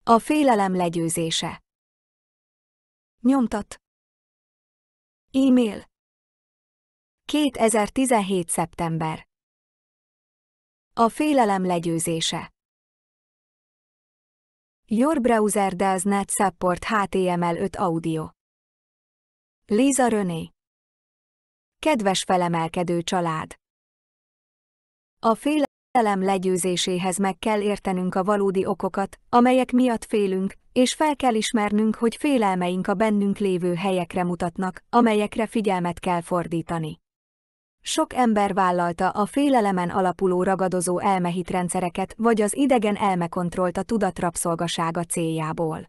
A félelem legyőzése. Nyomtat. E-mail. 2017. szeptember. A félelem legyőzése. Your browser does not support HTML5 audio. Lisa René. Kedves felemelkedő család! A félelem legyőzéséhez meg kell értenünk a valódi okokat, amelyek miatt félünk, és fel kell ismernünk, hogy félelmeink a bennünk lévő helyekre mutatnak, amelyekre figyelmet kell fordítani. Sok ember vállalta a félelemen alapuló ragadozó elme-hitrendszereket vagy az idegen elmekontrollt a tudat rabszolgasága céljából.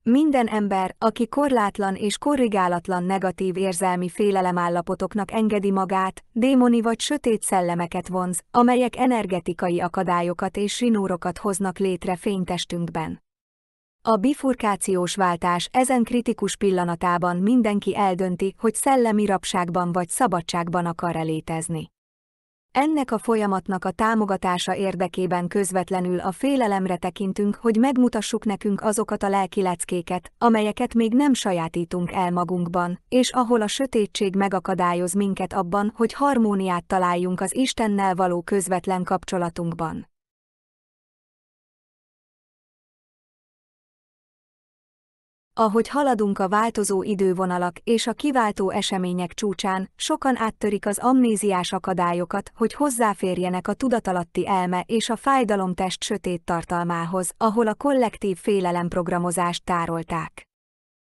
Minden ember, aki korlátlan és korrigálatlan negatív érzelmi félelemállapotoknak engedi magát, démoni vagy sötét szellemeket vonz, amelyek energetikai akadályokat és zsinórokat hoznak létre fénytestünkben. A bifurkációs váltás ezen kritikus pillanatában mindenki eldönti, hogy szellemi rabságban vagy szabadságban akar-e létezni. Ennek a folyamatnak a támogatása érdekében közvetlenül a félelemre tekintünk, hogy megmutassuk nekünk azokat a lelki leckéket, amelyeket még nem sajátítunk el magunkban, és ahol a sötétség megakadályoz minket abban, hogy harmóniát találjunk az Istennel való közvetlen kapcsolatunkban. Ahogy haladunk a változó idővonalak és a kiváltó események csúcsán, sokan áttörik az amnéziás akadályokat, hogy hozzáférjenek a tudatalatti elme és a fájdalomtest sötét tartalmához, ahol a kollektív félelemprogramozást tárolták.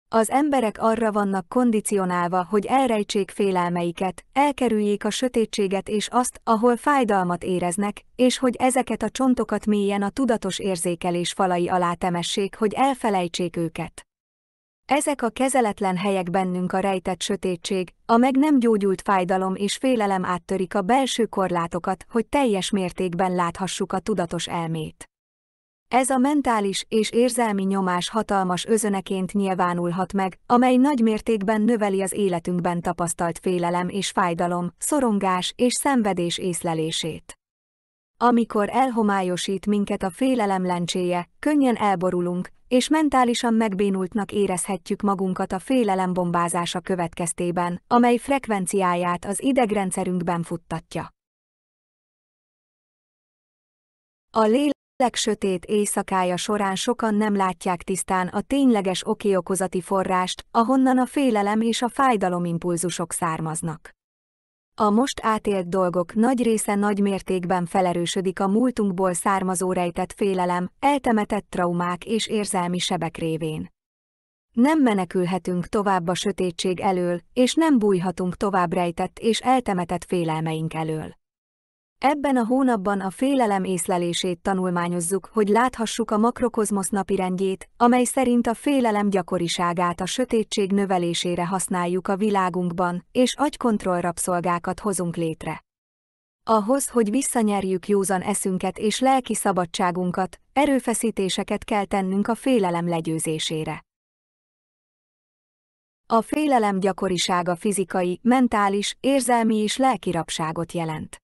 Az emberek arra vannak kondicionálva, hogy elrejtsék félelmeiket, elkerüljék a sötétséget és azt, ahol fájdalmat éreznek, és hogy ezeket a csontokat mélyen a tudatos érzékelés falai alá temessék, hogy elfelejtsék őket. Ezek a kezeletlen helyek bennünk a rejtett sötétség, a meg nem gyógyult fájdalom és félelem áttörik a belső korlátokat, hogy teljes mértékben láthassuk a tudatos elmét. Ez a mentális és érzelmi nyomás hatalmas özöneként nyilvánulhat meg, amely nagy mértékben növeli az életünkben tapasztalt félelem és fájdalom, szorongás és szenvedés észlelését. Amikor elhomályosít minket a félelem lencséje, könnyen elborulunk, és mentálisan megbénultnak érezhetjük magunkat a félelem bombázása következtében, amely frekvenciáját az idegrendszerünkben futtatja. A lélek sötét éjszakája során sokan nem látják tisztán a tényleges oké-okozati forrást, ahonnan a félelem és a fájdalom impulzusok származnak. A most átélt dolgok nagy része nagy mértékben felerősödik a múltunkból származó rejtett félelem, eltemetett traumák és érzelmi sebek révén. Nem menekülhetünk tovább a sötétség elől, és nem bújhatunk tovább rejtett és eltemetett félelmeink elől. Ebben a hónapban a félelem észlelését tanulmányozzuk, hogy láthassuk a makrokozmosz napirendjét, amely szerint a félelem gyakoriságát a sötétség növelésére használjuk a világunkban, és agykontroll rabszolgákat hozunk létre. Ahhoz, hogy visszanyerjük józan eszünket és lelki szabadságunkat, erőfeszítéseket kell tennünk a félelem legyőzésére. A félelem gyakorisága fizikai, mentális, érzelmi és lelki rabságot jelent.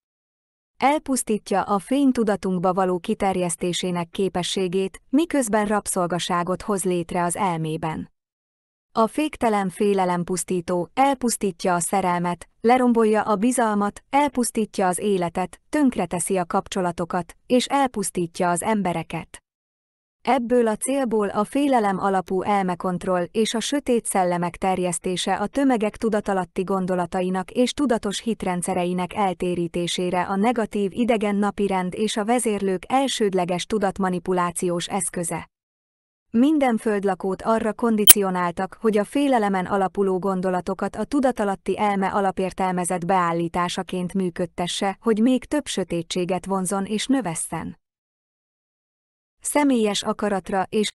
Elpusztítja a fény tudatunkba való kiterjesztésének képességét, miközben rabszolgaságot hoz létre az elmében. A féktelen félelem pusztító, elpusztítja a szerelmet, lerombolja a bizalmat, elpusztítja az életet, tönkreteszi a kapcsolatokat, és elpusztítja az embereket. Ebből a célból a félelem alapú elmekontroll és a sötét szellemek terjesztése a tömegek tudatalatti gondolatainak és tudatos hitrendszereinek eltérítésére a negatív idegen napirend és a vezérlők elsődleges tudatmanipulációs eszköze. Minden földlakót arra kondicionáltak, hogy a félelemen alapuló gondolatokat a tudatalatti elme alapértelmezett beállításaként működtesse, hogy még több sötétséget vonzon és növesszen. Személyes akaratra és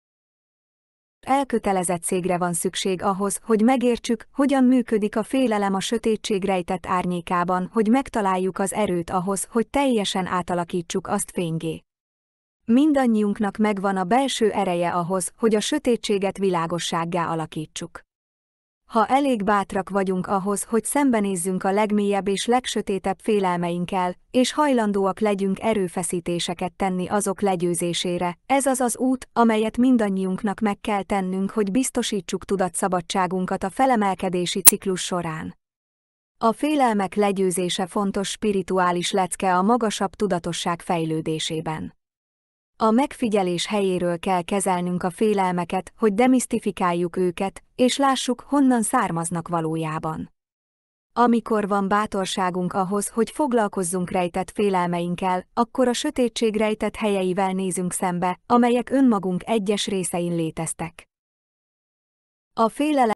elkötelezettségre van szükség ahhoz, hogy megértsük, hogyan működik a félelem a sötétség rejtett árnyékában, hogy megtaláljuk az erőt ahhoz, hogy teljesen átalakítsuk azt fénggé. Mindannyiunknak megvan a belső ereje ahhoz, hogy a sötétséget világossággá alakítsuk. Ha elég bátrak vagyunk ahhoz, hogy szembenézzünk a legmélyebb és legsötétebb félelmeinkkel, és hajlandóak legyünk erőfeszítéseket tenni azok legyőzésére, ez az az út, amelyet mindannyiunknak meg kell tennünk, hogy biztosítsuk tudatszabadságunkat a felemelkedési ciklus során. A félelmek legyőzése fontos spirituális lecke a magasabb tudatosság fejlődésében. A megfigyelés helyéről kell kezelnünk a félelmeket, hogy demisztifikáljuk őket, és lássuk, honnan származnak valójában. Amikor van bátorságunk ahhoz, hogy foglalkozzunk rejtett félelmeinkkel, akkor a sötétség rejtett helyeivel nézünk szembe, amelyek önmagunk egyes részein léteztek. A félelem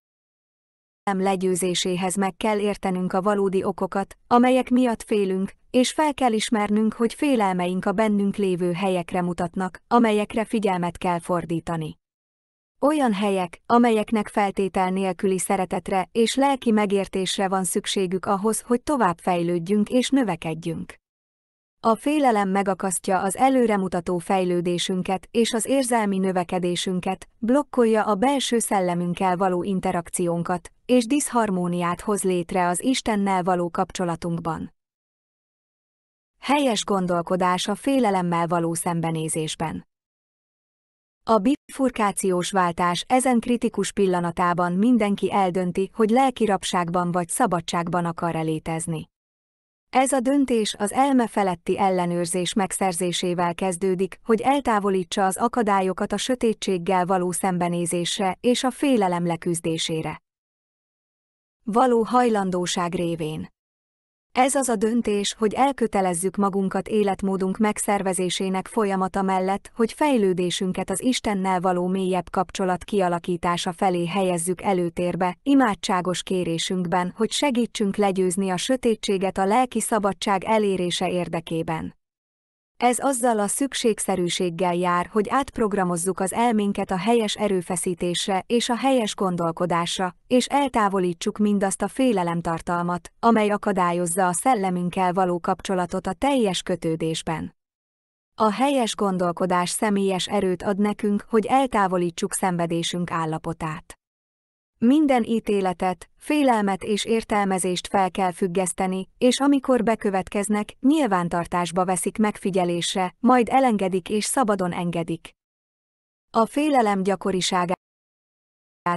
legyőzéséhez meg kell értenünk a valódi okokat, amelyek miatt félünk, és fel kell ismernünk, hogy félelmeink a bennünk lévő helyekre mutatnak, amelyekre figyelmet kell fordítani. Olyan helyek, amelyeknek feltétel nélküli szeretetre és lelki megértésre van szükségük ahhoz, hogy tovább fejlődjünk és növekedjünk. A félelem megakasztja az előremutató fejlődésünket és az érzelmi növekedésünket, blokkolja a belső szellemünkkel való interakciónkat, és diszharmóniát hoz létre az Istennel való kapcsolatunkban. Helyes gondolkodás a félelemmel való szembenézésben. A bifurkációs váltás ezen kritikus pillanatában mindenki eldönti, hogy lelki rabságban vagy szabadságban akar-e létezni. Ez a döntés az elme feletti ellenőrzés megszerzésével kezdődik, hogy eltávolítsa az akadályokat a sötétséggel való szembenézésre és a félelem leküzdésére való hajlandóság révén. Ez az a döntés, hogy elkötelezzük magunkat életmódunk megszervezésének folyamata mellett, hogy fejlődésünket az Istennel való mélyebb kapcsolat kialakítása felé helyezzük előtérbe, imádságos kérésünkben, hogy segítsünk legyőzni a sötétséget a lelki szabadság elérése érdekében. Ez azzal a szükségszerűséggel jár, hogy átprogramozzuk az elménket a helyes erőfeszítésre és a helyes gondolkodásra, és eltávolítsuk mindazt a félelemtartalmat, amely akadályozza a szellemünkkel való kapcsolatot a teljes kötődésben. A helyes gondolkodás személyes erőt ad nekünk, hogy eltávolítsuk szenvedésünk állapotát. Minden ítéletet, félelmet és értelmezést fel kell függeszteni, és amikor bekövetkeznek, nyilvántartásba veszik megfigyelésre, majd elengedik és szabadon engedik. A félelem gyakoriságát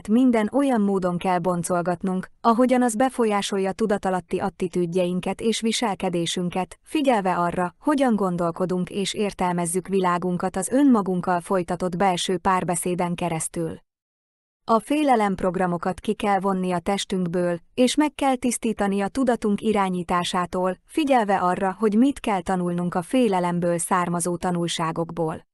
minden olyan módon kell boncolgatnunk, ahogyan az befolyásolja tudatalatti attitűdjeinket és viselkedésünket, figyelve arra, hogyan gondolkodunk és értelmezzük világunkat az önmagunkkal folytatott belső párbeszéden keresztül. A félelemprogramokat ki kell vonni a testünkből, és meg kell tisztítani a tudatunk irányításától, figyelve arra, hogy mit kell tanulnunk a félelemből származó tanulságokból.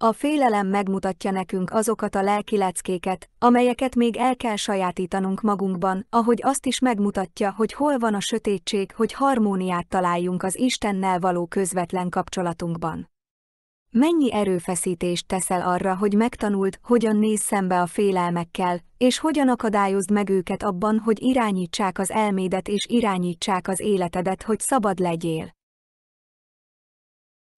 A félelem megmutatja nekünk azokat a lelki leckéket, amelyeket még el kell sajátítanunk magunkban, ahogy azt is megmutatja, hogy hol van a sötétség, hogy harmóniát találjunk az Istennel való közvetlen kapcsolatunkban. Mennyi erőfeszítést teszel arra, hogy megtanuld, hogyan nézz szembe a félelmekkel, és hogyan akadályozd meg őket abban, hogy irányítsák az elmédet és irányítsák az életedet, hogy szabad legyél.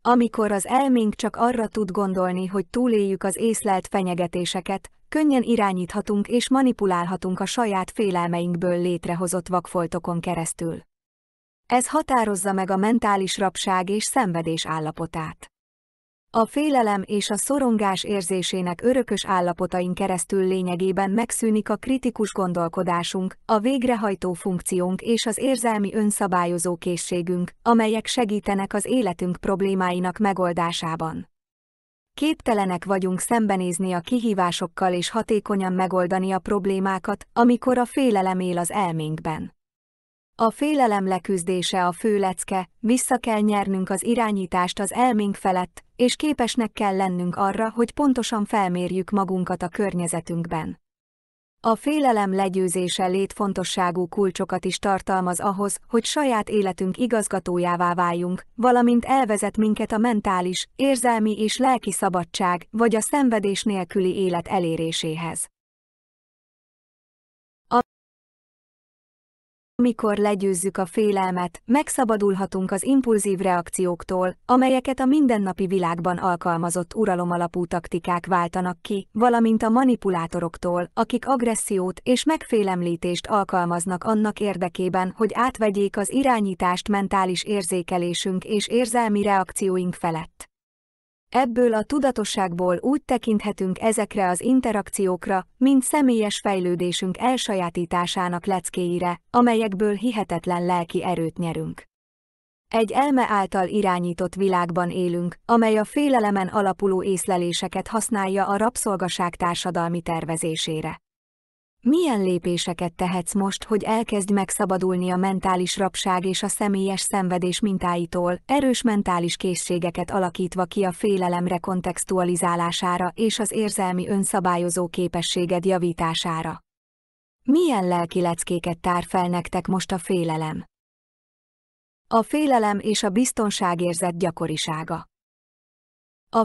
Amikor az elménk csak arra tud gondolni, hogy túléljük az észlelt fenyegetéseket, könnyen irányíthatunk és manipulálhatunk a saját félelmeinkből létrehozott vakfoltokon keresztül. Ez határozza meg a mentális rabság és szenvedés állapotát. A félelem és a szorongás érzésének örökös állapotain keresztül lényegében megszűnik a kritikus gondolkodásunk, a végrehajtó funkciónk és az érzelmi önszabályozó készségünk, amelyek segítenek az életünk problémáinak megoldásában. Képtelenek vagyunk szembenézni a kihívásokkal és hatékonyan megoldani a problémákat, amikor a félelem él az elménkben. A félelem leküzdése a fő lecke, vissza kell nyernünk az irányítást az elménk felett, és képesnek kell lennünk arra, hogy pontosan felmérjük magunkat a környezetünkben. A félelem legyőzése létfontosságú kulcsokat is tartalmaz ahhoz, hogy saját életünk igazgatójává váljunk, valamint elvezet minket a mentális, érzelmi és lelki szabadság vagy a szenvedés nélküli élet eléréséhez. Amikor legyőzzük a félelmet, megszabadulhatunk az impulzív reakcióktól, amelyeket a mindennapi világban alkalmazott uralomalapú taktikák váltanak ki, valamint a manipulátoroktól, akik agressziót és megfélemlítést alkalmaznak annak érdekében, hogy átvegyék az irányítást mentális érzékelésünk és érzelmi reakcióink felett. Ebből a tudatosságból úgy tekinthetünk ezekre az interakciókra, mint személyes fejlődésünk elsajátításának leckéire, amelyekből hihetetlen lelki erőt nyerünk. Egy elme által irányított világban élünk, amely a félelemen alapuló észleléseket használja a rabszolgaság társadalmi tervezésére. Milyen lépéseket tehetsz most, hogy elkezdj megszabadulni a mentális rabság és a személyes szenvedés mintáitól, erős mentális készségeket alakítva ki a félelem rekontextualizálására és az érzelmi önszabályozó képességed javítására? Milyen lelki leckéket tár fel nektek most a félelem? A félelem és a biztonságérzet gyakorisága. A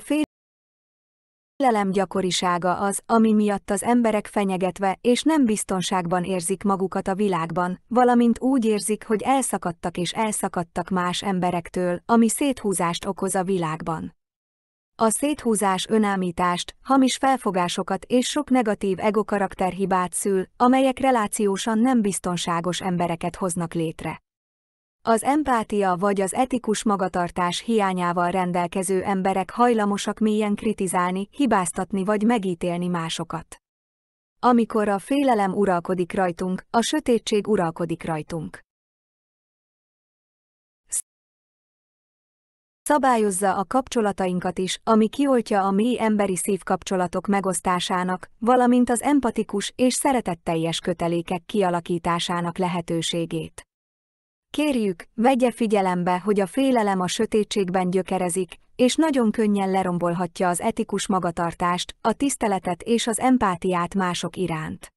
félelem gyakorisága az, ami miatt az emberek fenyegetve és nem biztonságban érzik magukat a világban, valamint úgy érzik, hogy elszakadtak más emberektől, ami széthúzást okoz a világban. A széthúzás önállítást, hamis felfogásokat és sok negatív egokarakterhibát szül, amelyek relációsan nem biztonságos embereket hoznak létre. Az empátia vagy az etikus magatartás hiányával rendelkező emberek hajlamosak mélyen kritizálni, hibáztatni vagy megítélni másokat. Amikor a félelem uralkodik rajtunk, a sötétség uralkodik rajtunk. Szabályozza a kapcsolatainkat is, ami kioltja a mély emberi szívkapcsolatok megosztásának, valamint az empatikus és szeretetteljes kötelékek kialakításának lehetőségét. Kérjük, vegye figyelembe, hogy a félelem a sötétségben gyökerezik, és nagyon könnyen lerombolhatja az etikus magatartást, a tiszteletet és az empátiát mások iránt.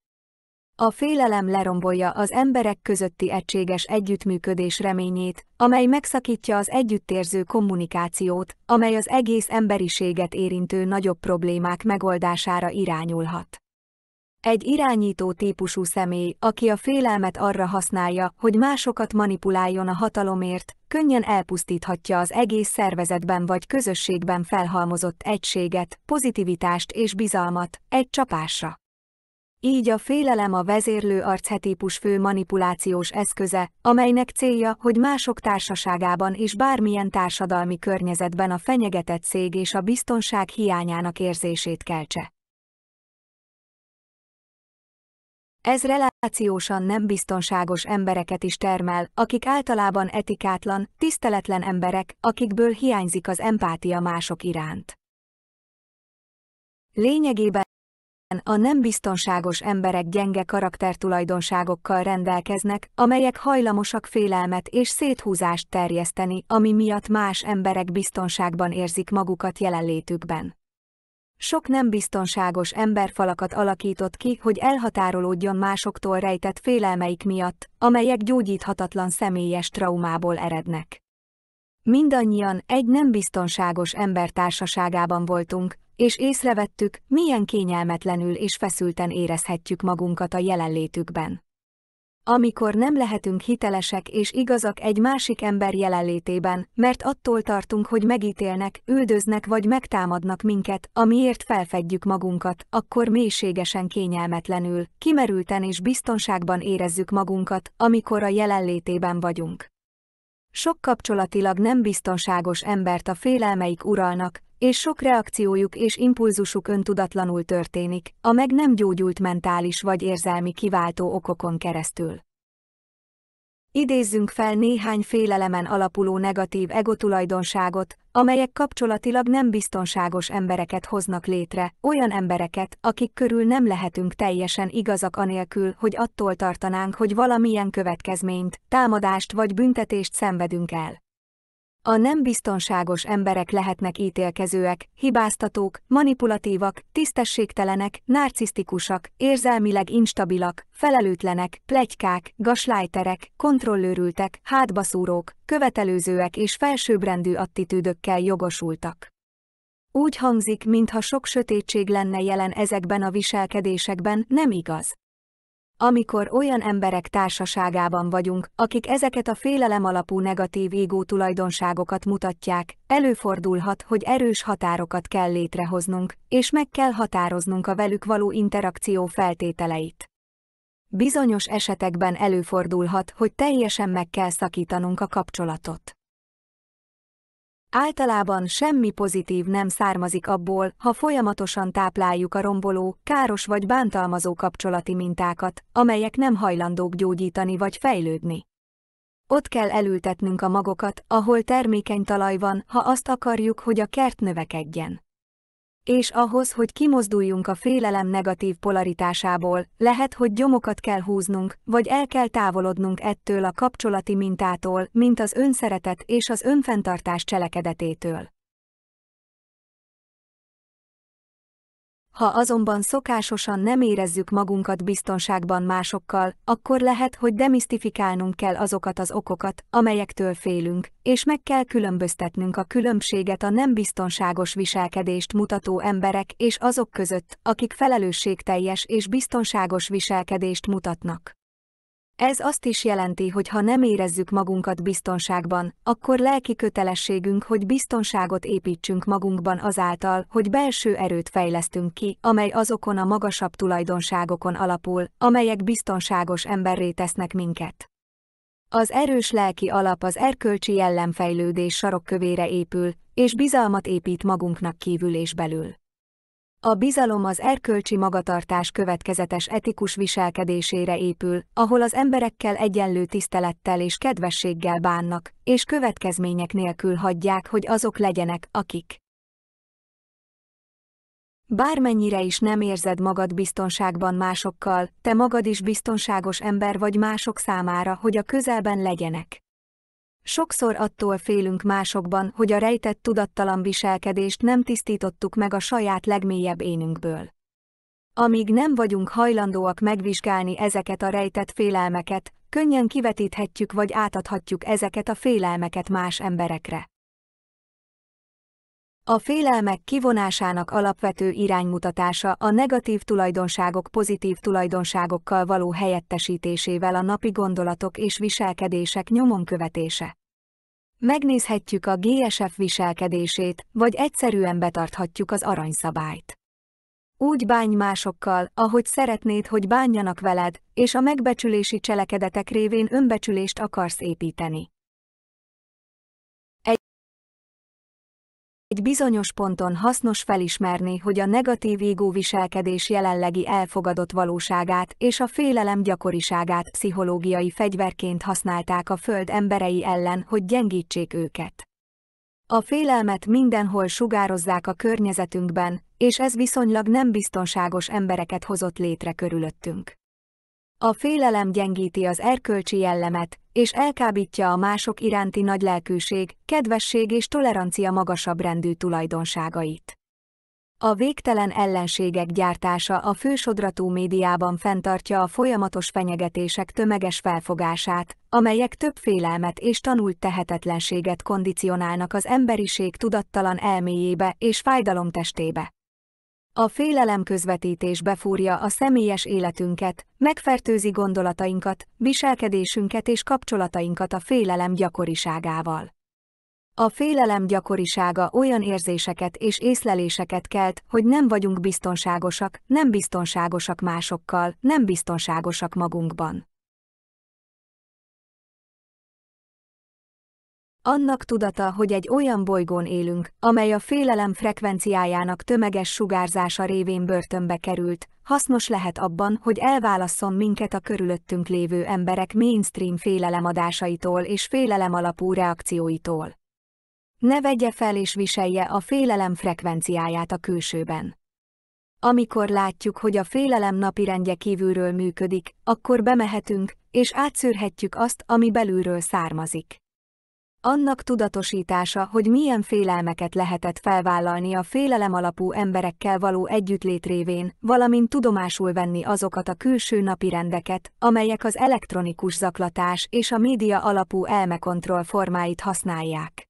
A félelem lerombolja az emberek közötti egységes együttműködés reményét, amely megszakítja az együttérző kommunikációt, amely az egész emberiséget érintő nagyobb problémák megoldására irányulhat. Egy irányító típusú személy, aki a félelmet arra használja, hogy másokat manipuláljon a hatalomért, könnyen elpusztíthatja az egész szervezetben vagy közösségben felhalmozott egységet, pozitivitást és bizalmat, egy csapásra. Így a félelem a vezérlő archetípus fő manipulációs eszköze, amelynek célja, hogy mások társaságában és bármilyen társadalmi környezetben a fenyegetettség és a biztonság hiányának érzését keltse. Ez relációsan nem biztonságos embereket is termel, akik általában etikátlan, tiszteletlen emberek, akikből hiányzik az empátia mások iránt. Lényegében a nem biztonságos emberek gyenge karaktertulajdonságokkal rendelkeznek, amelyek hajlamosak félelmet és széthúzást terjeszteni, ami miatt más emberek biztonságban érzik magukat jelenlétükben. Sok nem biztonságos ember falakat alakított ki, hogy elhatárolódjon másoktól rejtett félelmeik miatt, amelyek gyógyíthatatlan személyes traumából erednek. Mindannyian egy nem biztonságos ember társaságában voltunk, és észrevettük, milyen kényelmetlenül és feszülten érezhetjük magunkat a jelenlétükben. Amikor nem lehetünk hitelesek és igazak egy másik ember jelenlétében, mert attól tartunk, hogy megítélnek, üldöznek vagy megtámadnak minket, amiért felfedjük magunkat, akkor mélységesen kényelmetlenül, kimerülten és biztonságban érezzük magunkat, amikor a jelenlétében vagyunk. Sok kapcsolatilag nem biztonságos embert a félelmeik uralnak, és sok reakciójuk és impulzusuk öntudatlanul történik, a meg nem gyógyult mentális vagy érzelmi kiváltó okokon keresztül. Idézzünk fel néhány félelemen alapuló negatív egotulajdonságot, amelyek kapcsolatilag nem biztonságos embereket hoznak létre, olyan embereket, akik körül nem lehetünk teljesen igazak anélkül, hogy attól tartanánk, hogy valamilyen következményt, támadást vagy büntetést szenvedünk el. A nem biztonságos emberek lehetnek ítélkezőek, hibáztatók, manipulatívak, tisztességtelenek, narcisztikusak, érzelmileg instabilak, felelőtlenek, pletykák, gaslighterek, kontrollőrültek, hátbaszúrók, követelőzőek és felsőbbrendű attitűdökkel jogosultak. Úgy hangzik, mintha sok sötétség lenne jelen ezekben a viselkedésekben, nem igaz. Amikor olyan emberek társaságában vagyunk, akik ezeket a félelem alapú negatív égó tulajdonságokat mutatják, előfordulhat, hogy erős határokat kell létrehoznunk, és meg kell határoznunk a velük való interakció feltételeit. Bizonyos esetekben előfordulhat, hogy teljesen meg kell szakítanunk a kapcsolatot. Általában semmi pozitív nem származik abból, ha folyamatosan tápláljuk a romboló, káros vagy bántalmazó kapcsolati mintákat, amelyek nem hajlandók gyógyítani vagy fejlődni. Ott kell elültetnünk a magokat, ahol termékeny talaj van, ha azt akarjuk, hogy a kert növekedjen. És ahhoz, hogy kimozduljunk a félelem negatív polaritásából, lehet, hogy gyomokat kell húznunk, vagy el kell távolodnunk ettől a kapcsolati mintától, mint az önszeretet és az önfenntartás cselekedetétől. Ha azonban szokásosan nem érezzük magunkat biztonságban másokkal, akkor lehet, hogy demisztifikálnunk kell azokat az okokat, amelyektől félünk, és meg kell különböztetnünk a különbséget a nem biztonságos viselkedést mutató emberek és azok között, akik felelősségteljes és biztonságos viselkedést mutatnak. Ez azt is jelenti, hogy ha nem érezzük magunkat biztonságban, akkor lelki kötelességünk, hogy biztonságot építsünk magunkban azáltal, hogy belső erőt fejlesztünk ki, amely azokon a magasabb tulajdonságokon alapul, amelyek biztonságos emberré tesznek minket. Az erős lelki alap az erkölcsi jellemfejlődés sarokkövére épül, és bizalmat épít magunknak kívül és belül. A bizalom az erkölcsi magatartás következetes etikus viselkedésére épül, ahol az emberekkel egyenlő tisztelettel és kedvességgel bánnak, és következmények nélkül hagyják, hogy azok legyenek, akik. Bármennyire is nem érzed magad biztonságban másokkal, te magad is biztonságos ember vagy mások számára, hogy a közelben legyenek. Sokszor attól félünk másokban, hogy a rejtett tudattalan viselkedést nem tisztítottuk meg a saját legmélyebb énünkből. Amíg nem vagyunk hajlandóak megvizsgálni ezeket a rejtett félelmeket, könnyen kivetíthetjük vagy átadhatjuk ezeket a félelmeket más emberekre. A félelmek kivonásának alapvető iránymutatása a negatív tulajdonságok pozitív tulajdonságokkal való helyettesítésével a napi gondolatok és viselkedések nyomon követése. Megnézhetjük a GSF viselkedését, vagy egyszerűen betarthatjuk az aranyszabályt. Úgy bánj másokkal, ahogy szeretnéd, hogy bánjanak veled, és a megbecsülési cselekedetek révén önbecsülést akarsz építeni. Egy bizonyos ponton hasznos felismerni, hogy a negatív égó viselkedés jelenlegi elfogadott valóságát és a félelem gyakoriságát pszichológiai fegyverként használták a Föld emberei ellen, hogy gyengítsék őket. A félelmet mindenhol sugározzák a környezetünkben, és ez viszonylag nem biztonságos embereket hozott létre körülöttünk. A félelem gyengíti az erkölcsi jellemet, és elkábítja a mások iránti nagylelkűség, kedvesség és tolerancia magasabb rendű tulajdonságait. A végtelen ellenségek gyártása a fősodratú médiában fenntartja a folyamatos fenyegetések tömeges felfogását, amelyek több félelmet és tanult tehetetlenséget kondicionálnak az emberiség tudattalan elméjébe és fájdalomtestébe. A félelem közvetítés befúrja a személyes életünket, megfertőzi gondolatainkat, viselkedésünket és kapcsolatainkat a félelem gyakoriságával. A félelem gyakorisága olyan érzéseket és észleléseket kelt, hogy nem vagyunk biztonságosak másokkal, nem biztonságosak magunkban. Annak tudata, hogy egy olyan bolygón élünk, amely a félelem frekvenciájának tömeges sugárzása révén börtönbe került, hasznos lehet abban, hogy elválasszon minket a körülöttünk lévő emberek mainstream félelemadásaitól és félelem alapú reakcióitól. Ne vegye fel és viselje a félelem frekvenciáját a külsőben. Amikor látjuk, hogy a félelem napirendje kívülről működik, akkor bemehetünk, és átszűrhetjük azt, ami belülről származik. Annak tudatosítása, hogy milyen félelmeket lehetett felvállalni a félelem alapú emberekkel való együttlét révén, valamint tudomásul venni azokat a külső napirendeket, amelyek az elektronikus zaklatás és a média alapú elmekontroll formáit használják.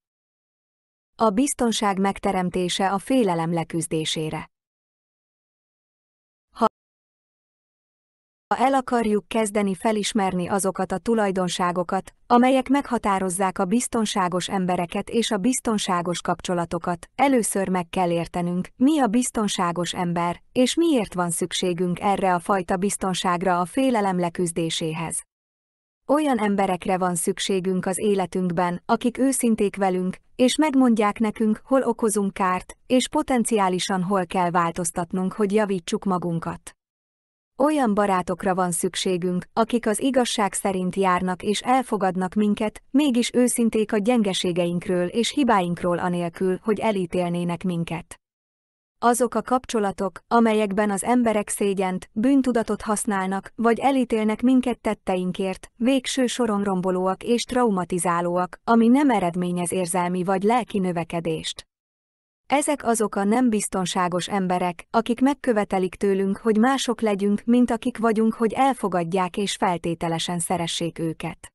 A biztonság megteremtése a félelem leküzdésére. el akarjuk kezdeni felismerni azokat a tulajdonságokat, amelyek meghatározzák a biztonságos embereket és a biztonságos kapcsolatokat, először meg kell értenünk, mi a biztonságos ember, és miért van szükségünk erre a fajta biztonságra a félelem leküzdéséhez. Olyan emberekre van szükségünk az életünkben, akik őszinték velünk, és megmondják nekünk, hol okozunk kárt, és potenciálisan hol kell változtatnunk, hogy javítsuk magunkat. Olyan barátokra van szükségünk, akik az igazság szerint járnak és elfogadnak minket, mégis őszinték a gyengeségeinkről és hibáinkról anélkül, hogy elítélnének minket. Azok a kapcsolatok, amelyekben az emberek szégyent, bűntudatot használnak, vagy elítélnek minket tetteinkért, végső soron rombolóak és traumatizálóak, ami nem eredményez érzelmi vagy lelki növekedést. Ezek azok a nem biztonságos emberek, akik megkövetelik tőlünk, hogy mások legyünk, mint akik vagyunk, hogy elfogadják és feltételesen szeressék őket.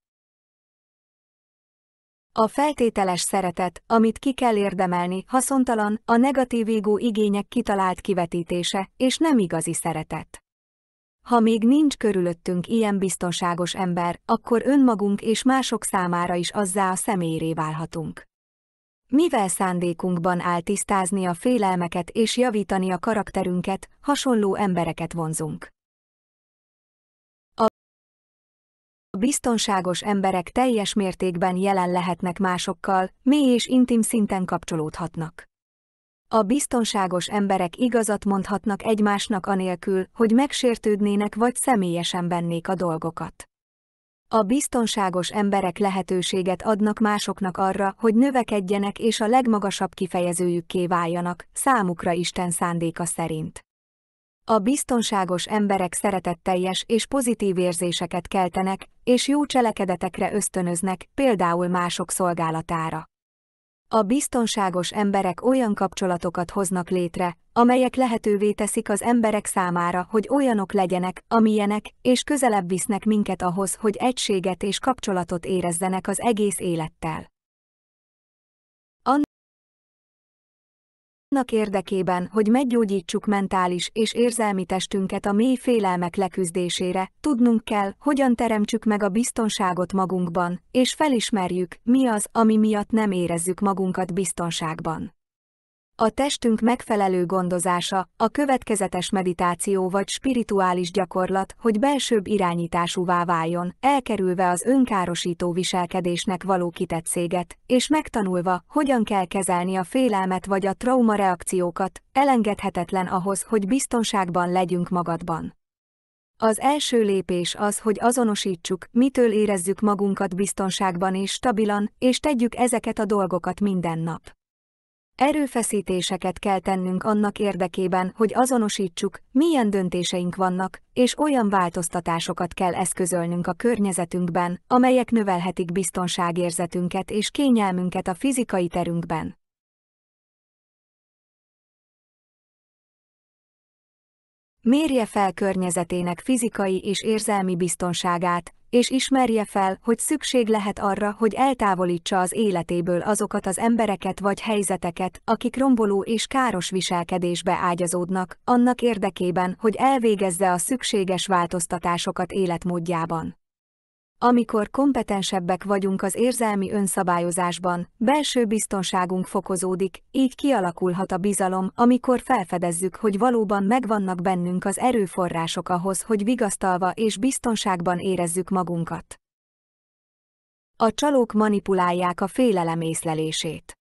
A feltételes szeretet, amit ki kell érdemelni, haszontalan, a negatív égó igények kitalált kivetítése, és nem igazi szeretet. Ha még nincs körülöttünk ilyen biztonságos ember, akkor önmagunk és mások számára is azzá a személyré válhatunk. Mivel szándékunkban áll tisztázni a félelmeket és javítani a karakterünket, hasonló embereket vonzunk. A biztonságos emberek teljes mértékben jelen lehetnek másokkal, mély és intim szinten kapcsolódhatnak. A biztonságos emberek igazat mondhatnak egymásnak anélkül, hogy megsértődnének vagy személyesen vennék a dolgokat. A biztonságos emberek lehetőséget adnak másoknak arra, hogy növekedjenek és a legmagasabb kifejezőjükké váljanak, számukra Isten szándéka szerint. A biztonságos emberek szeretetteljes és pozitív érzéseket keltenek, és jó cselekedetekre ösztönöznek, például mások szolgálatára. A biztonságos emberek olyan kapcsolatokat hoznak létre, amelyek lehetővé teszik az emberek számára, hogy olyanok legyenek, amilyenek, és közelebb visznek minket ahhoz, hogy egységet és kapcsolatot érezzenek az egész élettel. Annak érdekében, hogy meggyógyítsuk mentális és érzelmi testünket a mély félelmek leküzdésére, tudnunk kell, hogyan teremtsük meg a biztonságot magunkban, és felismerjük, mi az, ami miatt nem érezzük magunkat biztonságban. A testünk megfelelő gondozása, a következetes meditáció vagy spirituális gyakorlat, hogy belsőbb irányításúvá váljon, elkerülve az önkárosító viselkedésnek való kitetszéget, és megtanulva, hogyan kell kezelni a félelmet vagy a traumareakciókat, elengedhetetlen ahhoz, hogy biztonságban legyünk magadban. Az első lépés az, hogy azonosítsuk, mitől érezzük magunkat biztonságban és stabilan, és tegyük ezeket a dolgokat minden nap. Erőfeszítéseket kell tennünk annak érdekében, hogy azonosítsuk, milyen döntéseink vannak, és olyan változtatásokat kell eszközölnünk a környezetünkben, amelyek növelhetik biztonságérzetünket és kényelmünket a fizikai terünkben. Mérje fel környezetének fizikai és érzelmi biztonságát, és ismerje fel, hogy szükség lehet arra, hogy eltávolítsa az életéből azokat az embereket vagy helyzeteket, akik romboló és káros viselkedésbe ágyazódnak, annak érdekében, hogy elvégezze a szükséges változtatásokat életmódjában. Amikor kompetensebbek vagyunk az érzelmi önszabályozásban, belső biztonságunk fokozódik, így kialakulhat a bizalom, amikor felfedezzük, hogy valóban megvannak bennünk az erőforrások ahhoz, hogy vigasztalva és biztonságban érezzük magunkat. A csalók manipulálják a félelem észlelését.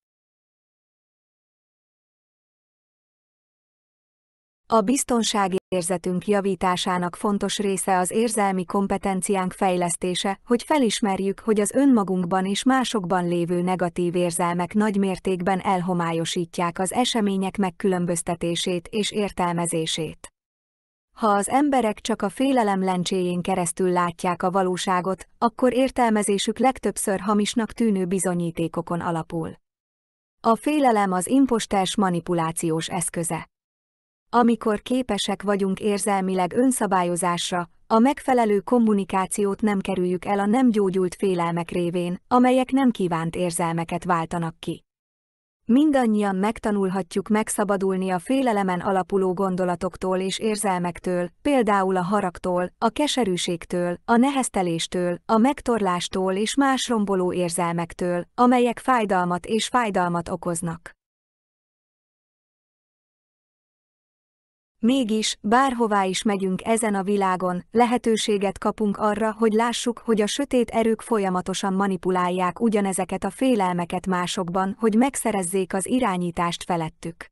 A biztonságérzetünk javításának fontos része az érzelmi kompetenciánk fejlesztése, hogy felismerjük, hogy az önmagunkban és másokban lévő negatív érzelmek nagy mértékben elhomályosítják az események megkülönböztetését és értelmezését. Ha az emberek csak a félelem lencséjén keresztül látják a valóságot, akkor értelmezésük legtöbbször hamisnak tűnő bizonyítékokon alapul. A félelem az imposters manipulációs eszköze. Amikor képesek vagyunk érzelmileg önszabályozásra, a megfelelő kommunikációt nem kerüljük el a nem gyógyult félelmek révén, amelyek nem kívánt érzelmeket váltanak ki. Mindannyian megtanulhatjuk megszabadulni a félelemen alapuló gondolatoktól és érzelmektől, például a haragtól, a keserűségtől, a nehezteléstől, a megtorlástól és más romboló érzelmektől, amelyek fájdalmat okoznak. Mégis, bárhová is megyünk ezen a világon, lehetőséget kapunk arra, hogy lássuk, hogy a sötét erők folyamatosan manipulálják ugyanezeket a félelmeket másokban, hogy megszerezzék az irányítást felettük.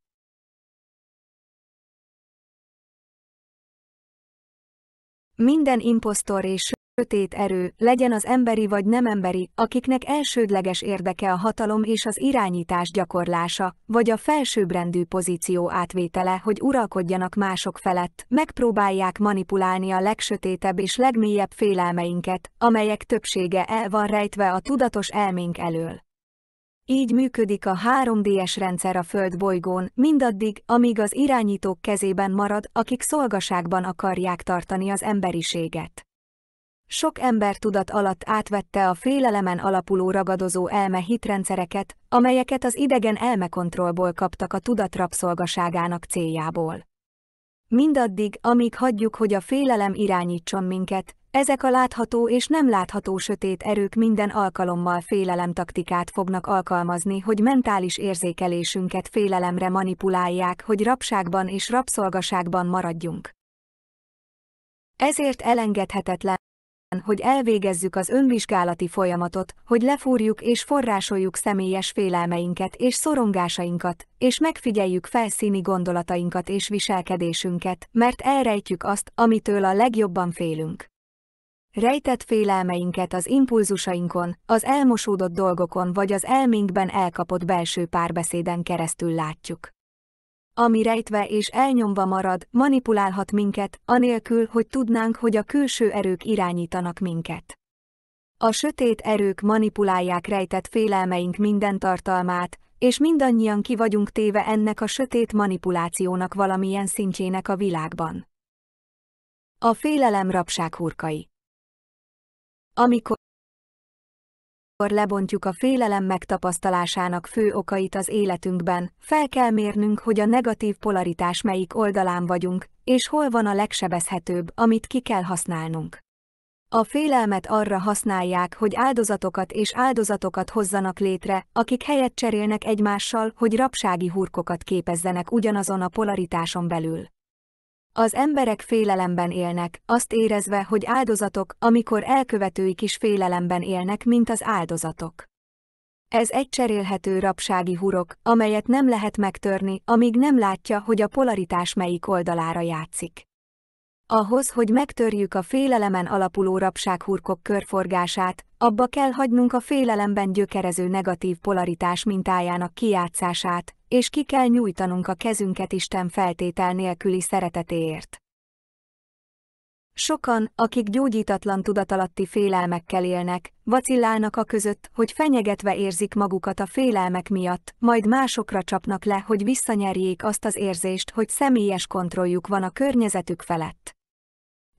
Minden imposztor és sötét erő, legyen az emberi vagy nem emberi, akiknek elsődleges érdeke a hatalom és az irányítás gyakorlása, vagy a felsőbbrendű pozíció átvétele, hogy uralkodjanak mások felett, megpróbálják manipulálni a legsötétebb és legmélyebb félelmeinket, amelyek többsége el van rejtve a tudatos elménk elől. Így működik a 3D-es rendszer a Földbolygón, mindaddig, amíg az irányítók kezében marad, akik szolgaságban akarják tartani az emberiséget. Sok ember tudat alatt átvette a félelemen alapuló ragadozó elme-hitrendszereket, amelyeket az idegen elmekontrollból kaptak a tudat rabszolgaságának céljából. Mindaddig, amíg hagyjuk, hogy a félelem irányítson minket, ezek a látható és nem látható sötét erők minden alkalommal félelemtaktikát fognak alkalmazni, hogy mentális érzékelésünket félelemre manipulálják, hogy rabságban és rabszolgaságban maradjunk. Ezért elengedhetetlen, hogy elvégezzük az önvizsgálati folyamatot, hogy lefúrjuk és forrásoljuk személyes félelmeinket és szorongásainkat, és megfigyeljük felszíni gondolatainkat és viselkedésünket, mert elrejtjük azt, amitől a legjobban félünk. Rejtett félelmeinket az impulzusainkon, az elmosódott dolgokon vagy az elménkben elkapott belső párbeszéden keresztül látjuk. Ami rejtve és elnyomva marad, manipulálhat minket, anélkül, hogy tudnánk, hogy a külső erők irányítanak minket. A sötét erők manipulálják rejtett félelmeink minden tartalmát, és mindannyian ki vagyunk téve ennek a sötét manipulációnak valamilyen szintjének a világban. A félelem rabsághurkai. Amikor lebontjuk a félelem megtapasztalásának fő okait az életünkben, fel kell mérnünk, hogy a negatív polaritás melyik oldalán vagyunk, és hol van a legsebezhetőbb, amit ki kell használnunk. A félelmet arra használják, hogy áldozatokat hozzanak létre, akik helyet cserélnek egymással, hogy rabsági hurkokat képezzenek ugyanazon a polaritáson belül. Az emberek félelemben élnek, azt érezve, hogy áldozatok, amikor elkövetőik is félelemben élnek, mint az áldozatok. Ez egy cserélhető rabsági hurok, amelyet nem lehet megtörni, amíg nem látja, hogy a polaritás melyik oldalára játszik. Ahhoz, hogy megtörjük a félelemen alapuló rabsághurkok körforgását, abba kell hagynunk a félelemben gyökerező negatív polaritás mintájának kijátszását, és ki kell nyújtanunk a kezünket Isten feltétel nélküli szeretetéért. Sokan, akik gyógyítatlan tudatalatti félelmekkel élnek, vacillálnak a között, hogy fenyegetve érzik magukat a félelmek miatt, majd másokra csapnak le, hogy visszanyerjék azt az érzést, hogy személyes kontrolljuk van a környezetük felett.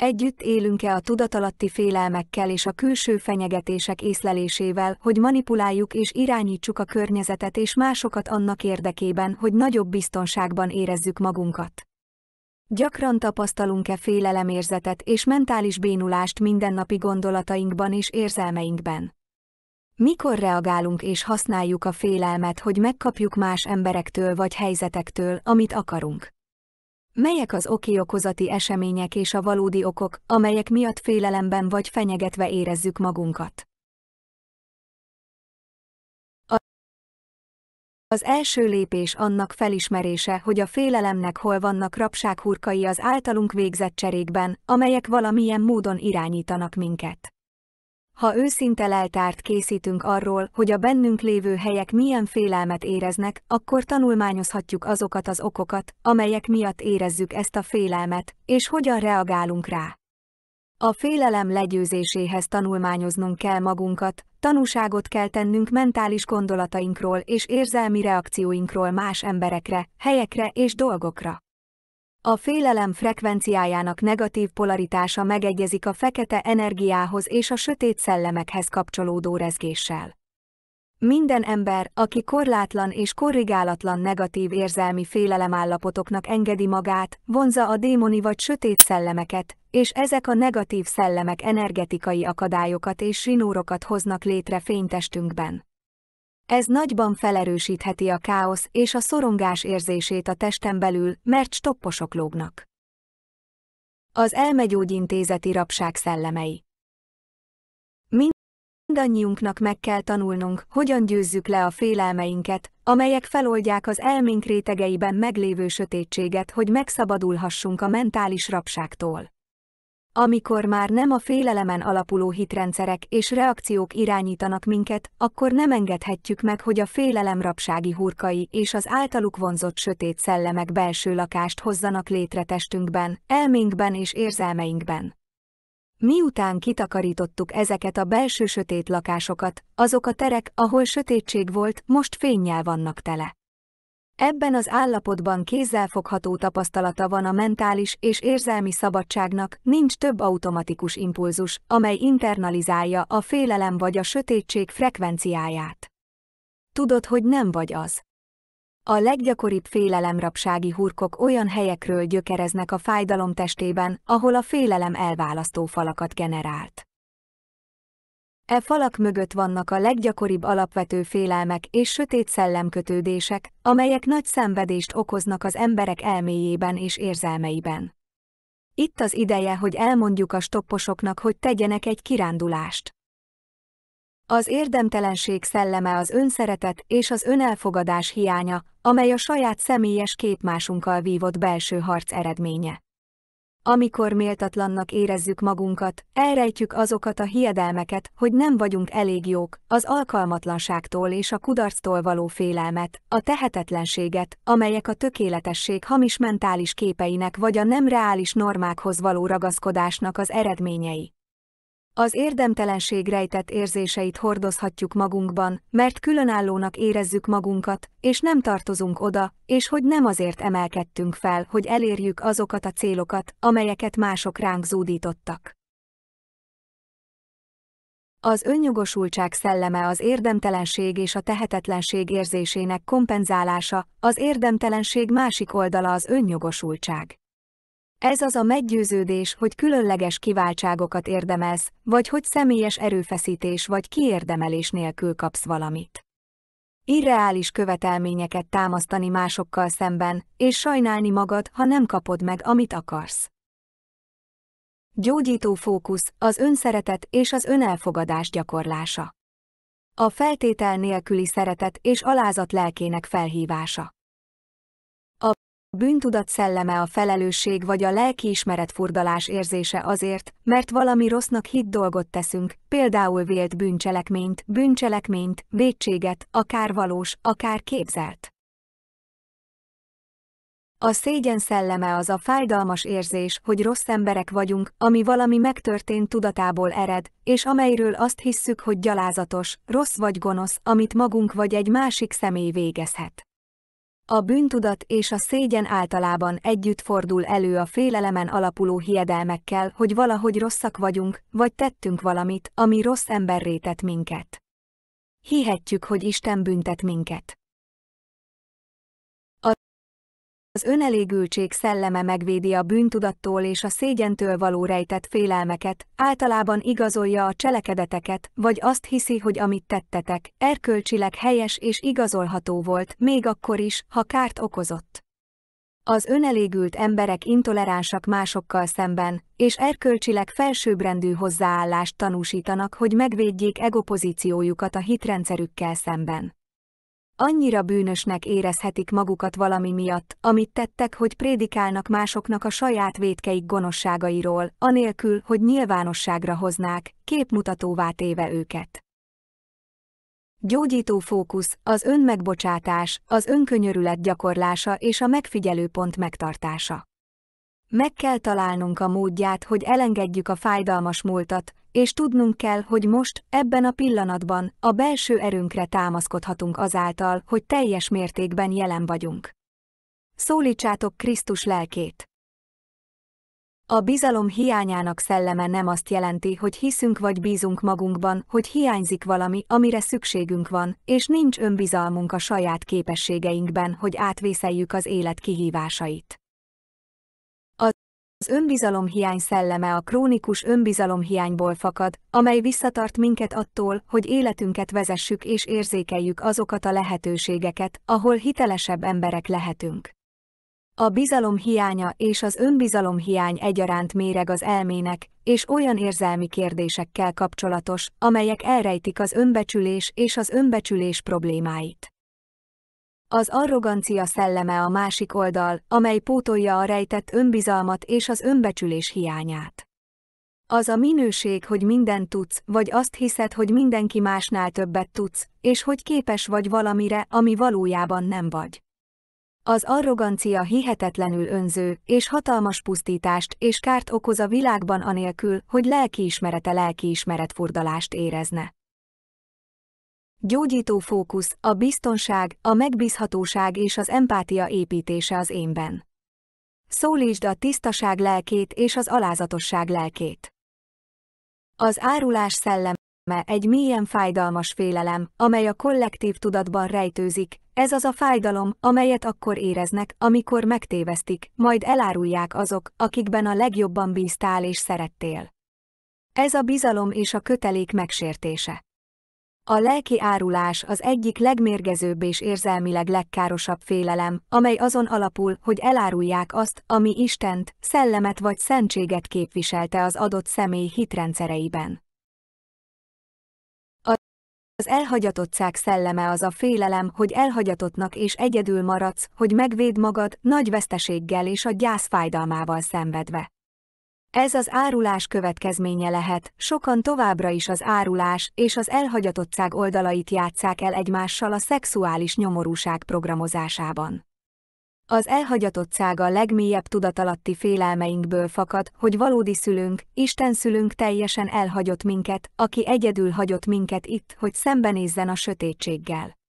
Együtt élünk-e a tudatalatti félelmekkel és a külső fenyegetések észlelésével, hogy manipuláljuk és irányítsuk a környezetet és másokat annak érdekében, hogy nagyobb biztonságban érezzük magunkat? Gyakran tapasztalunk-e félelemérzetet és mentális bénulást mindennapi gondolatainkban és érzelmeinkben? Mikor reagálunk és használjuk a félelmet, hogy megkapjuk más emberektől vagy helyzetektől, amit akarunk? Melyek az oki-okozati események és a valódi okok, amelyek miatt félelemben vagy fenyegetve érezzük magunkat? Az első lépés annak felismerése, hogy a félelemnek hol vannak rabsághurkai az általunk végzett cserékben, amelyek valamilyen módon irányítanak minket. Ha őszinte leltárt készítünk arról, hogy a bennünk lévő helyek milyen félelmet éreznek, akkor tanulmányozhatjuk azokat az okokat, amelyek miatt érezzük ezt a félelmet, és hogyan reagálunk rá. A félelem legyőzéséhez tanulmányoznunk kell magunkat, tanúságot kell tennünk mentális gondolatainkról és érzelmi reakcióinkról más emberekre, helyekre és dolgokra. A félelem frekvenciájának negatív polaritása megegyezik a fekete energiához és a sötét szellemekhez kapcsolódó rezgéssel. Minden ember, aki korlátlan és korrigálatlan negatív érzelmi félelemállapotoknak engedi magát, vonzza a démoni vagy sötét szellemeket, és ezek a negatív szellemek energetikai akadályokat és zsinórokat hoznak létre fénytestünkben. Ez nagyban felerősítheti a káosz és a szorongás érzését a testen belül, mert stopposok lógnak. Az elmegyógyintézeti rabság szellemei. Mindannyiunknak meg kell tanulnunk, hogyan győzzük le a félelmeinket, amelyek feloldják az elménk rétegeiben meglévő sötétséget, hogy megszabadulhassunk a mentális rabságtól. Amikor már nem a félelemen alapuló hitrendszerek és reakciók irányítanak minket, akkor nem engedhetjük meg, hogy a félelem rabsági hurkai és az általuk vonzott sötét szellemek belső lakást hozzanak létre testünkben, elménkben és érzelmeinkben. Miután kitakarítottuk ezeket a belső sötét lakásokat, azok a terek, ahol sötétség volt, most fénnyel vannak tele. Ebben az állapotban kézzelfogható tapasztalata van a mentális és érzelmi szabadságnak, nincs több automatikus impulzus, amely internalizálja a félelem vagy a sötétség frekvenciáját. Tudod, hogy nem vagy az. A leggyakoribb félelemrabsági hurkok olyan helyekről gyökereznek a fájdalom testében, ahol a félelem elválasztó falakat generált. E falak mögött vannak a leggyakoribb alapvető félelmek és sötét szellemkötődések, amelyek nagy szenvedést okoznak az emberek elméjében és érzelmeiben. Itt az ideje, hogy elmondjuk a stopposoknak, hogy tegyenek egy kirándulást. Az érdemtelenség szelleme az önszeretet és az önelfogadás hiánya, amely a saját személyes képmásunkkal vívott belső harc eredménye. Amikor méltatlannak érezzük magunkat, elrejtjük azokat a hiedelmeket, hogy nem vagyunk elég jók, az alkalmatlanságtól és a kudarctól való félelmet, a tehetetlenséget, amelyek a tökéletesség hamis mentális képeinek vagy a nem reális normákhoz való ragaszkodásnak az eredményei. Az érdemtelenség rejtett érzéseit hordozhatjuk magunkban, mert különállónak érezzük magunkat, és nem tartozunk oda, és hogy nem azért emelkedtünk fel, hogy elérjük azokat a célokat, amelyeket mások ránk zúdítottak. Az önjogosultság szelleme az érdemtelenség és a tehetetlenség érzésének kompenzálása, az érdemtelenség másik oldala az önjogosultság. Ez az a meggyőződés, hogy különleges kiváltságokat érdemelsz, vagy hogy személyes erőfeszítés vagy kiérdemelés nélkül kapsz valamit. Irreális követelményeket támasztani másokkal szemben, és sajnálni magad, ha nem kapod meg, amit akarsz. Gyógyító fókusz, az önszeretet és az önelfogadás gyakorlása. A feltétel nélküli szeretet és alázat lelkének felhívása. A bűntudat szelleme a felelősség vagy a lelkiismeret furdalás érzése azért, mert valami rossznak hitt dolgot teszünk, például vélt bűncselekményt, vétséget, akár valós, akár képzelt. A szégyen szelleme az a fájdalmas érzés, hogy rossz emberek vagyunk, ami valami megtörtént tudatából ered, és amelyről azt hisszük, hogy gyalázatos, rossz vagy gonosz, amit magunk vagy egy másik személy végezhet. A bűntudat és a szégyen általában együtt fordul elő a félelemen alapuló hiedelmekkel, hogy valahogy rosszak vagyunk, vagy tettünk valamit, ami rossz emberré tett minket. Hihetjük, hogy Isten büntet minket. Az önelégültség szelleme megvédi a bűntudattól és a szégyentől való rejtett félelmeket, általában igazolja a cselekedeteket, vagy azt hiszi, hogy amit tettetek, erkölcsileg helyes és igazolható volt, még akkor is, ha kárt okozott. Az önelégült emberek intoleránsak másokkal szemben, és erkölcsileg felsőbbrendű hozzáállást tanúsítanak, hogy megvédjék egopozíciójukat a hitrendszerükkel szemben. Annyira bűnösnek érezhetik magukat valami miatt, amit tettek, hogy prédikálnak másoknak a saját vétkeik gonoszságairól, anélkül, hogy nyilvánosságra hoznák, képmutatóvá téve őket. Gyógyító fókusz, az önmegbocsátás, az önkönyörület gyakorlása és a megfigyelőpont megtartása. Meg kell találnunk a módját, hogy elengedjük a fájdalmas múltat, és tudnunk kell, hogy most, ebben a pillanatban, a belső erőnkre támaszkodhatunk azáltal, hogy teljes mértékben jelen vagyunk. Szólítsátok Krisztus lelkét! A bizalom hiányának szelleme nem azt jelenti, hogy hiszünk vagy bízunk magunkban, hogy hiányzik valami, amire szükségünk van, és nincs önbizalmunk a saját képességeinkben, hogy átvészeljük az élet kihívásait. Az önbizalomhiány szelleme a krónikus önbizalomhiányból fakad, amely visszatart minket attól, hogy életünket vezessük és érzékeljük azokat a lehetőségeket, ahol hitelesebb emberek lehetünk. A bizalom hiánya és az önbizalom hiány egyaránt méreg az elmének, és olyan érzelmi kérdésekkel kapcsolatos, amelyek elrejtik az önbecsülés és az önbecsülés problémáit. Az arrogancia szelleme a másik oldal, amely pótolja a rejtett önbizalmat és az önbecsülés hiányát. Az a minőség, hogy mindent tudsz, vagy azt hiszed, hogy mindenki másnál többet tudsz, és hogy képes vagy valamire, ami valójában nem vagy. Az arrogancia hihetetlenül önző, és hatalmas pusztítást és kárt okoz a világban anélkül, hogy lelkiismeretfurdalást érezne. Gyógyító fókusz, a biztonság, a megbízhatóság és az empátia építése az énben. Szólítsd a tisztaság lelkét és az alázatosság lelkét. Az árulás szelleme egy mélyen fájdalmas félelem, amely a kollektív tudatban rejtőzik. Ez az a fájdalom, amelyet akkor éreznek, amikor megtévesztik, majd elárulják azok, akikben a legjobban bíztál és szerettél. Ez a bizalom és a kötelék megsértése. A lelki árulás az egyik legmérgezőbb és érzelmileg legkárosabb félelem, amely azon alapul, hogy elárulják azt, ami Istent, szellemet vagy szentséget képviselte az adott személy hitrendszereiben. Az elhagyatottság szelleme az a félelem, hogy elhagyatottnak és egyedül maradsz, hogy megvédd magad, nagy veszteséggel és a gyász fájdalmával szenvedve. Ez az árulás következménye lehet, sokan továbbra is az árulás és az elhagyatottság oldalait játsszák el egymással a szexuális nyomorúság programozásában. Az elhagyatottság a legmélyebb tudatalatti félelmeinkből fakad, hogy valódi szülünk, Isten szülünk teljesen elhagyott minket, aki egyedül hagyott minket itt, hogy szembenézzen a sötétséggel.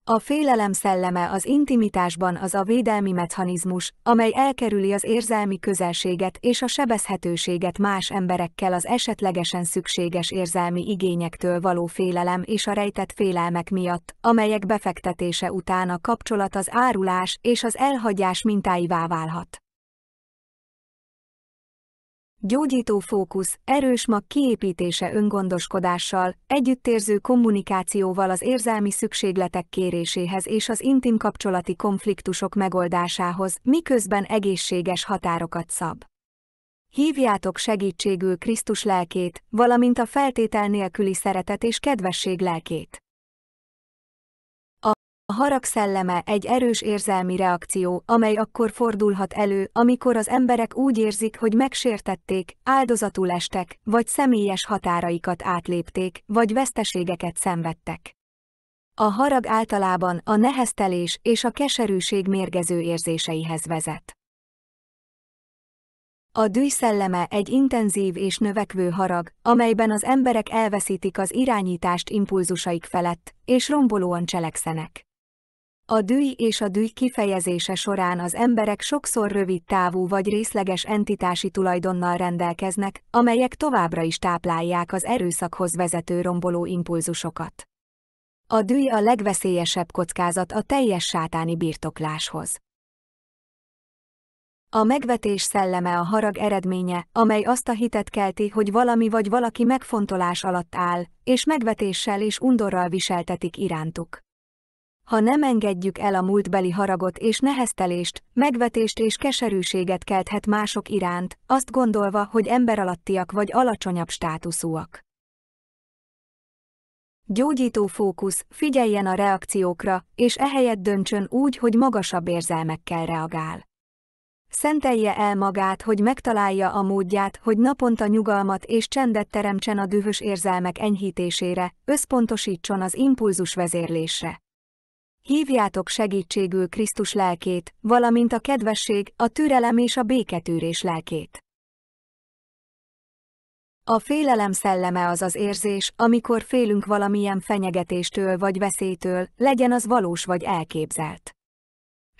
A félelem szelleme az intimitásban az a védelmi mechanizmus, amely elkerüli az érzelmi közelséget és a sebezhetőséget más emberekkel az esetlegesen szükséges érzelmi igényektől való félelem és a rejtett félelmek miatt, amelyek befektetése után a kapcsolat az árulás és az elhagyás mintáivá válhat. Gyógyító fókusz, erős mag kiépítése öngondoskodással, együttérző kommunikációval az érzelmi szükségletek kéréséhez és az intim kapcsolati konfliktusok megoldásához, miközben egészséges határokat szab. Hívjátok segítségül Krisztus lelkét, valamint a feltétel nélküli szeretet és kedvesség lelkét. A harag szelleme egy erős érzelmi reakció, amely akkor fordulhat elő, amikor az emberek úgy érzik, hogy megsértették, áldozatul estek, vagy személyes határaikat átlépték, vagy veszteségeket szenvedtek. A harag általában a neheztelés és a keserűség mérgező érzéseihez vezet. A düh szelleme egy intenzív és növekvő harag, amelyben az emberek elveszítik az irányítást impulzusaik felett, és rombolóan cselekszenek. A düh és a düh kifejezése során az emberek sokszor rövid távú vagy részleges entitási tulajdonnal rendelkeznek, amelyek továbbra is táplálják az erőszakhoz vezető romboló impulzusokat. A düh a legveszélyesebb kockázat a teljes sátáni birtokláshoz. A megvetés szelleme a harag eredménye, amely azt a hitet kelti, hogy valami vagy valaki megfontolás alatt áll, és megvetéssel és undorral viseltetik irántuk. Ha nem engedjük el a múltbeli haragot és neheztelést, megvetést és keserűséget kelthet mások iránt, azt gondolva, hogy emberalattiak vagy alacsonyabb státuszúak. Gyógyító fókusz, figyeljen a reakciókra, és ehelyett döntsön úgy, hogy magasabb érzelmekkel reagál. Szentelje el magát, hogy megtalálja a módját, hogy naponta nyugalmat és csendet teremtsen a dühös érzelmek enyhítésére, összpontosítson az impulzus vezérlésre. Hívjátok segítségül Krisztus lelkét, valamint a kedvesség, a türelem és a béketűrés lelkét. A félelem szelleme az az érzés, amikor félünk valamilyen fenyegetéstől vagy veszélytől, legyen az valós vagy elképzelt.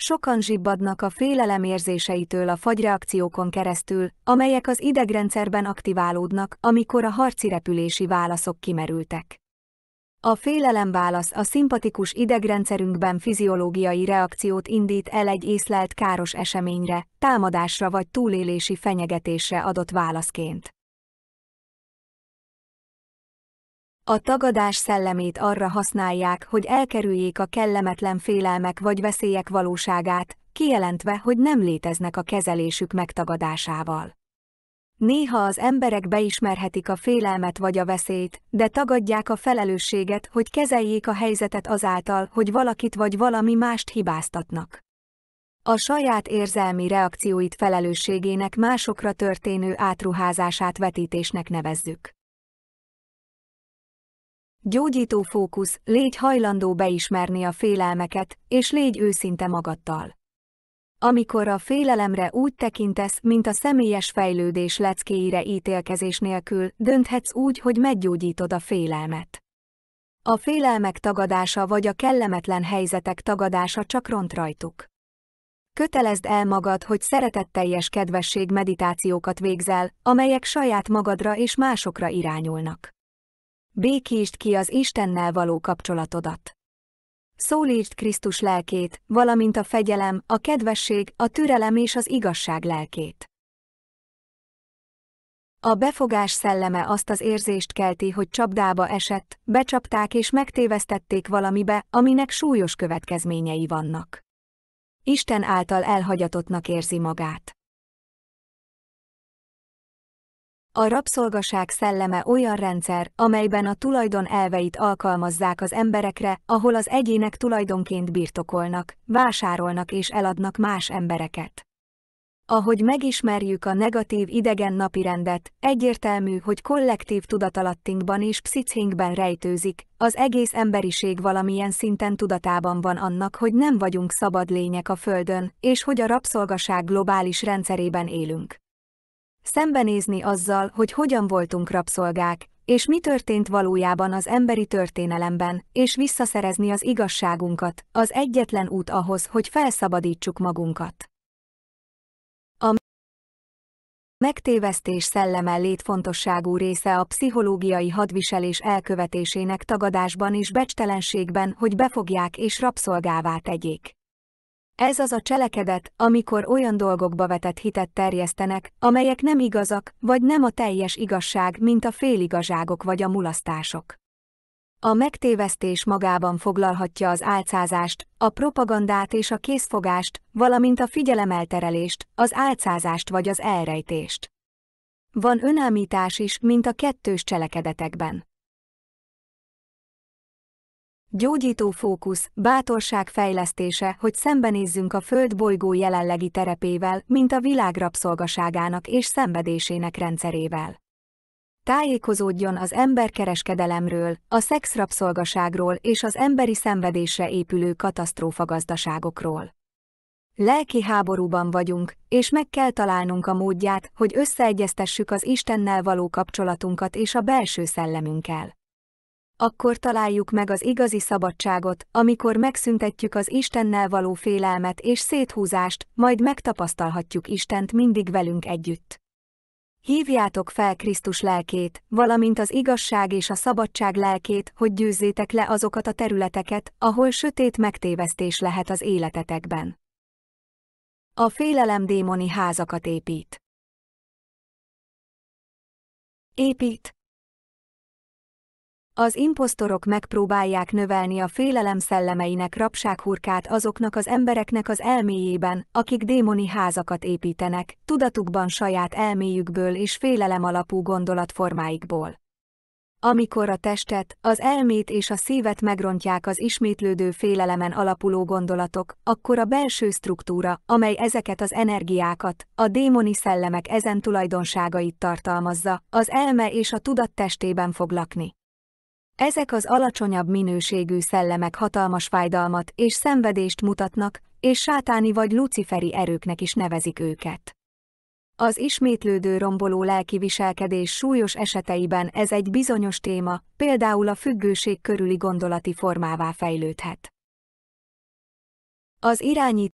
Sokan zsibbadnak a félelem érzéseitől a fagyreakciókon keresztül, amelyek az idegrendszerben aktiválódnak, amikor a harci repülési válaszok kimerültek. A félelemválasz a szimpatikus idegrendszerünkben fiziológiai reakciót indít el egy észlelt káros eseményre, támadásra vagy túlélési fenyegetésre adott válaszként. A tagadás szellemét arra használják, hogy elkerüljék a kellemetlen félelmek vagy veszélyek valóságát, kijelentve, hogy nem léteznek a kezelésük megtagadásával. Néha az emberek beismerhetik a félelmet vagy a veszélyt, de tagadják a felelősséget, hogy kezeljék a helyzetet azáltal, hogy valakit vagy valami mást hibáztatnak. A saját érzelmi reakcióit felelősségének másokra történő átruházását vetítésnek nevezzük. Gyógyító fókusz, légy hajlandó beismerni a félelmeket, és légy őszinte magaddal. Amikor a félelemre úgy tekintesz, mint a személyes fejlődés leckéire ítélkezés nélkül, dönthetsz úgy, hogy meggyógyítod a félelmet. A félelmek tagadása vagy a kellemetlen helyzetek tagadása csak ront rajtuk. Kötelezd el magad, hogy szeretetteljes kedvesség meditációkat végzel, amelyek saját magadra és másokra irányulnak. Békítsd ki az Istennel való kapcsolatodat. Szólítsd Krisztus lelkét, valamint a fegyelem, a kedvesség, a türelem és az igazság lelkét. A befogás szelleme azt az érzést kelti, hogy csapdába esett, becsapták és megtévesztették valamibe, aminek súlyos következményei vannak. Isten által elhagyatottnak érzi magát. A rabszolgaság szelleme olyan rendszer, amelyben a tulajdon elveit alkalmazzák az emberekre, ahol az egyének tulajdonként birtokolnak, vásárolnak és eladnak más embereket. Ahogy megismerjük a negatív idegen napirendet, egyértelmű, hogy kollektív tudatalattinkban és pszichénkben rejtőzik, az egész emberiség valamilyen szinten tudatában van annak, hogy nem vagyunk szabad lények a Földön, és hogy a rabszolgaság globális rendszerében élünk. Szembenézni azzal, hogy hogyan voltunk rabszolgák, és mi történt valójában az emberi történelemben, és visszaszerezni az igazságunkat, az egyetlen út ahhoz, hogy felszabadítsuk magunkat. A megtévesztés szelleme létfontosságú része a pszichológiai hadviselés elkövetésének tagadásban és becstelenségben, hogy befogják és rabszolgává tegyék. Ez az a cselekedet, amikor olyan dolgokba vetett hitet terjesztenek, amelyek nem igazak, vagy nem a teljes igazság, mint a féligazságok vagy a mulasztások. A megtévesztés magában foglalhatja az álcázást, a propagandát és a készfogást, valamint a figyelemelterelést, az álcázást vagy az elrejtést. Van önállítás is, mint a kettős cselekedetekben. Gyógyító fókusz, bátorság fejlesztése, hogy szembenézzünk a Föld bolygó jelenlegi terepével, mint a világ rabszolgaságának és szenvedésének rendszerével. Tájékozódjon az emberkereskedelemről, a szexrabszolgaságról és az emberi szenvedésre épülő katasztrófagazdaságokról. Lelki háborúban vagyunk, és meg kell találnunk a módját, hogy összeegyeztessük az Istennel való kapcsolatunkat és a belső szellemünkkel. Akkor találjuk meg az igazi szabadságot, amikor megszüntetjük az Istennel való félelmet és széthúzást, majd megtapasztalhatjuk Istent mindig velünk együtt. Hívjátok fel Krisztus lelkét, valamint az igazság és a szabadság lelkét, hogy győzzétek le azokat a területeket, ahol sötét megtévesztés lehet az életetekben. A félelem démoni házakat épít. Az imposztorok megpróbálják növelni a félelem szellemeinek rabsághurkát azoknak az embereknek az elméjében, akik démoni házakat építenek, tudatukban saját elméjükből és félelem alapú gondolatformáikból. Amikor a testet, az elmét és a szívet megrontják az ismétlődő félelemen alapuló gondolatok, akkor a belső struktúra, amely ezeket az energiákat, a démoni szellemek ezen tulajdonságait tartalmazza, az elme és a tudat testében fog lakni. Ezek az alacsonyabb minőségű szellemek hatalmas fájdalmat és szenvedést mutatnak, és sátáni vagy luciferi erőknek is nevezik őket. Az ismétlődő romboló lelki viselkedés súlyos eseteiben ez egy bizonyos téma, például a függőség körüli gondolati formává fejlődhet. Az irányító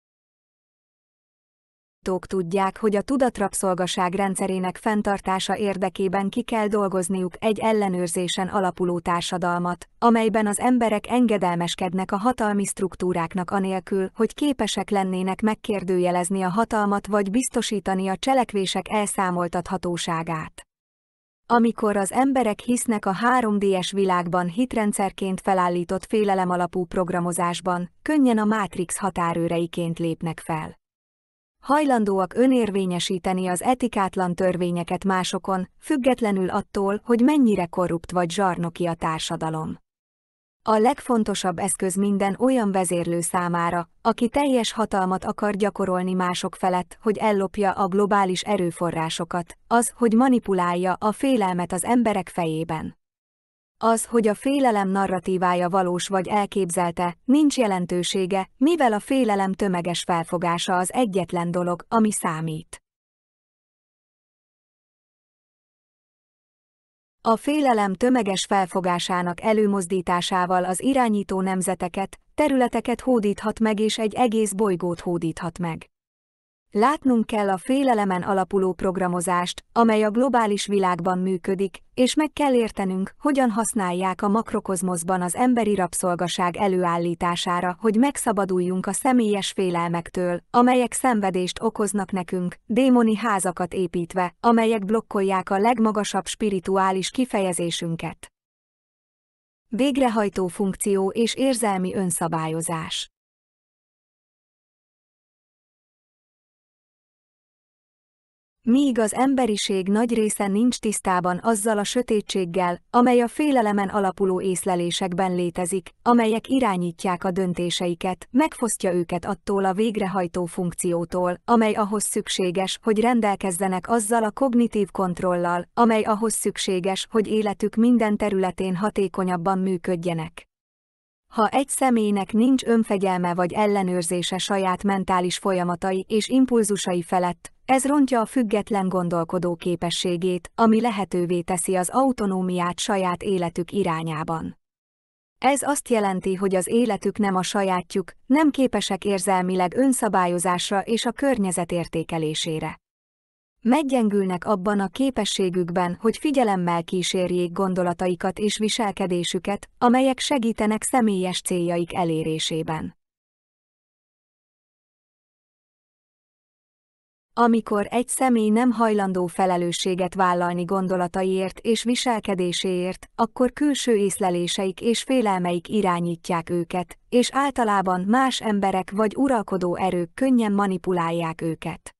Kutatók tudják, hogy a tudat rabszolgaság rendszerének fenntartása érdekében ki kell dolgozniuk egy ellenőrzésen alapuló társadalmat, amelyben az emberek engedelmeskednek a hatalmi struktúráknak anélkül, hogy képesek lennének megkérdőjelezni a hatalmat vagy biztosítani a cselekvések elszámoltathatóságát. Amikor az emberek hisznek a 3D-es világban hitrendszerként felállított félelem alapú programozásban, könnyen a Matrix határőreiként lépnek fel. Hajlandóak önérvényesíteni az etikátlan törvényeket másokon, függetlenül attól, hogy mennyire korrupt vagy zsarnoki a társadalom. A legfontosabb eszköz minden olyan vezérlő számára, aki teljes hatalmat akar gyakorolni mások felett, hogy ellopja a globális erőforrásokat, az, hogy manipulálja a félelmet az emberek fejében. Az, hogy a félelem narratívája valós vagy elképzelte, nincs jelentősége, mivel a félelem tömeges felfogása az egyetlen dolog, ami számít. A félelem tömeges felfogásának előmozdításával az irányító nemzeteket, területeket hódíthat meg és egy egész bolygót hódíthat meg. Látnunk kell a félelemen alapuló programozást, amely a globális világban működik, és meg kell értenünk, hogyan használják a makrokozmoszban az emberi rabszolgaság előállítására, hogy megszabaduljunk a személyes félelmektől, amelyek szenvedést okoznak nekünk, démoni házakat építve, amelyek blokkolják a legmagasabb spirituális kifejezésünket. Végrehajtó funkció és érzelmi önszabályozás. Míg az emberiség nagy része nincs tisztában azzal a sötétséggel, amely a félelemen alapuló észlelésekben létezik, amelyek irányítják a döntéseiket, megfosztja őket attól a végrehajtó funkciótól, amely ahhoz szükséges, hogy rendelkezzenek azzal a kognitív kontrollal, amely ahhoz szükséges, hogy életük minden területén hatékonyabban működjenek. Ha egy személynek nincs önfegyelme vagy ellenőrzése saját mentális folyamatai és impulzusai felett, ez rontja a független gondolkodó képességét, ami lehetővé teszi az autonómiát saját életük irányában. Ez azt jelenti, hogy az életük nem a sajátjuk, nem képesek érzelmileg önszabályozásra és a környezet értékelésére. Meggyengülnek abban a képességükben, hogy figyelemmel kísérjék gondolataikat és viselkedésüket, amelyek segítenek személyes céljaik elérésében. Amikor egy személy nem hajlandó felelősséget vállalni gondolataiért és viselkedéséért, akkor külső észleléseik és félelmeik irányítják őket, és általában más emberek vagy uralkodó erők könnyen manipulálják őket.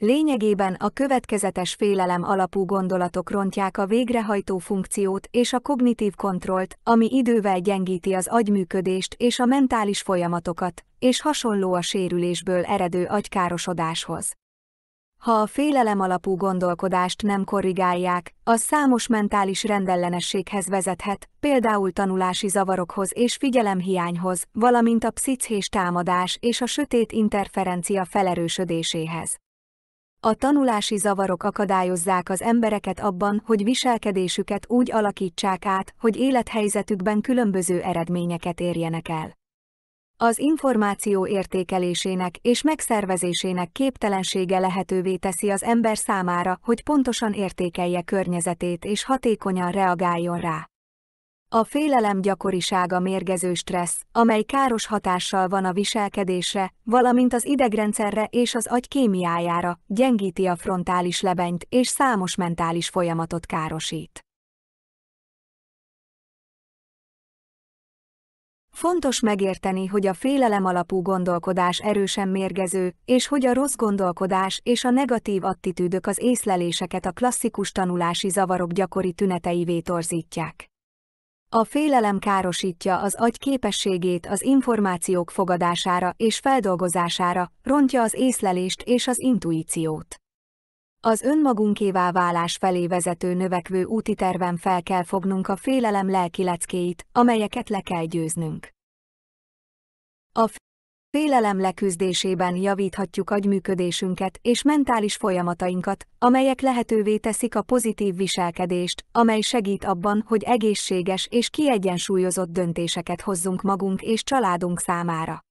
Lényegében a következetes félelem alapú gondolatok rontják a végrehajtó funkciót és a kognitív kontrollt, ami idővel gyengíti az agyműködést és a mentális folyamatokat, és hasonló a sérülésből eredő agykárosodáshoz. Ha a félelem alapú gondolkodást nem korrigálják, az számos mentális rendellenességhez vezethet, például tanulási zavarokhoz és figyelemhiányhoz, valamint a pszichés támadás és a sötét interferencia felerősödéséhez. A tanulási zavarok akadályozzák az embereket abban, hogy viselkedésüket úgy alakítsák át, hogy élethelyzetükben különböző eredményeket érjenek el. Az információ értékelésének és megszervezésének képtelensége lehetővé teszi az ember számára, hogy pontosan értékelje környezetét és hatékonyan reagáljon rá. A félelem gyakorisága mérgező stressz, amely káros hatással van a viselkedésre, valamint az idegrendszerre és az agy kémiájára, gyengíti a frontális lebenyt és számos mentális folyamatot károsít. Fontos megérteni, hogy a félelem alapú gondolkodás erősen mérgező, és hogy a rossz gondolkodás és a negatív attitűdök az észleléseket a klasszikus tanulási zavarok gyakori tüneteivé torzítják. A félelem károsítja az agy képességét az információk fogadására és feldolgozására, rontja az észlelést és az intuíciót. Az önmagunkévá válás felé vezető növekvő útiterven fel kell fognunk a félelem lelki leckéit, amelyeket le kell győznünk. A félelem leküzdésében javíthatjuk agyműködésünket és mentális folyamatainkat, amelyek lehetővé teszik a pozitív viselkedést, amely segít abban, hogy egészséges és kiegyensúlyozott döntéseket hozzunk magunk és családunk számára.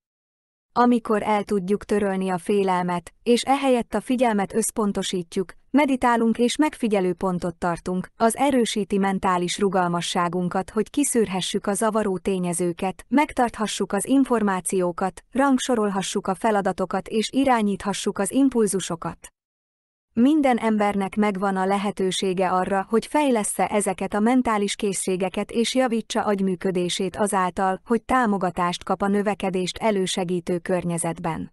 Amikor el tudjuk törölni a félelmet, és ehelyett a figyelmet összpontosítjuk, meditálunk és megfigyelő pontot tartunk, az erősíti mentális rugalmasságunkat, hogy kiszűrhessük a zavaró tényezőket, megtarthassuk az információkat, rangsorolhassuk a feladatokat és irányíthassuk az impulzusokat. Minden embernek megvan a lehetősége arra, hogy fejlessze ezeket a mentális készségeket és javítsa agyműködését azáltal, hogy támogatást kap a növekedést elősegítő környezetben.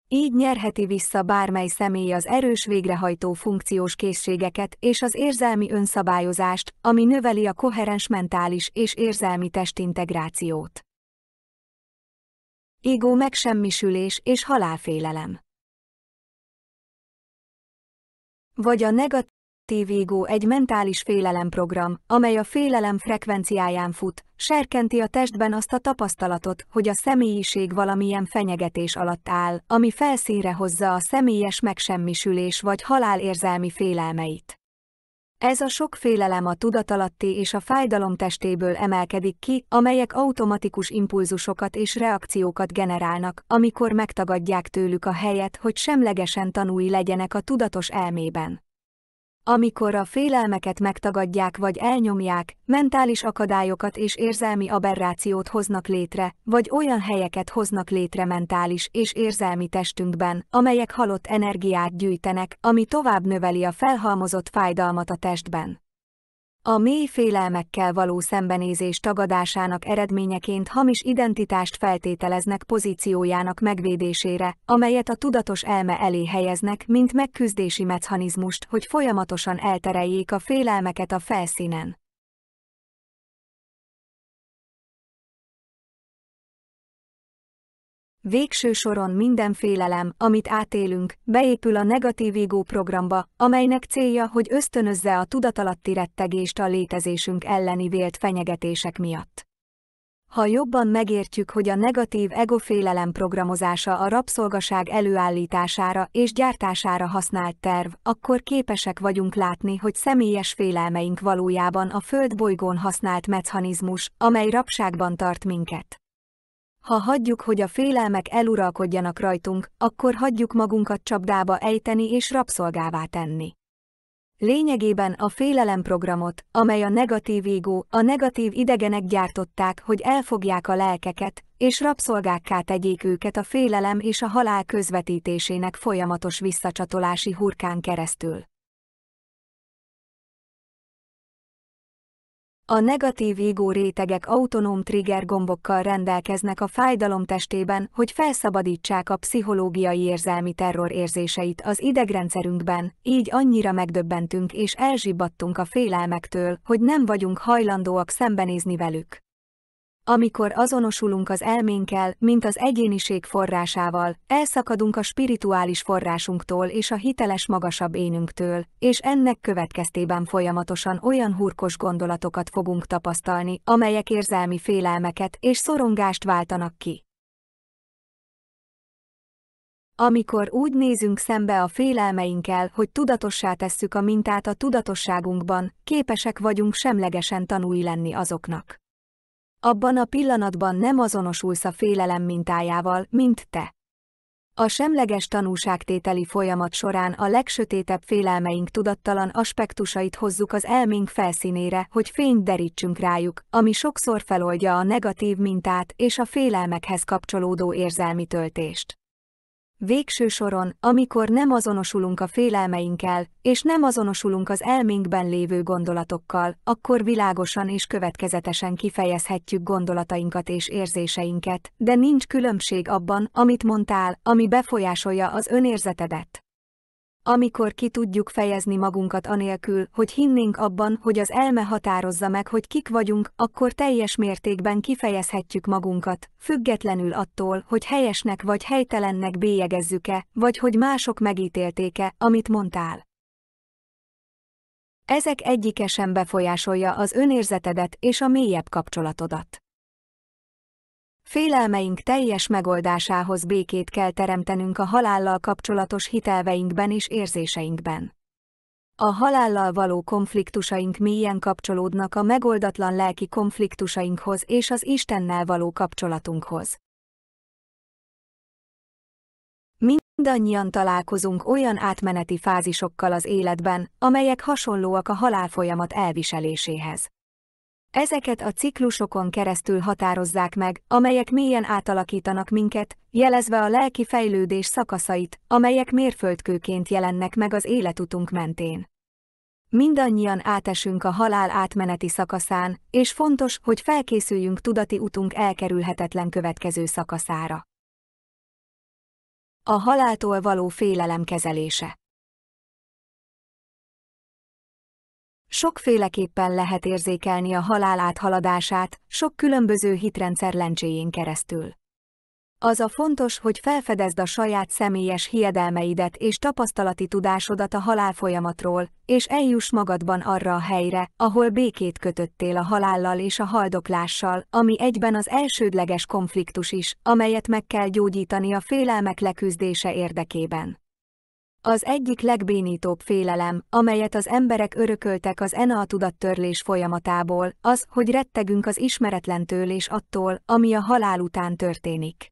Így nyerheti vissza bármely személy az erős végrehajtó funkciós készségeket és az érzelmi önszabályozást, ami növeli a koherens mentális és érzelmi testintegrációt. Ego megsemmisülés és halálfélelem. Vagy a negatív ego egy mentális félelemprogram, amely a félelem frekvenciáján fut, serkenti a testben azt a tapasztalatot, hogy a személyiség valamilyen fenyegetés alatt áll, ami felszínre hozza a személyes megsemmisülés vagy halál érzelmi félelmeit. Ez a sok félelem a tudatalatti és a fájdalom testéből emelkedik ki, amelyek automatikus impulzusokat és reakciókat generálnak, amikor megtagadják tőlük a helyet, hogy semlegesen tanúi legyenek a tudatos elmében. Amikor a félelmeket megtagadják vagy elnyomják, mentális akadályokat és érzelmi aberrációt hoznak létre, vagy olyan helyeket hoznak létre mentális és érzelmi testünkben, amelyek halott energiát gyűjtenek, ami tovább növeli a felhalmozott fájdalmat a testben. A mély félelmekkel való szembenézés tagadásának eredményeként hamis identitást feltételeznek pozíciójának megvédésére, amelyet a tudatos elme elé helyeznek, mint megküzdési mechanizmust, hogy folyamatosan eltereljék a félelmeket a felszínen. Végső soron minden félelem, amit átélünk, beépül a negatív ego programba, amelynek célja, hogy ösztönözze a tudatalatti rettegést a létezésünk elleni vélt fenyegetések miatt. Ha jobban megértjük, hogy a negatív ego félelem programozása a rabszolgaság előállítására és gyártására használt terv, akkor képesek vagyunk látni, hogy személyes félelmeink valójában a földbolygón használt mechanizmus, amely rabságban tart minket. Ha hagyjuk, hogy a félelmek eluralkodjanak rajtunk, akkor hagyjuk magunkat csapdába ejteni és rabszolgává tenni. Lényegében a félelemprogramot, amely a negatív ego, a negatív idegenek gyártották, hogy elfogják a lelkeket, és rabszolgákká tegyék őket a félelem és a halál közvetítésének folyamatos visszacsatolási hurkán keresztül. A negatív ego rétegek autonóm trigger gombokkal rendelkeznek a fájdalom testében, hogy felszabadítsák a pszichológiai érzelmi terror érzéseit az idegrendszerünkben, így annyira megdöbbentünk és elzsibbadtunk a félelmektől, hogy nem vagyunk hajlandóak szembenézni velük. Amikor azonosulunk az elménkkel, mint az egyéniség forrásával, elszakadunk a spirituális forrásunktól és a hiteles magasabb énünktől, és ennek következtében folyamatosan olyan hurkos gondolatokat fogunk tapasztalni, amelyek érzelmi félelmeket és szorongást váltanak ki. Amikor úgy nézünk szembe a félelmeinkkel, hogy tudatossá tesszük a mintát a tudatosságunkban, képesek vagyunk semlegesen tanúi lenni azoknak. Abban a pillanatban nem azonosulsz a félelem mintájával, mint te. A semleges tanúságtételi folyamat során a legsötétebb félelmeink tudattalan aspektusait hozzuk az elménk felszínére, hogy fényt derítsünk rájuk, ami sokszor feloldja a negatív mintát és a félelmekhez kapcsolódó érzelmi töltést. Végső soron, amikor nem azonosulunk a félelmeinkkel, és nem azonosulunk az elménkben lévő gondolatokkal, akkor világosan és következetesen kifejezhetjük gondolatainkat és érzéseinket, de nincs különbség abban, amit mondtál, ami befolyásolja az önérzetedet. Amikor ki tudjuk fejezni magunkat anélkül, hogy hinnénk abban, hogy az elme határozza meg, hogy kik vagyunk, akkor teljes mértékben kifejezhetjük magunkat, függetlenül attól, hogy helyesnek vagy helytelennek bélyegezzük-e, vagy hogy mások megítélték-e, amit mondtál. Ezek egyike sem befolyásolja az önérzetedet és a mélyebb kapcsolatodat. Félelmeink teljes megoldásához békét kell teremtenünk a halállal kapcsolatos hitelveinkben és érzéseinkben. A halállal való konfliktusaink mélyen kapcsolódnak a megoldatlan lelki konfliktusainkhoz és az Istennel való kapcsolatunkhoz. Mindannyian találkozunk olyan átmeneti fázisokkal az életben, amelyek hasonlóak a halálfolyamat elviseléséhez. Ezeket a ciklusokon keresztül határozzák meg, amelyek mélyen átalakítanak minket, jelezve a lelki fejlődés szakaszait, amelyek mérföldkőként jelennek meg az életutunk mentén. Mindannyian átesünk a halál átmeneti szakaszán, és fontos, hogy felkészüljünk tudati utunk elkerülhetetlen következő szakaszára. A haláltól való félelem kezelése. Sokféleképpen lehet érzékelni a halál áthaladását, sok különböző hitrendszer lencséjén keresztül. Az a fontos, hogy felfedezd a saját személyes hiedelmeidet és tapasztalati tudásodat a halálfolyamatról, és eljuss magadban arra a helyre, ahol békét kötöttél a halállal és a haldoklással, ami egyben az elsődleges konfliktus is, amelyet meg kell gyógyítani a félelmek leküzdése érdekében. Az egyik legbénítóbb félelem, amelyet az emberek örököltek az a tudattörlés folyamatából, az, hogy rettegünk az ismeretlentől és attól, ami a halál után történik.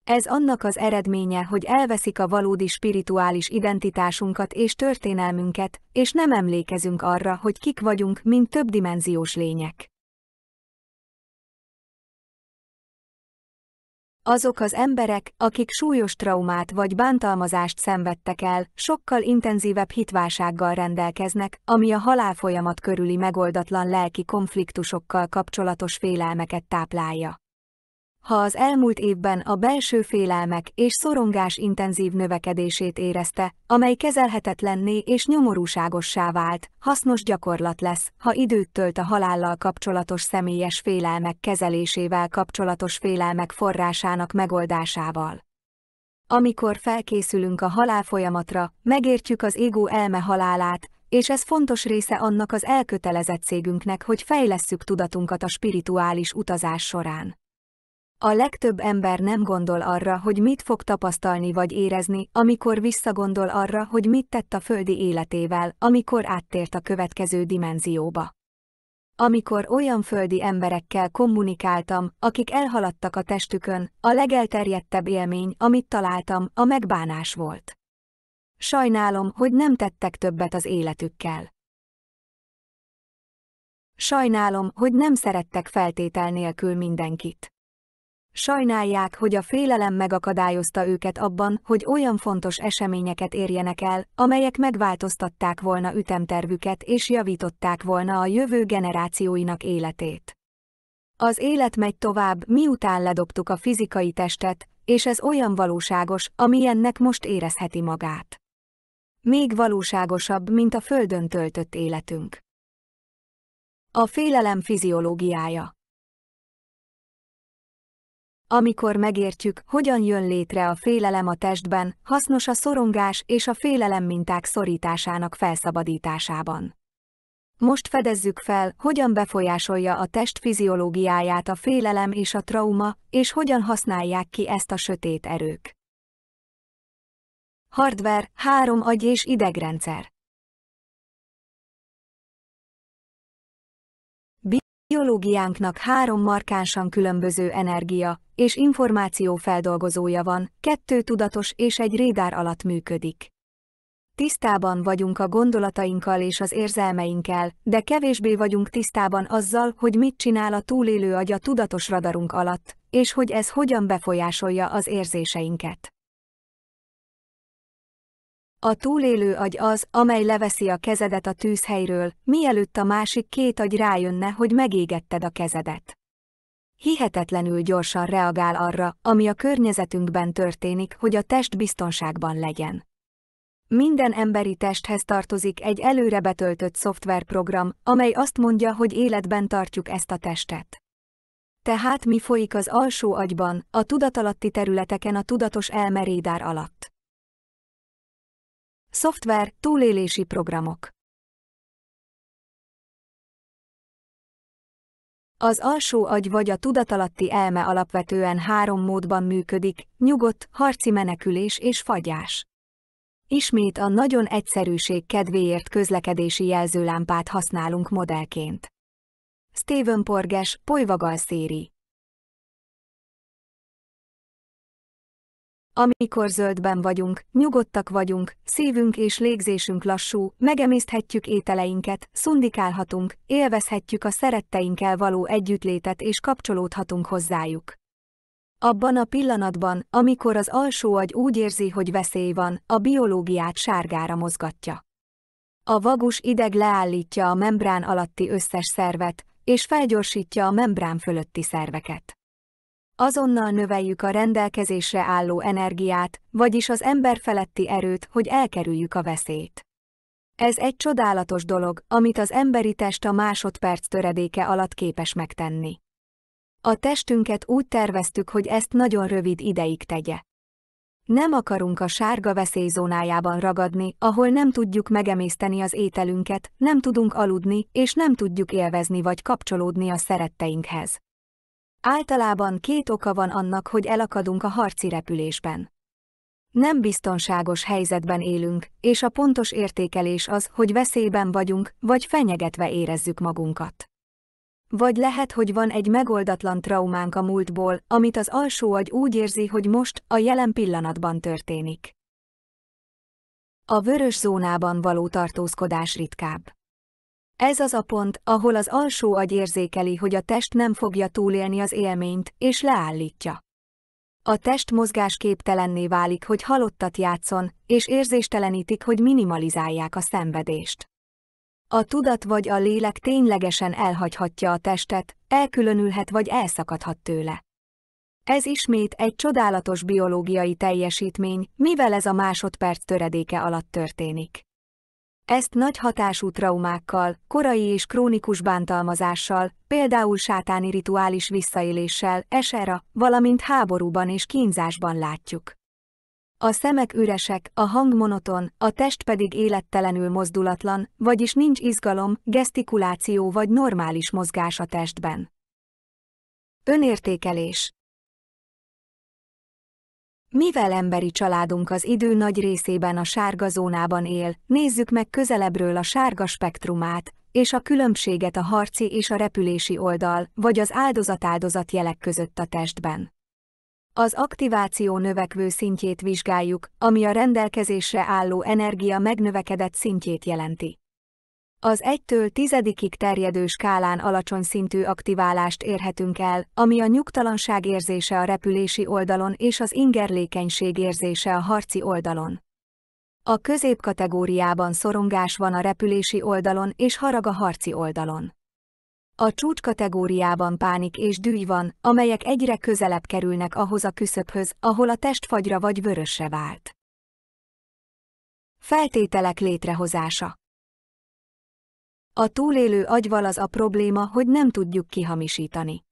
Ez annak az eredménye, hogy elveszik a valódi spirituális identitásunkat és történelmünket, és nem emlékezünk arra, hogy kik vagyunk, mint többdimenziós lények. Azok az emberek, akik súlyos traumát vagy bántalmazást szenvedtek el, sokkal intenzívebb hitválsággal rendelkeznek, ami a halálfolyamat körüli megoldatlan lelki konfliktusokkal kapcsolatos félelmeket táplálja. Ha az elmúlt évben a belső félelmek és szorongás intenzív növekedését érezte, amely kezelhetetlenné és nyomorúságossá vált, hasznos gyakorlat lesz, ha időt tölt a halállal kapcsolatos személyes félelmek kezelésével kapcsolatos félelmek forrásának megoldásával. Amikor felkészülünk a halálfolyamatra, megértjük az égó elme halálát, és ez fontos része annak az elkötelezettségünknek, hogy fejlesszük tudatunkat a spirituális utazás során. A legtöbb ember nem gondol arra, hogy mit fog tapasztalni vagy érezni, amikor visszagondol arra, hogy mit tett a földi életével, amikor áttért a következő dimenzióba. Amikor olyan földi emberekkel kommunikáltam, akik elhaladtak a testükön, a legelterjedtebb élmény, amit találtam, a megbánás volt. Sajnálom, hogy nem tettek többet az életükkel. Sajnálom, hogy nem szerettek feltétel nélkül mindenkit. Sajnálják, hogy a félelem megakadályozta őket abban, hogy olyan fontos eseményeket érjenek el, amelyek megváltoztatták volna ütemtervüket és javították volna a jövő generációinak életét. Az élet megy tovább, miután ledobtuk a fizikai testet, és ez olyan valóságos, amilyennek most érezheti magát. Még valóságosabb, mint a földön töltött életünk. A félelem fiziológiája. Amikor megértjük, hogyan jön létre a félelem a testben, hasznos a szorongás és a félelem minták szorításának felszabadításában. Most fedezzük fel, hogyan befolyásolja a test fiziológiáját a félelem és a trauma, és hogyan használják ki ezt a sötét erők. Hardware, 3 agy és idegrendszer. Biológiánknak 3 markánsan különböző energia és információfeldolgozója van, 2 tudatos és 1 radar alatt működik. Tisztában vagyunk a gondolatainkkal és az érzelmeinkkel, de kevésbé vagyunk tisztában azzal, hogy mit csinál a túlélő agy a tudatos radarunk alatt, és hogy ez hogyan befolyásolja az érzéseinket. A túlélő agy az, amely leveszi a kezedet a tűzhelyről, mielőtt a másik 2 agy rájönne, hogy megégetted a kezedet. Hihetetlenül gyorsan reagál arra, ami a környezetünkben történik, hogy a test biztonságban legyen. Minden emberi testhez tartozik egy előre betöltött szoftverprogram, amely azt mondja, hogy életben tartjuk ezt a testet. Tehát mi folyik az alsó agyban, a tudatalatti területeken a tudatos elme radar alatt? Szoftver, túlélési programok. Az alsó agy vagy a tudatalatti elme alapvetően 3 módban működik: nyugodt, harci menekülés és fagyás. Ismét a nagyon egyszerűség kedvéért közlekedési jelzőlámpát használunk modellként. Stephen Porges, Polyvagal széri. Amikor zöldben vagyunk, nyugodtak vagyunk, szívünk és légzésünk lassú, megemészthetjük ételeinket, szundikálhatunk, élvezhetjük a szeretteinkkel való együttlétet és kapcsolódhatunk hozzájuk. Abban a pillanatban, amikor az alsó agy úgy érzi, hogy veszély van, a biológiát sárgára mozgatja. A vagus ideg leállítja a membrán alatti összes szervet, és felgyorsítja a membrán fölötti szerveket. Azonnal növeljük a rendelkezésre álló energiát, vagyis az ember feletti erőt, hogy elkerüljük a veszélyt. Ez egy csodálatos dolog, amit az emberi test a másodperc töredéke alatt képes megtenni. A testünket úgy terveztük, hogy ezt nagyon rövid ideig tegye. Nem akarunk a sárga veszélyzónájában ragadni, ahol nem tudjuk megemészteni az ételünket, nem tudunk aludni, és nem tudjuk élvezni vagy kapcsolódni a szeretteinkhez. Általában 2 oka van annak, hogy elakadunk a harci repülésben. Nem biztonságos helyzetben élünk, és a pontos értékelés az, hogy veszélyben vagyunk, vagy fenyegetve érezzük magunkat. Vagy lehet, hogy van egy megoldatlan traumánk a múltból, amit az alsó agy úgy érzi, hogy most, a jelen pillanatban történik. A vörös zónában való tartózkodás ritkább. Ez az a pont, ahol az alsó agy érzékeli, hogy a test nem fogja túlélni az élményt, és leállítja. A test mozgásképtelenné válik, hogy halottat játszon, és érzéstelenítik, hogy minimalizálják a szenvedést. A tudat vagy a lélek ténylegesen elhagyhatja a testet, elkülönülhet vagy elszakadhat tőle. Ez ismét egy csodálatos biológiai teljesítmény, mivel ez a másodperc töredéke alatt történik. Ezt nagy hatású traumákkal, korai és krónikus bántalmazással, például sátáni rituális visszaéléssel, esera, valamint háborúban és kínzásban látjuk. A szemek üresek, a hang monoton, a test pedig élettelenül mozdulatlan, vagyis nincs izgalom, gesztikuláció vagy normális mozgás a testben. Önértékelés. Mivel emberi családunk az idő nagy részében a sárga zónában él, nézzük meg közelebbről a sárga spektrumát, és a különbséget a harci és a repülési oldal, vagy az áldozat-áldozat jelek között a testben. Az aktiváció növekvő szintjét vizsgáljuk, ami a rendelkezésre álló energia megnövekedett szintjét jelenti. Az 1-től 10-ig terjedő skálán alacsony szintű aktiválást érhetünk el, ami a nyugtalanság érzése a repülési oldalon és az ingerlékenység érzése a harci oldalon. A középkategóriában szorongás van a repülési oldalon és harag a harci oldalon. A csúcskategóriában pánik és dűj van, amelyek egyre közelebb kerülnek ahhoz a küszöbhöz, ahol a test fagyra vagy vörösre vált. Feltételek létrehozása. A túlélő agyval az a probléma, hogy nem tudjuk kihamisítani.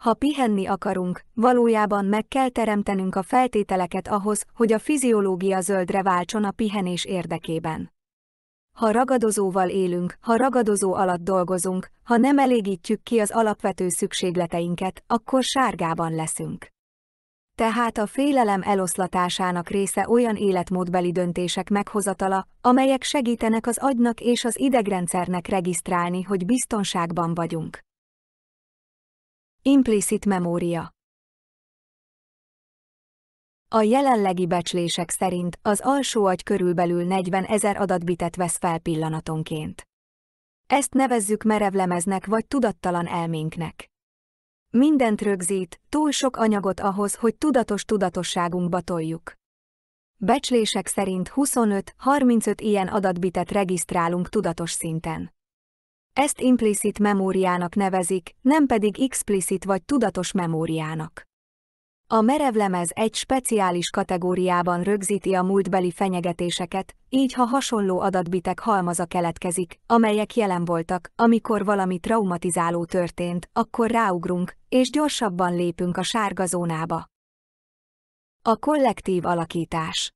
Ha pihenni akarunk, valójában meg kell teremtenünk a feltételeket ahhoz, hogy a fiziológia zöldre váltson a pihenés érdekében. Ha ragadozóval élünk, ha ragadozó alatt dolgozunk, ha nem elégítjük ki az alapvető szükségleteinket, akkor sárgában leszünk. Tehát a félelem eloszlatásának része olyan életmódbeli döntések meghozatala, amelyek segítenek az agynak és az idegrendszernek regisztrálni, hogy biztonságban vagyunk. Implicit memória. A jelenlegi becslések szerint az alsó agy körülbelül 40 000 adatbitet vesz fel pillanatonként. Ezt nevezzük merevlemeznek vagy tudattalan elménknek. Mindent rögzít, túl sok anyagot ahhoz, hogy tudatos tudatosságunkba toljuk. Becslések szerint 25-35 ilyen adatbitet regisztrálunk tudatos szinten. Ezt implicit memóriának nevezik, nem pedig explicit vagy tudatos memóriának. A merevlemez egy speciális kategóriában rögzíti a múltbeli fenyegetéseket, így ha hasonló adatbitek halmaza keletkezik, amelyek jelen voltak, amikor valami traumatizáló történt, akkor ráugrunk, és gyorsabban lépünk a sárga zónába. A kollektív alakítás.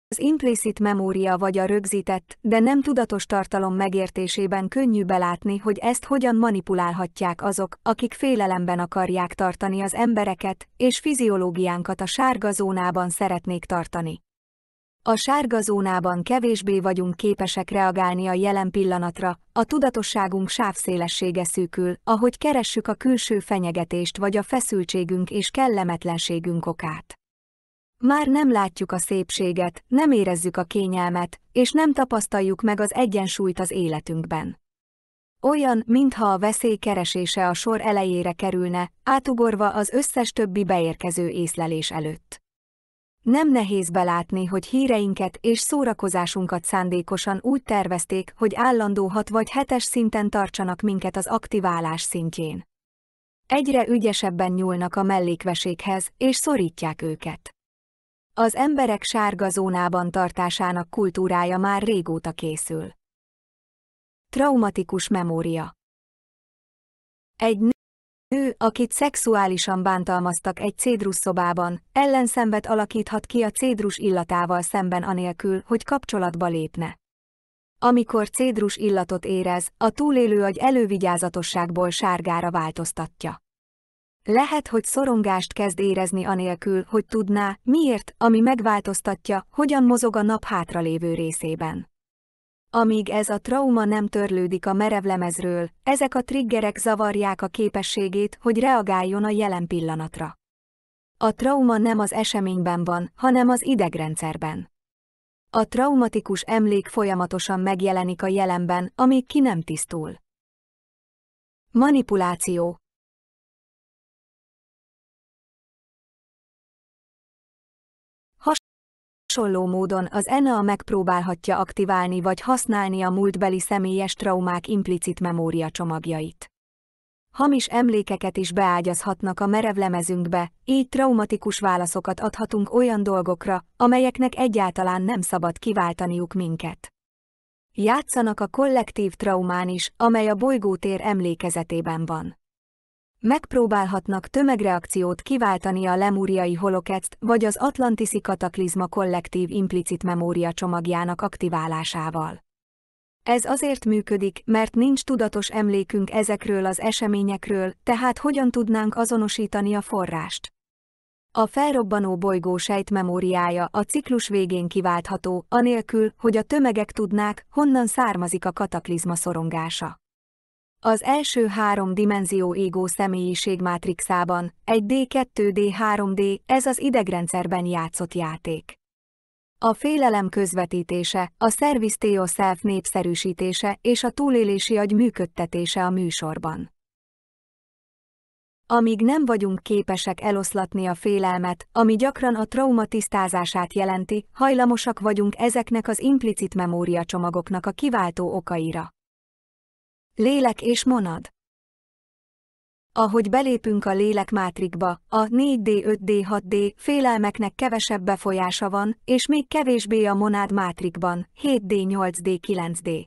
Az implicit memória vagy a rögzített, de nem tudatos tartalom megértésében könnyű belátni, hogy ezt hogyan manipulálhatják azok, akik félelemben akarják tartani az embereket, és fiziológiánkat a sárga zónában szeretnék tartani. A sárga zónában kevésbé vagyunk képesek reagálni a jelen pillanatra, a tudatosságunk sávszélessége szűkül, ahogy keressük a külső fenyegetést vagy a feszültségünk és kellemetlenségünk okát. Már nem látjuk a szépséget, nem érezzük a kényelmet, és nem tapasztaljuk meg az egyensúlyt az életünkben. Olyan, mintha a veszély keresése a sor elejére kerülne, átugorva az összes többi beérkező észlelés előtt. Nem nehéz belátni, hogy híreinket és szórakozásunkat szándékosan úgy tervezték, hogy állandó 6 vagy 7-es szinten tartsanak minket az aktiválás szintjén. Egyre ügyesebben nyúlnak a mellékvesékhez, és szorítják őket. Az emberek sárga zónában tartásának kultúrája már régóta készül. Traumatikus memória. Egy nő, akit szexuálisan bántalmaztak egy cédrusszobában, ellenszenvet alakíthat ki a cédrus illatával szemben anélkül, hogy kapcsolatba lépne. Amikor cédrus illatot érez, a túlélő agy elővigyázatosságból sárgára változtatja. Lehet, hogy szorongást kezd érezni anélkül, hogy tudná, miért, ami megváltoztatja, hogyan mozog a nap hátralévő részében. Amíg ez a trauma nem törlődik a merevlemezről, ezek a triggerek zavarják a képességét, hogy reagáljon a jelen pillanatra. A trauma nem az eseményben van, hanem az idegrendszerben. A traumatikus emlék folyamatosan megjelenik a jelenben, amíg ki nem tisztul. Manipuláció. Hasonló módon az ENA megpróbálhatja aktiválni vagy használni a múltbeli személyes traumák implicit memória csomagjait. Hamis emlékeket is beágyazhatnak a merevlemezünkbe, így traumatikus válaszokat adhatunk olyan dolgokra, amelyeknek egyáltalán nem szabad kiváltaniuk minket. Játszanak a kollektív traumán is, amely a bolygótér emlékezetében van. Megpróbálhatnak tömegreakciót kiváltani a lemúriai holocaust vagy az atlantiszi kataklizma kollektív implicit memória csomagjának aktiválásával. Ez azért működik, mert nincs tudatos emlékünk ezekről az eseményekről, tehát hogyan tudnánk azonosítani a forrást? A felrobbanó bolygó sejtmemóriája a ciklus végén kiváltható, anélkül, hogy a tömegek tudnák, honnan származik a kataklizma szorongása. Az első 3 dimenzió égó személyiségmátrixában, egy D2D3D, ez az idegrendszerben játszott játék. A félelem közvetítése, a service to yourself népszerűsítése és a túlélési agy működtetése a műsorban. Amíg nem vagyunk képesek eloszlatni a félelmet, ami gyakran a trauma tisztázását jelenti, hajlamosak vagyunk ezeknek az implicit memóriacsomagoknak a kiváltó okaira. Lélek és monad. Ahogy belépünk a lélekmátrikba, a 4D, 5D, 6D félelmeknek kevesebb befolyása van, és még kevésbé a monád mátrikban, 7D, 8D, 9D.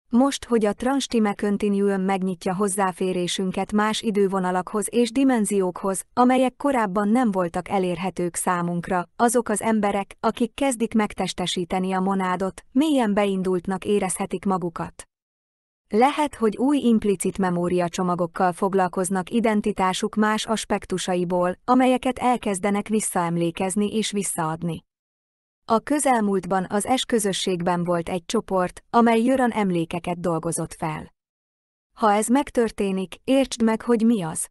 Most, hogy a Transtime Continuum megnyitja hozzáférésünket más idővonalakhoz és dimenziókhoz, amelyek korábban nem voltak elérhetők számunkra, azok az emberek, akik kezdik megtestesíteni a monádot, mélyen beindultnak érezhetik magukat. Lehet, hogy új implicit memóriacsomagokkal foglalkoznak identitásuk más aspektusaiból, amelyeket elkezdenek visszaemlékezni és visszaadni. A közelmúltban az S-közösségben volt egy csoport, amely jön emlékeket dolgozott fel. Ha ez megtörténik, értsd meg, hogy mi az.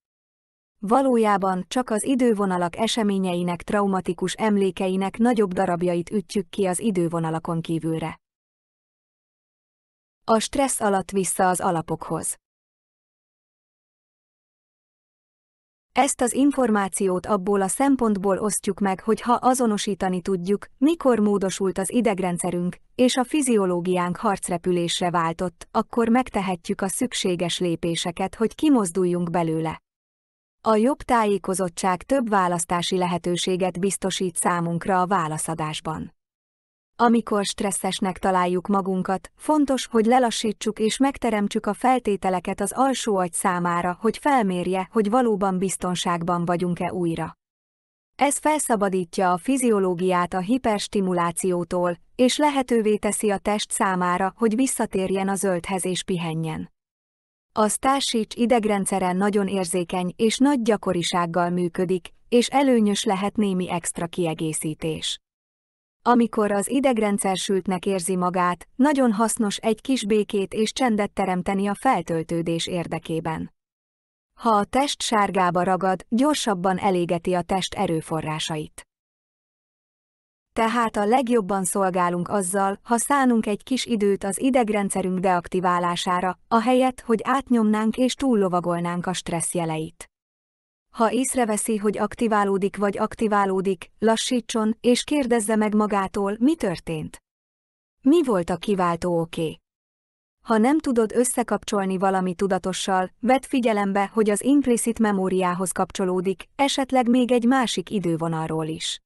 Valójában csak az idővonalak eseményeinek traumatikus emlékeinek nagyobb darabjait ütjük ki az idővonalakon kívülre. A stressz alatt vissza az alapokhoz. Ezt az információt abból a szempontból osztjuk meg, hogy ha azonosítani tudjuk, mikor módosult az idegrendszerünk, és a fiziológiánk harcrepülésre váltott, akkor megtehetjük a szükséges lépéseket, hogy kimozduljunk belőle. A jobb tájékozottság több választási lehetőséget biztosít számunkra a válaszadásban. Amikor stresszesnek találjuk magunkat, fontos, hogy lelassítsuk és megteremtsük a feltételeket az alsó agy számára, hogy felmérje, hogy valóban biztonságban vagyunk-e újra. Ez felszabadítja a fiziológiát a hiperstimulációtól, és lehetővé teszi a test számára, hogy visszatérjen a zöldhez és pihenjen. A Starsics idegrendszere nagyon érzékeny és nagy gyakorisággal működik, és előnyös lehet némi extra kiegészítés. Amikor az idegrendszer sültnek érzi magát, nagyon hasznos egy kis békét és csendet teremteni a feltöltődés érdekében. Ha a test sárgába ragad, gyorsabban elégeti a test erőforrásait. Tehát a legjobban szolgálunk azzal, ha szánunk egy kis időt az idegrendszerünk deaktiválására, ahelyett, hogy átnyomnánk és túllovagolnánk a stressz jeleit. Ha észreveszi, hogy aktiválódik vagy aktiválódik, lassítson és kérdezze meg magától, mi történt. Mi volt a kiváltó oké? Ha nem tudod összekapcsolni valami tudatossal, vedd figyelembe, hogy az implicit memóriához kapcsolódik, esetleg még egy másik idővonalról is.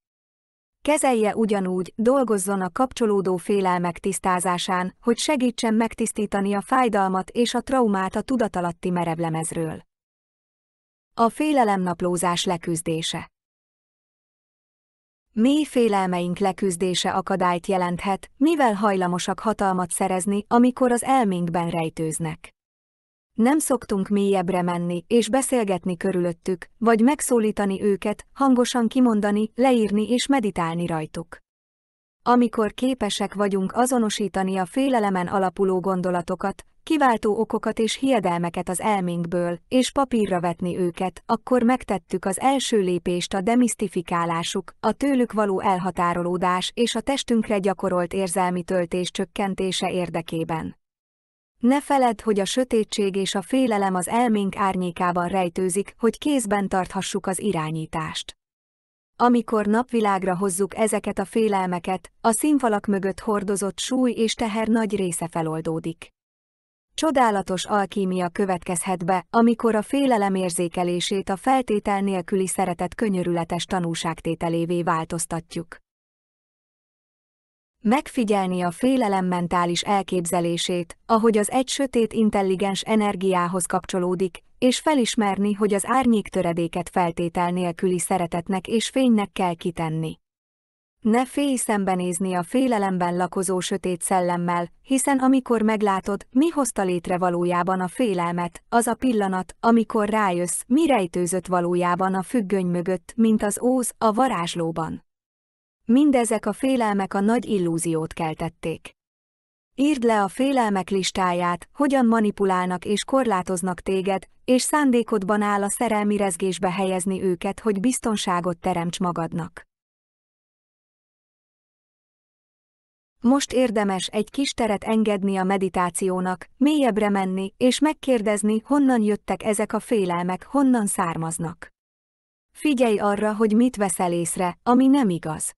Kezelje ugyanúgy, dolgozzon a kapcsolódó félelmek tisztázásán, hogy segítsen megtisztítani a fájdalmat és a traumát a tudatalatti merevlemezről. A félelemnaplózás leküzdése. Mély félelmeink leküzdése akadályt jelenthet, mivel hajlamosak hatalmat szerezni, amikor az elménkben rejtőznek. Nem szoktunk mélyebbre menni és beszélgetni körülöttük, vagy megszólítani őket, hangosan kimondani, leírni és meditálni rajtuk. Amikor képesek vagyunk azonosítani a félelemen alapuló gondolatokat, kiváltó okokat és hiedelmeket az elménkből, és papírra vetni őket, akkor megtettük az első lépést a demisztifikálásuk, a tőlük való elhatárolódás és a testünkre gyakorolt érzelmi töltés csökkentése érdekében. Ne feledd, hogy a sötétség és a félelem az elménk árnyékában rejtőzik, hogy kézben tarthassuk az irányítást. Amikor napvilágra hozzuk ezeket a félelmeket, a színfalak mögött hordozott súly és teher nagy része feloldódik. Csodálatos alkímia következhet be, amikor a félelem érzékelését a feltétel nélküli szeretet könyörületes tanúságtételévé változtatjuk. Megfigyelni a félelem mentális elképzelését, ahogy az egy sötét intelligens energiához kapcsolódik, és felismerni, hogy az árnyék töredéket feltétel nélküli szeretetnek és fénynek kell kitenni. Ne félj szembenézni a félelemben lakozó sötét szellemmel, hiszen amikor meglátod, mi hozta létre valójában a félelmet, az a pillanat, amikor rájössz, mi rejtőzött valójában a függöny mögött, mint az óz a varázslóban. Mindezek a félelmek a nagy illúziót keltették. Írd le a félelmek listáját, hogyan manipulálnak és korlátoznak téged, és szándékodban áll a szerelmi rezgésbe helyezni őket, hogy biztonságot teremts magadnak. Most érdemes egy kis teret engedni a meditációnak, mélyebbre menni, és megkérdezni, honnan jöttek ezek a félelmek, honnan származnak. Figyelj arra, hogy mit veszel észre, ami nem igaz.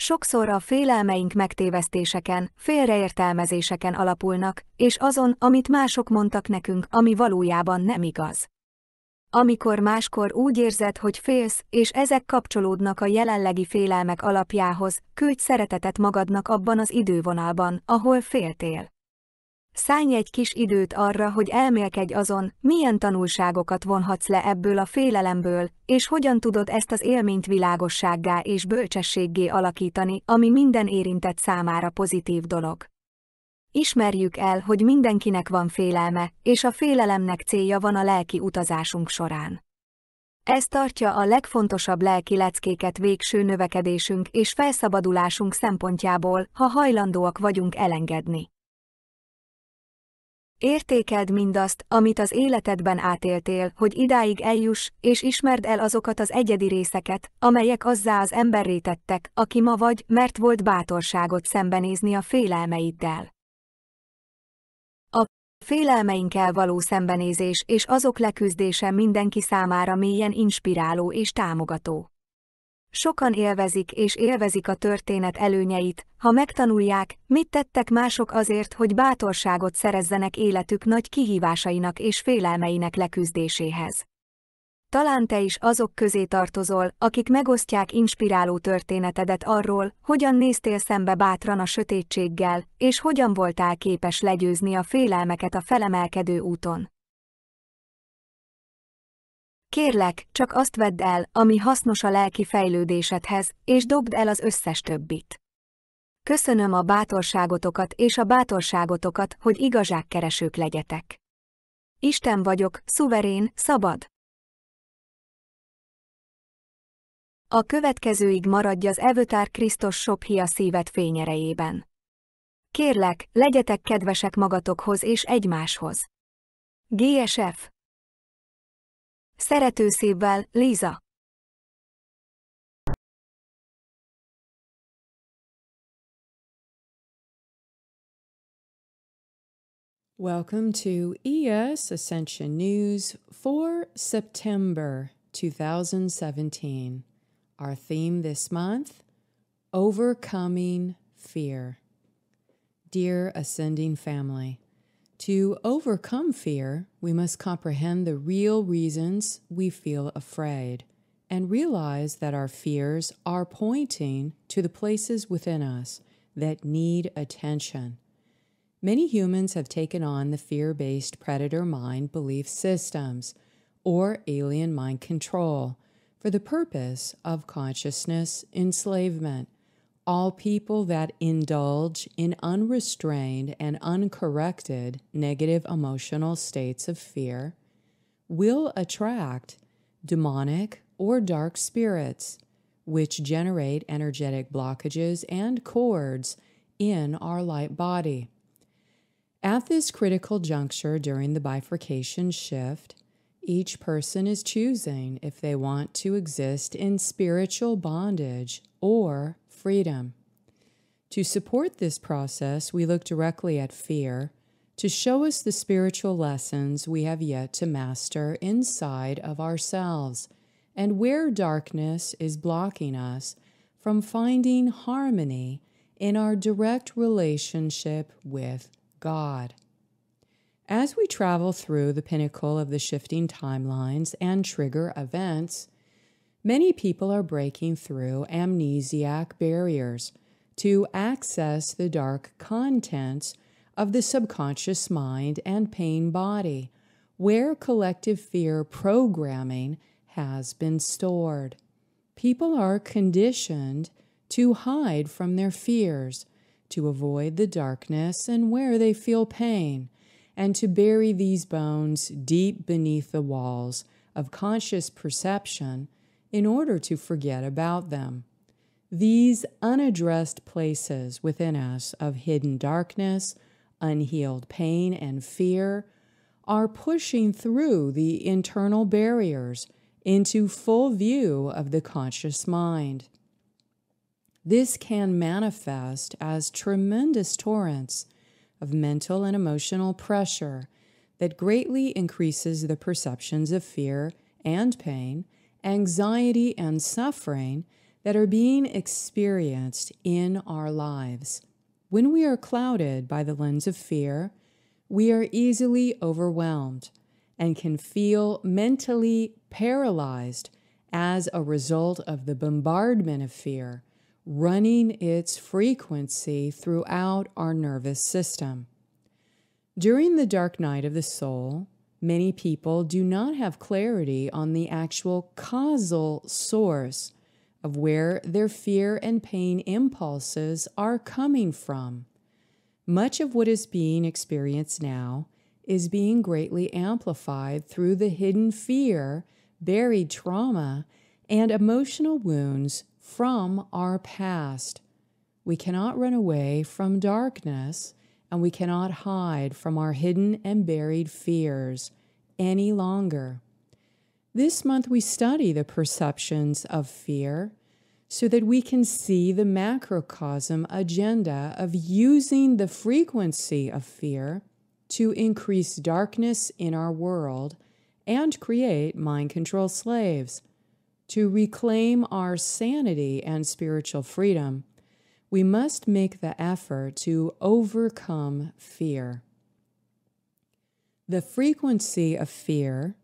Sokszor a félelmeink megtévesztéseken, félreértelmezéseken alapulnak, és azon, amit mások mondtak nekünk, ami valójában nem igaz. Amikor máskor úgy érzed, hogy félsz, és ezek kapcsolódnak a jelenlegi félelmek alapjához, küldj szeretetet magadnak abban az idővonalban, ahol féltél. Szállj egy kis időt arra, hogy elmélkedj azon, milyen tanulságokat vonhatsz le ebből a félelemből, és hogyan tudod ezt az élményt világossággá és bölcsességgé alakítani, ami minden érintett számára pozitív dolog. Ismerjük el, hogy mindenkinek van félelme, és a félelemnek célja van a lelki utazásunk során. Ez tartja a legfontosabb lelki leckéket végső növekedésünk és felszabadulásunk szempontjából, ha hajlandóak vagyunk elengedni. Értékeld mindazt, amit az életedben átéltél, hogy idáig eljuss, és ismerd el azokat az egyedi részeket, amelyek azzá az emberré tettek, aki ma vagy, mert volt bátorságot szembenézni a félelmeiddel. A félelmeinkkel való szembenézés és azok leküzdése mindenki számára mélyen inspiráló és támogató. Sokan élvezik a történet előnyeit, ha megtanulják, mit tettek mások azért, hogy bátorságot szerezzenek életük nagy kihívásainak és félelmeinek leküzdéséhez. Talán te is azok közé tartozol, akik megosztják inspiráló történetedet arról, hogyan néztél szembe bátran a sötétséggel, és hogyan voltál képes legyőzni a félelmeket a felemelkedő úton. Kérlek, csak azt vedd el, ami hasznos a lelki fejlődésedhez, és dobd el az összes többit. Köszönöm a bátorságotokat és a bátorságotokat, hogy igazságkeresők legyetek. Isten vagyok, szuverén, szabad. A következőig maradj az Evötár Krisztus Sophia szívet fényerejében. Kérlek, legyetek kedvesek magatokhoz és egymáshoz. GSF. Szerető szívvel, Liza. Welcome to ES Ascension News for September 2017. Our theme this month, Overcoming Fear. Dear Ascending Family, to overcome fear, we must comprehend the real reasons we feel afraid and realize that our fears are pointing to the places within us that need attention. Many humans have taken on the fear-based predator mind belief systems or alien mind control for the purpose of consciousness enslavement. All people that indulge in unrestrained and uncorrected negative emotional states of fear will attract demonic or dark spirits, which generate energetic blockages and cords in our light body. At this critical juncture during the bifurcation shift, each person is choosing if they want to exist in spiritual bondage or freedom. To support this process, we look directly at fear to show us the spiritual lessons we have yet to master inside of ourselves and where darkness is blocking us from finding harmony in our direct relationship with God. As we travel through the pinnacle of the shifting timelines and trigger events, many people are breaking through amnesiac barriers to access the dark contents of the subconscious mind and pain body, where collective fear programming has been stored. People are conditioned to hide from their fears, to avoid the darkness and where they feel pain, and to bury these bones deep beneath the walls of conscious perception in order to forget about them. These unaddressed places within us of hidden darkness, unhealed pain, and fear are pushing through the internal barriers into full view of the conscious mind. This can manifest as tremendous torrents of mental and emotional pressure that greatly increases the perceptions of fear and pain, anxiety and suffering that are being experienced in our lives. When we are clouded by the lens of fear, we are easily overwhelmed and can feel mentally paralyzed as a result of the bombardment of fear running its frequency throughout our nervous system. During the dark night of the soul, many people do not have clarity on the actual causal source of where their fear and pain impulses are coming from. Much of what is being experienced now is being greatly amplified through the hidden fear, buried trauma, and emotional wounds from our past. We cannot run away from darkness, and we cannot hide from our hidden and buried fears any longer. This month we study the perceptions of fear so that we can see the macrocosm agenda of using the frequency of fear to increase darkness in our world and create mind control slaves. To reclaim our sanity and spiritual freedom, we must make the effort to overcome fear. The frequency of fear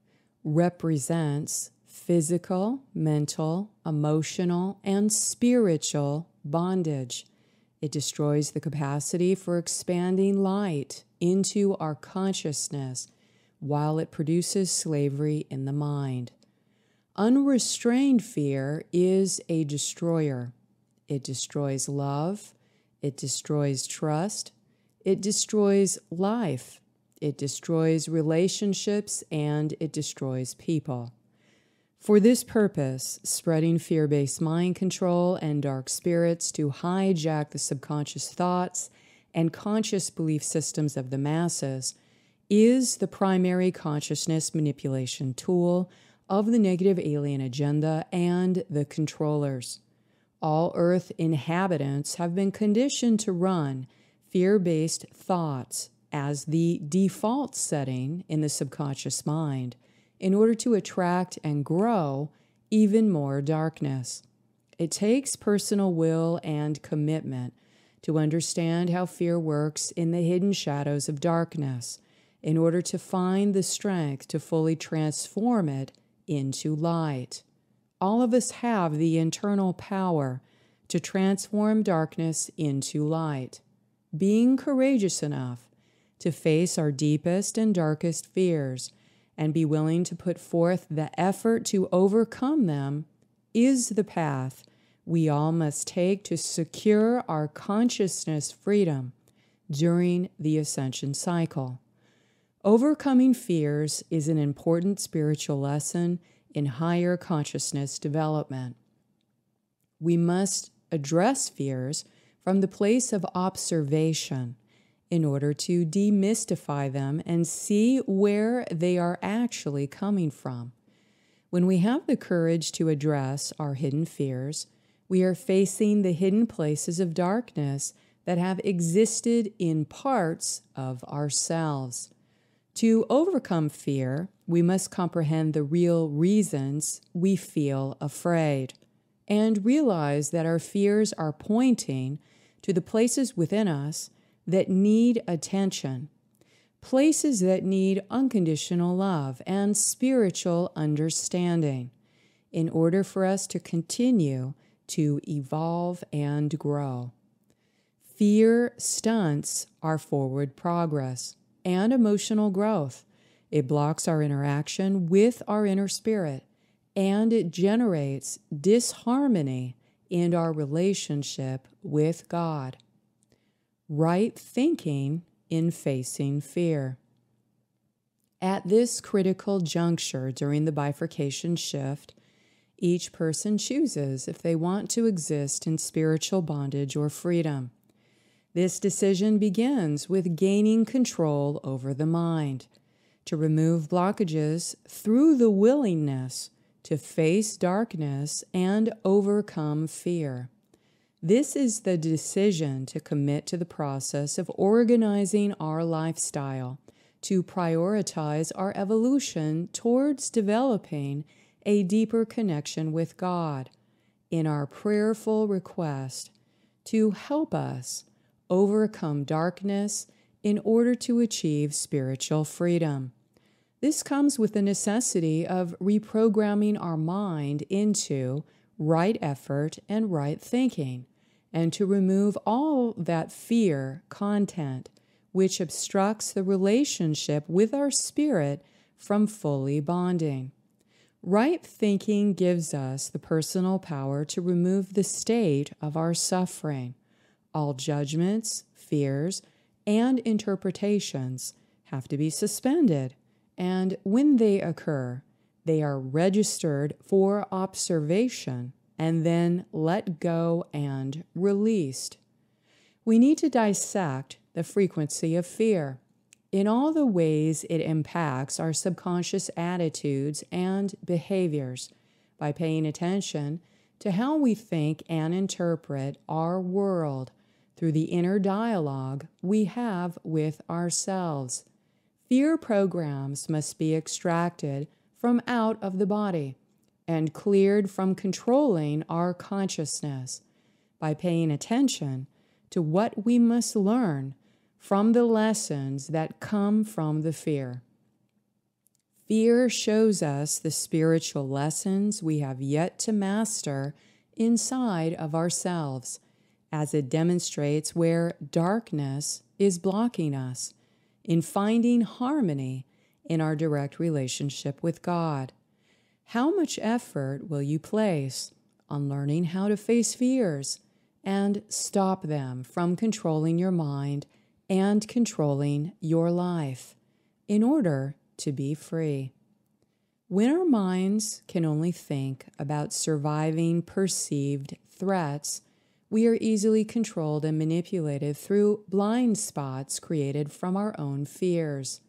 represents physical, mental, emotional, and spiritual bondage. It destroys the capacity for expanding light into our consciousness while it produces slavery in the mind. Unrestrained fear is a destroyer. It destroys love, it destroys trust, it destroys life, it destroys relationships, and it destroys people. For this purpose, spreading fear-based mind control and dark spirits to hijack the subconscious thoughts and conscious belief systems of the masses is the primary consciousness manipulation tool of the negative alien agenda and the controllers. All Earth inhabitants have been conditioned to run fear-based thoughts as the default setting in the subconscious mind in order to attract and grow even more darkness. It takes personal will and commitment to understand how fear works in the hidden shadows of darkness in order to find the strength to fully transform it into light. All of us have the internal power to transform darkness into light. Being courageous enough to face our deepest and darkest fears and be willing to put forth the effort to overcome them is the path we all must take to secure our consciousness freedom during the ascension cycle. Overcoming fears is an important spiritual lesson in higher consciousness development. We must address fears from the place of observation in order to demystify them and see where they are actually coming from. When we have the courage to address our hidden fears, we are facing the hidden places of darkness that have existed in parts of ourselves. To overcome fear, we must comprehend the real reasons we feel afraid and realize that our fears are pointing to the places within us that need attention, places that need unconditional love and spiritual understanding in order for us to continue to evolve and grow. Fear stunts our forward progress and emotional growth. It blocks our interaction with our inner spirit, and it generates disharmony in our relationship with God. Right thinking in facing fear. At this critical juncture during the bifurcation shift, each person chooses if they want to exist in spiritual bondage or freedom. This decision begins with gaining control over the mind, to remove blockages through the willingness to face darkness and overcome fear. This is the decision to commit to the process of organizing our lifestyle, to prioritize our evolution towards developing a deeper connection with God in our prayerful request to help us overcome darkness in order to achieve spiritual freedom. This comes with the necessity of reprogramming our mind into right effort and right thinking, and to remove all that fear content which obstructs the relationship with our spirit from fully bonding. Right thinking gives us the personal power to remove the state of our suffering. All judgments, fears, and interpretations have to be suspended, and when they occur, they are registered for observation and then let go and released. We need to dissect the frequency of fear in all the ways it impacts our subconscious attitudes and behaviors by paying attention to how we think and interpret our world through the inner dialogue we have with ourselves. Fear programs must be extracted from out of the body and cleared from controlling our consciousness by paying attention to what we must learn from the lessons that come from the fear. Fear shows us the spiritual lessons we have yet to master inside of ourselves, as it demonstrates where darkness is blocking us in finding harmony in our direct relationship with God. How much effort will you place on learning how to face fears and stop them from controlling your mind and controlling your life in order to be free? When our minds can only think about surviving perceived threats, we are easily controlled and manipulated through blind spots created from our own fears.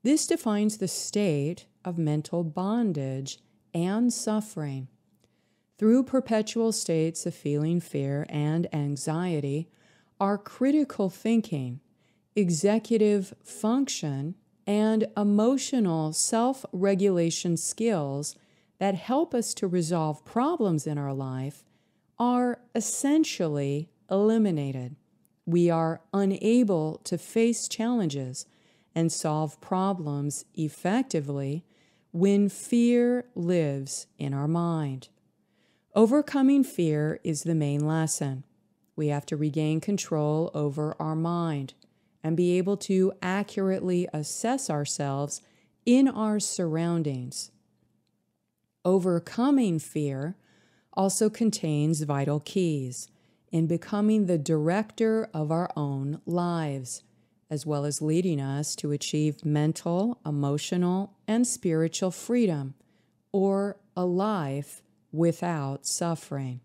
This defines the state of mental bondage and suffering. Through perpetual states of feeling fear and anxiety, our critical thinking, executive function, and emotional self-regulation skills that help us to resolve problems in our life are essentially eliminated. We are unable to face challenges and solve problems effectively when fear lives in our mind. Overcoming fear is the main lesson. We have to regain control over our mind and be able to accurately assess ourselves in our surroundings. Overcoming fear also contains vital keys in becoming the director of our own lives, as well as leading us to achieve mental, emotional, and spiritual freedom, or a life without suffering.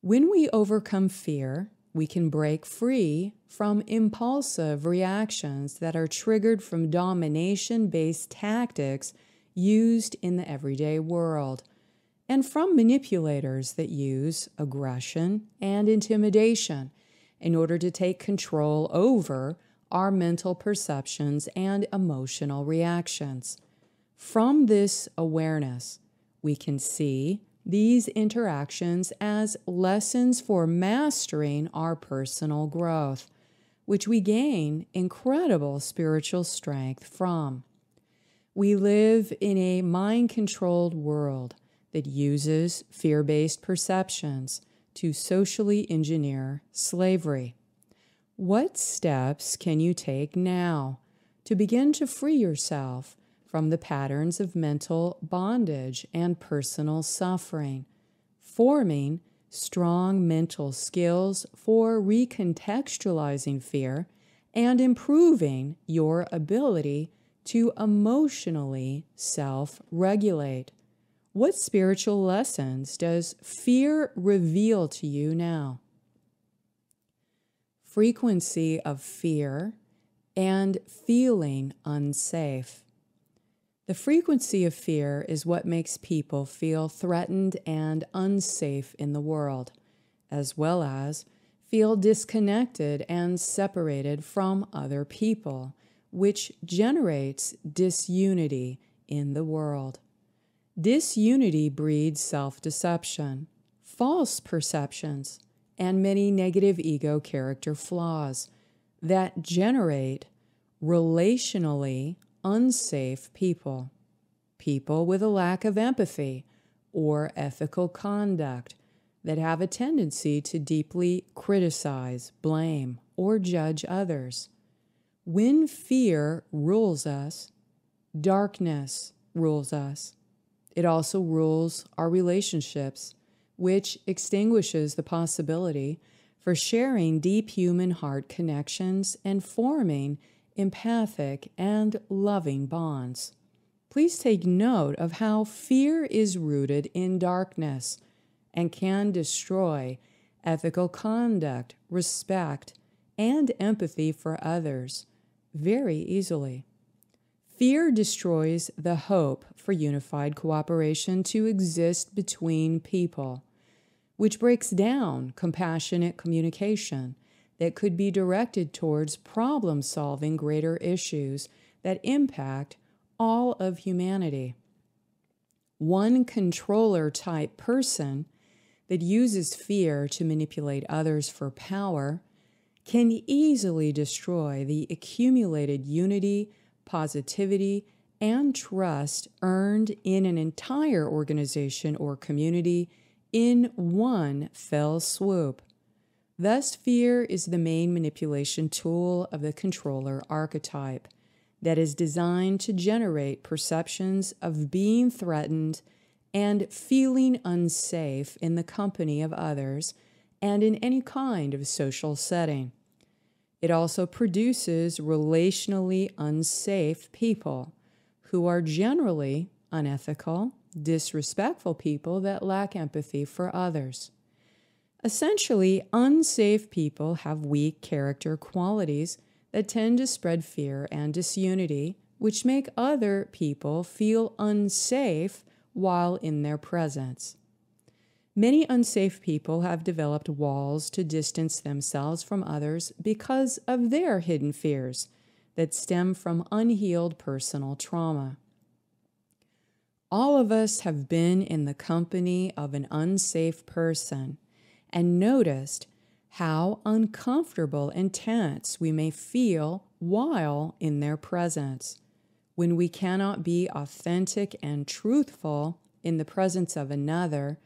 When we overcome fear, we can break free from impulsive reactions that are triggered from domination-based tactics used in the everyday world, and from manipulators that use aggression and intimidation in order to take control over our mental perceptions and emotional reactions. From this awareness, we can see these interactions as lessons for mastering our personal growth, which we gain incredible spiritual strength from. We live in a mind-controlled world that uses fear-based perceptions to socially engineer slavery. What steps can you take now to begin to free yourself from the patterns of mental bondage and personal suffering, forming strong mental skills for recontextualizing fear and improving your ability to emotionally self-regulate? What spiritual lessons does fear reveal to you now? Frequency of fear and feeling unsafe. The frequency of fear is what makes people feel threatened and unsafe in the world, as well as feel disconnected and separated from other people, which generates disunity in the world. Disunity breeds self-deception, false perceptions, and many negative ego character flaws that generate relationally unsafe people, people with a lack of empathy or ethical conduct that have a tendency to deeply criticize, blame, or judge others. When fear rules us, darkness rules us. It also rules our relationships, which extinguishes the possibility for sharing deep human heart connections and forming empathic and loving bonds. Please take note of how fear is rooted in darkness and can destroy ethical conduct, respect, and empathy for others very easily. Fear destroys the hope for unified cooperation to exist between people, which breaks down compassionate communication that could be directed towards problem-solving greater issues that impact all of humanity. One controller-type person that uses fear to manipulate others for power can easily destroy the accumulated unity, positivity, and trust earned in an entire organization or community in one fell swoop. Thus, fear is the main manipulation tool of the controller archetype that is designed to generate perceptions of being threatened and feeling unsafe in the company of others and in any kind of social setting. It also produces relationally unsafe people who are generally unethical, disrespectful people that lack empathy for others. Essentially, unsafe people have weak character qualities that tend to spread fear and disunity, which make other people feel unsafe while in their presence. Many unsafe people have developed walls to distance themselves from others because of their hidden fears that stem from unhealed personal trauma. All of us have been in the company of an unsafe person and noticed how uncomfortable and tense we may feel while in their presence. When we cannot be authentic and truthful in the presence of another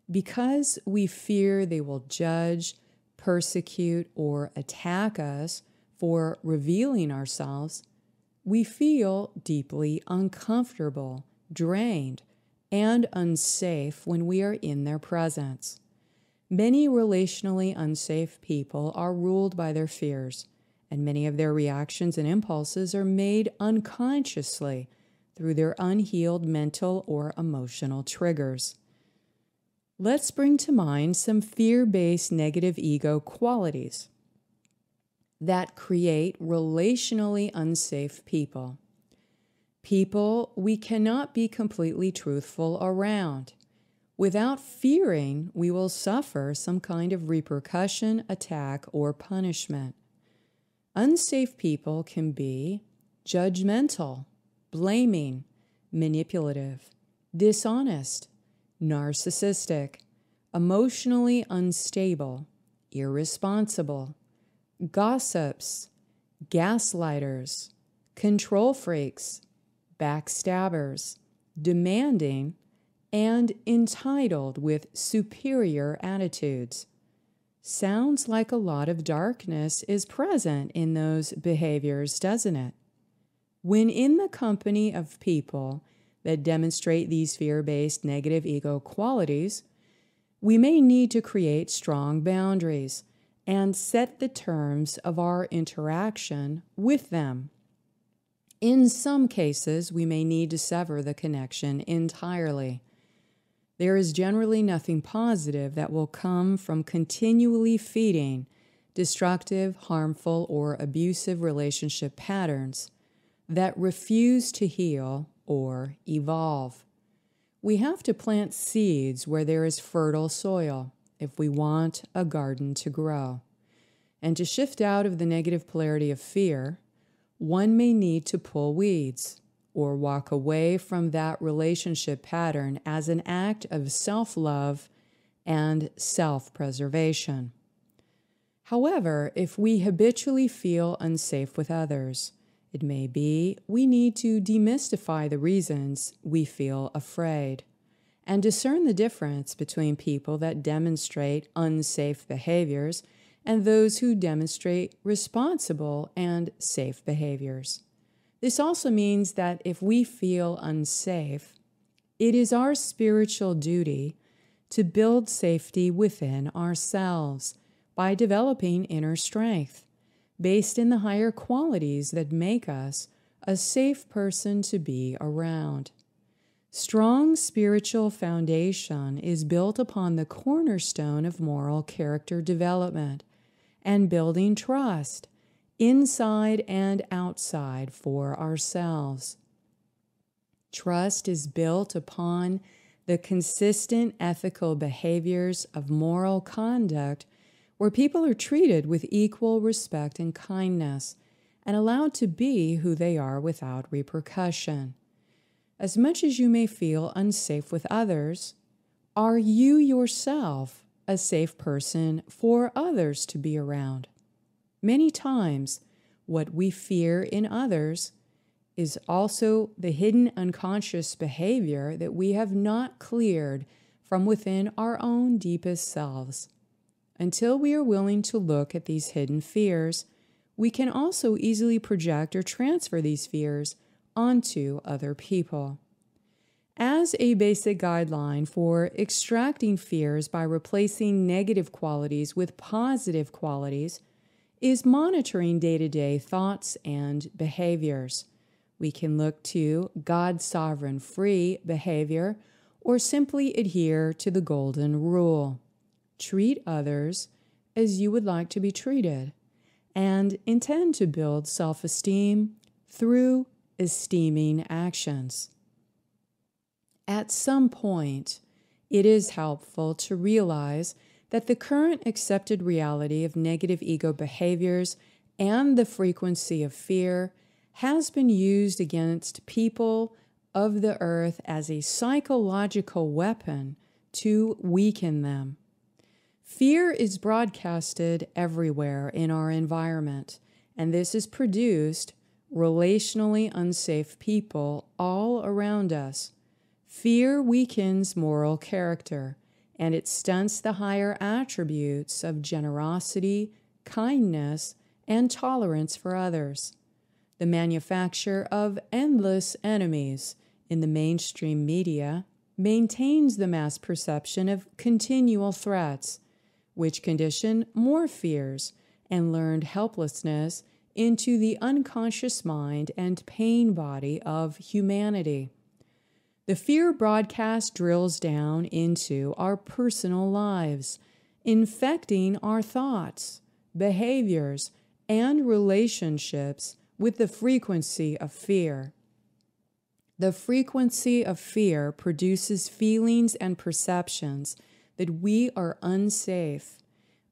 because we fear they will judge, persecute, or attack us for revealing ourselves, we feel deeply uncomfortable, drained, and unsafe when we are in their presence. Many relationally unsafe people are ruled by their fears, and many of their reactions and impulses are made unconsciously through their unhealed mental or emotional triggers. Let's bring to mind some fear-based negative ego qualities that create relationally unsafe people. People we cannot be completely truthful around. Without fearing, we will suffer some kind of repercussion, attack, or punishment. Unsafe people can be judgmental, blaming, manipulative, dishonest, narcissistic, emotionally unstable, irresponsible, gossips, gaslighters, control freaks, backstabbers, demanding, and entitled with superior attitudes. Sounds like a lot of darkness is present in those behaviors, doesn't it? When in the company of people that demonstrate these fear-based negative ego qualities, we may need to create strong boundaries and set the terms of our interaction with them. In some cases, we may need to sever the connection entirely. There is generally nothing positive that will come from continually feeding destructive, harmful, or abusive relationship patterns that refuse to heal or evolve. We have to plant seeds where there is fertile soil if we want a garden to grow. And to shift out of the negative polarity of fear, one may need to pull weeds or walk away from that relationship pattern as an act of self-love and self-preservation. However, if we habitually feel unsafe with others, it may be we need to demystify the reasons we feel afraid and discern the difference between people that demonstrate unsafe behaviors and those who demonstrate responsible and safe behaviors. This also means that if we feel unsafe, it is our spiritual duty to build safety within ourselves by developing inner strength based in the higher qualities that make us a safe person to be around. Strong spiritual foundation is built upon the cornerstone of moral character development and building trust inside and outside for ourselves. Trust is built upon the consistent ethical behaviors of moral conduct where people are treated with equal respect and kindness and allowed to be who they are without repercussion. As much as you may feel unsafe with others, are you yourself a safe person for others to be around? Many times, what we fear in others is also the hidden unconscious behavior that we have not cleared from within our own deepest selves. Until we are willing to look at these hidden fears, we can also easily project or transfer these fears onto other people. As a basic guideline for extracting fears by replacing negative qualities with positive qualities is monitoring day-to-day thoughts and behaviors. We can look to God's sovereign free behavior or simply adhere to the golden rule. Treat others as you would like to be treated and intend to build self-esteem through esteeming actions. At some point, it is helpful to realize that the current accepted reality of negative ego behaviors and the frequency of fear has been used against people of the earth as a psychological weapon to weaken them. Fear is broadcasted everywhere in our environment, and this has produced relationally unsafe people all around us. Fear weakens moral character, and it stunts the higher attributes of generosity, kindness, and tolerance for others. The manufacture of endless enemies in the mainstream media maintains the mass perception of continual threats, which condition more fears and learned helplessness into the unconscious mind and pain body of humanity. The fear broadcast drills down into our personal lives, infecting our thoughts, behaviors, and relationships with the frequency of fear. The frequency of fear produces feelings and perceptions that we are unsafe,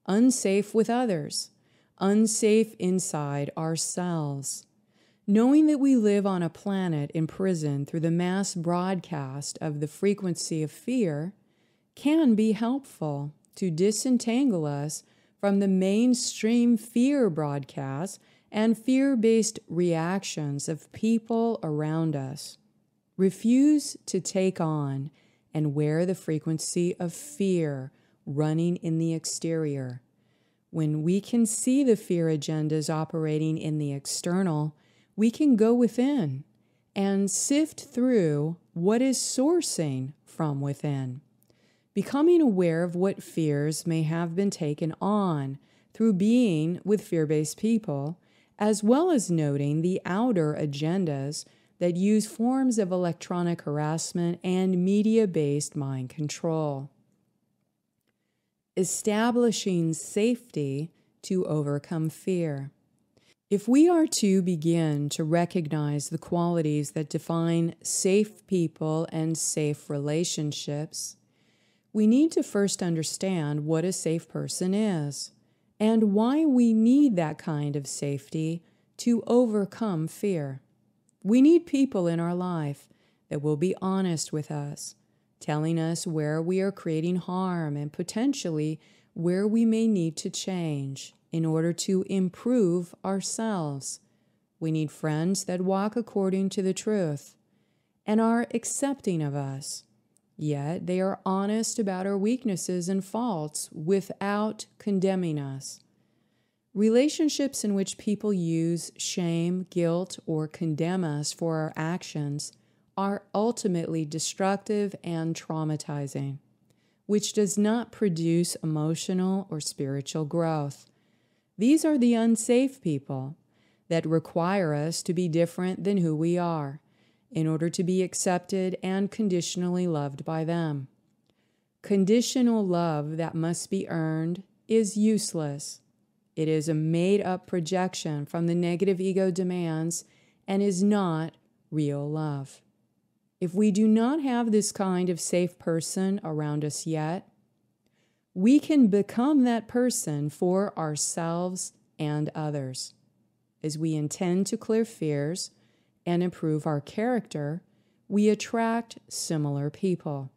unsafe with others, unsafe inside ourselves. Knowing that we live on a planet imprisoned through the mass broadcast of the frequency of fear can be helpful to disentangle us from the mainstream fear broadcasts and fear-based reactions of people around us. Refuse to take on and wear the frequency of fear running in the exterior. When we can see the fear agendas operating in the external, we can go within and sift through what is sourcing from within, becoming aware of what fears may have been taken on through being with fear-based people, as well as noting the outer agendas that use forms of electronic harassment and media-based mind control. Establishing safety to overcome fear. If we are to begin to recognize the qualities that define safe people and safe relationships, we need to first understand what a safe person is and why we need that kind of safety to overcome fear. We need people in our life that will be honest with us, telling us where we are creating harm and potentially where we may need to change in order to improve ourselves. We need friends that walk according to the truth and are accepting of us, yet they are honest about our weaknesses and faults without condemning us. Relationships in which people use shame, guilt, or condemn us for our actions are ultimately destructive and traumatizing, which does not produce emotional or spiritual growth. These are the unsafe people that require us to be different than who we are in order to be accepted and conditionally loved by them. Conditional love that must be earned is useless. It is a made-up projection from the negative ego demands and is not real love. If we do not have this kind of safe person around us yet, we can become that person for ourselves and others. As we intend to clear fears and improve our character, we attract similar people.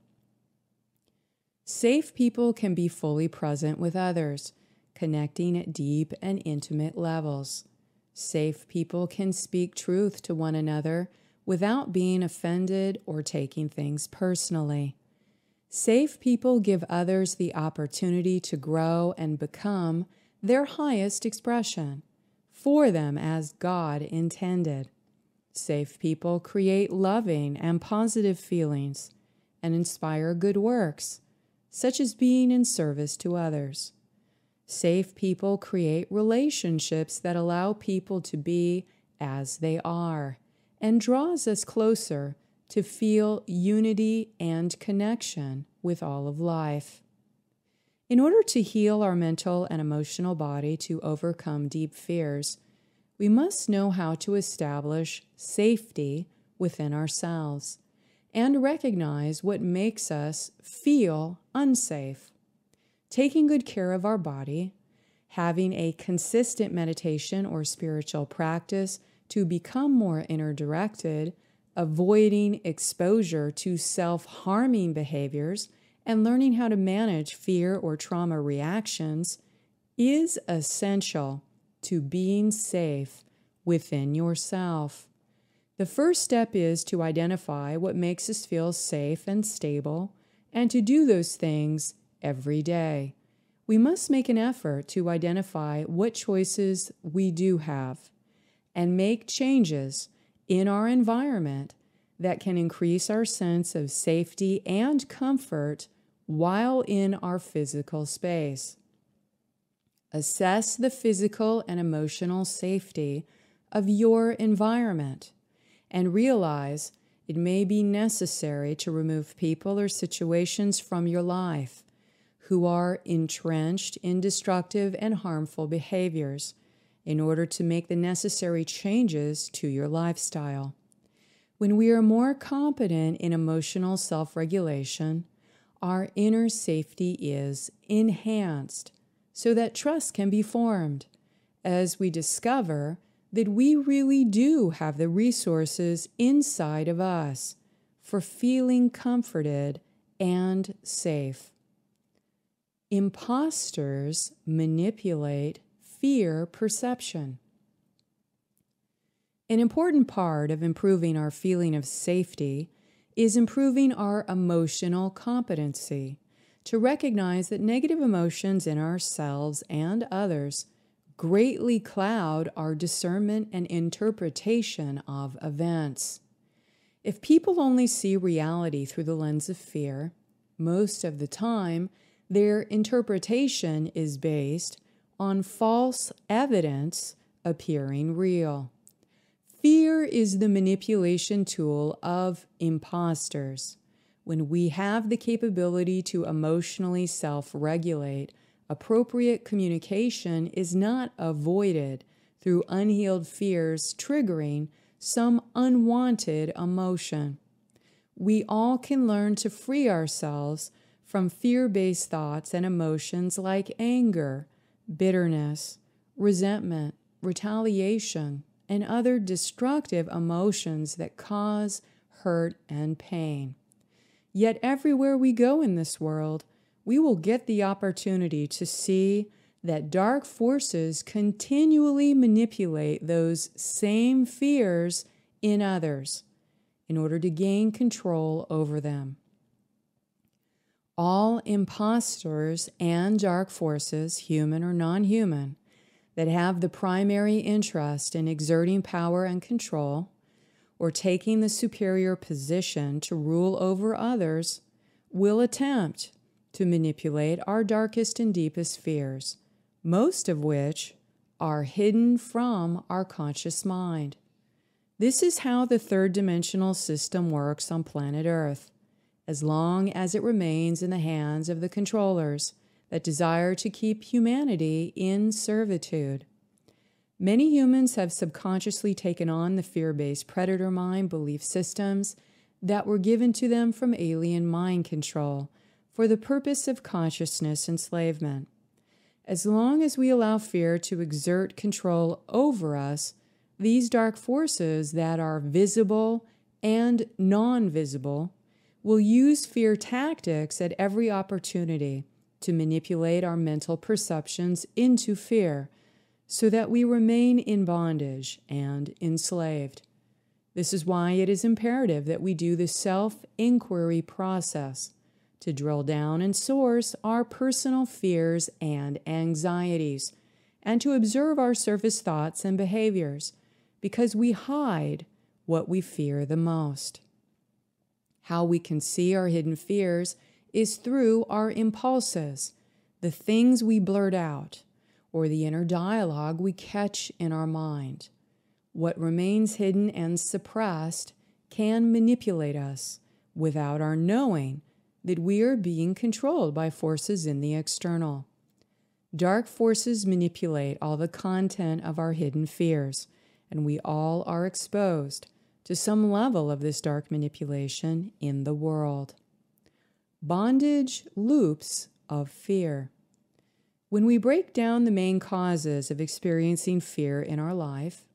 Safe people can be fully present with others, connecting at deep and intimate levels. Safe people can speak truth to one another without being offended or taking things personally. Safe people give others the opportunity to grow and become their highest expression for them as God intended. Safe people create loving and positive feelings and inspire good works, such as being in service to others. Safe people create relationships that allow people to be as they are and draws us closer to feel unity and connection with all of life. In order to heal our mental and emotional body to overcome deep fears, we must know how to establish safety within ourselves and recognize what makes us feel unsafe. Taking good care of our body, having a consistent meditation or spiritual practice to become more inner-directed, avoiding exposure to self-harming behaviors, and learning how to manage fear or trauma reactions is essential to being safe within yourself. The first step is to identify what makes us feel safe and stable, and to do those things every day. We must make an effort to identify what choices we do have and make changes in our environment that can increase our sense of safety and comfort while in our physical space. Assess the physical and emotional safety of your environment and realize it may be necessary to remove people or situations from your life who are entrenched in destructive and harmful behaviors in order to make the necessary changes to your lifestyle. When we are more competent in emotional self-regulation, our inner safety is enhanced so that trust can be formed as we discover that we really do have the resources inside of us for feeling comforted and safe. Imposters manipulate fear perception. An important part of improving our feeling of safety is improving our emotional competency to recognize that negative emotions in ourselves and others greatly cloud our discernment and interpretation of events. If people only see reality through the lens of fear, most of the time their interpretation is based on false evidence appearing real. Fear is the manipulation tool of imposters. When we have the capability to emotionally self-regulate, appropriate communication is not avoided through unhealed fears triggering some unwanted emotion. We all can learn to free ourselves from fear-based thoughts and emotions like anger, bitterness, resentment, retaliation, and other destructive emotions that cause hurt and pain. Yet everywhere we go in this world, we will get the opportunity to see that dark forces continually manipulate those same fears in others in order to gain control over them. All imposters and dark forces, human or non-human, that have the primary interest in exerting power and control or taking the superior position to rule over others will attempt to manipulate our darkest and deepest fears, most of which are hidden from our conscious mind. This is how the third dimensional system works on planet Earth, as long as it remains in the hands of the controllers that desire to keep humanity in servitude. Many humans have subconsciously taken on the fear-based predator mind belief systems that were given to them from alien mind control for the purpose of consciousness enslavement. As long as we allow fear to exert control over us, these dark forces that are visible and non-visible will use fear tactics at every opportunity to manipulate our mental perceptions into fear so that we remain in bondage and enslaved. This is why it is imperative that we do the self-inquiry process to drill down and source our personal fears and anxieties, and to observe our surface thoughts and behaviors, because we hide what we fear the most. How we can see our hidden fears is through our impulses, the things we blurt out, or the inner dialogue we catch in our mind. what remains hidden and suppressed can manipulate us without our knowing that we are being controlled by forces in the external. Dark forces manipulate all the content of our hidden fears, and we all are exposed to some level of this dark manipulation in the world. Bondage loops of fear. When we break down the main causes of experiencing fear in our life,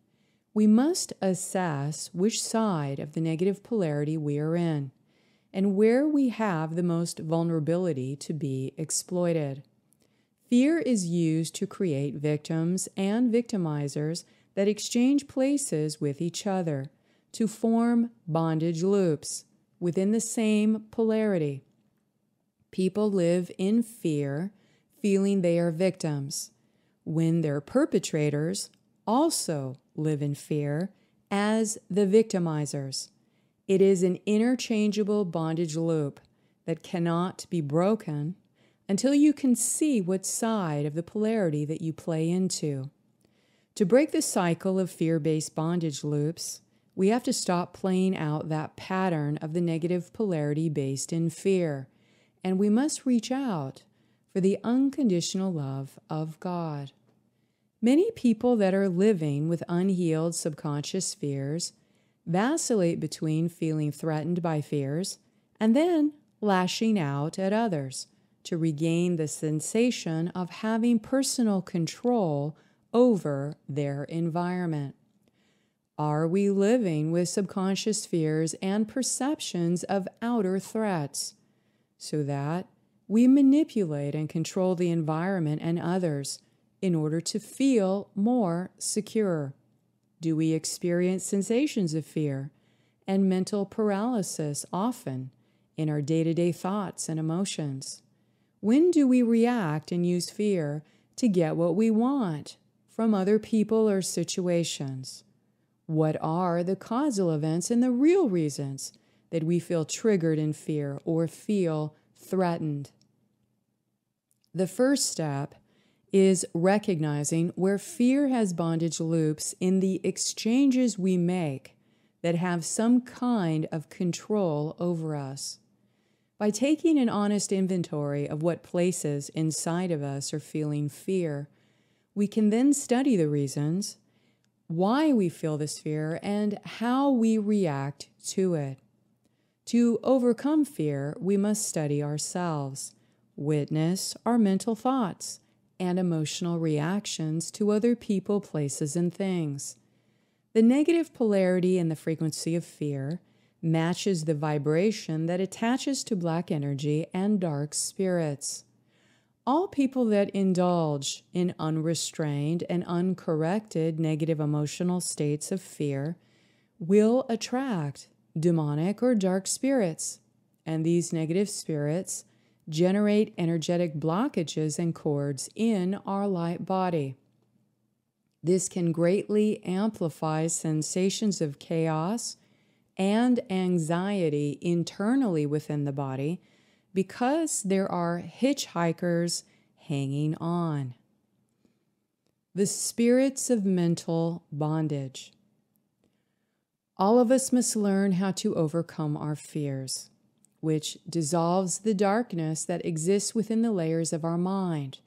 we must assess which side of the negative polarity we are in and where we have the most vulnerability to be exploited. Fear is used to create victims and victimizers that exchange places with each other to form bondage loops within the same polarity. People live in fear, feeling they are victims, when their perpetrators also live in fear as the victimizers. It is an interchangeable bondage loop that cannot be broken until you can see what side of the polarity that you play into. To break the cycle of fear-based bondage loops, we have to stop playing out that pattern of the negative polarity based in fear, and we must reach out for the unconditional love of God. Many people that are living with unhealed subconscious fears vacillate between feeling threatened by fears and then lashing out at others to regain the sensation of having personal control over their environment. Are we living with subconscious fears and perceptions of outer threats so that we manipulate and control the environment and others in order to feel more secure? Do we experience sensations of fear and mental paralysis often in our day-to-day thoughts and emotions? When do we react and use fear to get what we want from other people or situations? What are the causal events and the real reasons that we feel triggered in fear or feel threatened? The first step is recognizing where fear has bondage loops in the exchanges we make that have some kind of control over us. By taking an honest inventory of what places inside of us are feeling fear, we can then study the reasons why we feel this fear and how we react to it. To overcome fear, we must study ourselves, witness our mental thoughts and emotional reactions to other people, places, and things. The negative polarity in the frequency of fear matches the vibration that attaches to black energy and dark spirits. All people that indulge in unrestrained and uncorrected negative emotional states of fear will attract demonic or dark spirits, and these negative spirits generate energetic blockages and cords in our light body. This can greatly amplify sensations of chaos and anxiety internally within the body because there are hitchhikers hanging on. The spirits of mental bondage. All of us must learn how to overcome our fears, which dissolves the darkness that exists within the layers of our mind,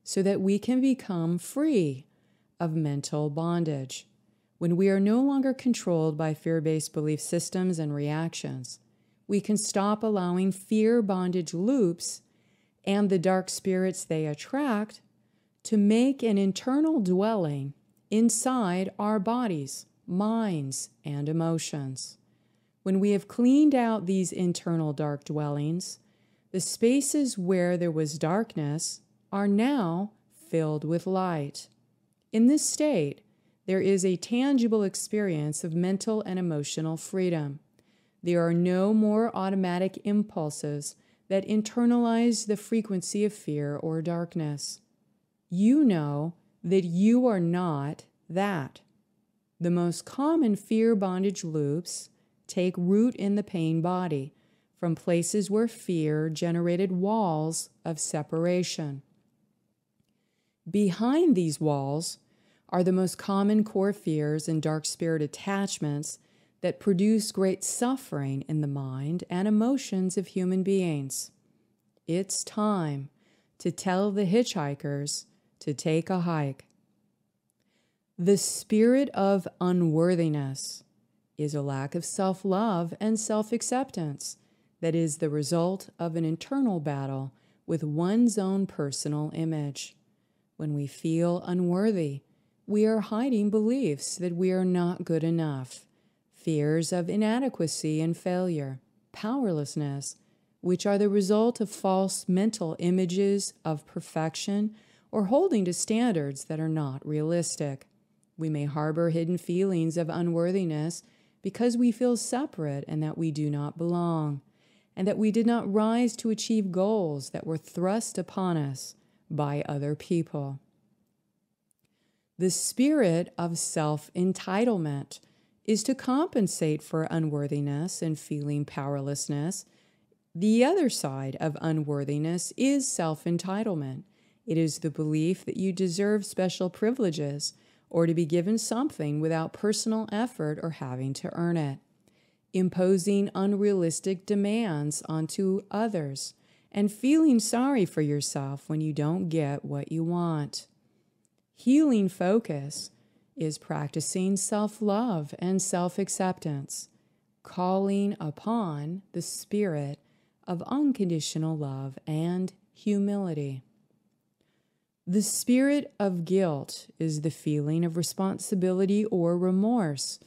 so that we can become free of mental bondage. When we are no longer controlled by fear-based belief systems and reactions, we can stop allowing fear bondage loops and the dark spirits they attract to make an internal dwelling inside our bodies, minds, and emotions. When we have cleaned out these internal dark dwellings, the spaces where there was darkness are now filled with light. In this state, there is a tangible experience of mental and emotional freedom. There are no more automatic impulses that internalize the frequency of fear or darkness. You know that you are not that. The most common fear bondage loops take root in the pain body from places where fear generated walls of separation. Behind these walls are the most common core fears and dark spirit attachments that produce great suffering in the mind and emotions of human beings. It's time to tell the hitchhikers to take a hike. The spirit of unworthiness is a lack of self-love and self-acceptance that is the result of an internal battle with one's own personal image. When we feel unworthy, we are hiding beliefs that we are not good enough, fears of inadequacy and failure, powerlessness, which are the result of false mental images of perfection or holding to standards that are not realistic. We may harbor hidden feelings of unworthiness because we feel separate and that we do not belong, and that we did not rise to achieve goals that were thrust upon us by other people. The spirit of self-entitlement is to compensate for unworthiness and feeling powerlessness. The other side of unworthiness is self-entitlement. It is the belief that you deserve special privileges or to be given something without personal effort or having to earn it, imposing unrealistic demands onto others, and feeling sorry for yourself when you don't get what you want. Healing focus is practicing self-love and self-acceptance, calling upon the spirit of unconditional love and humility. The spirit of guilt is the feeling of responsibility or remorse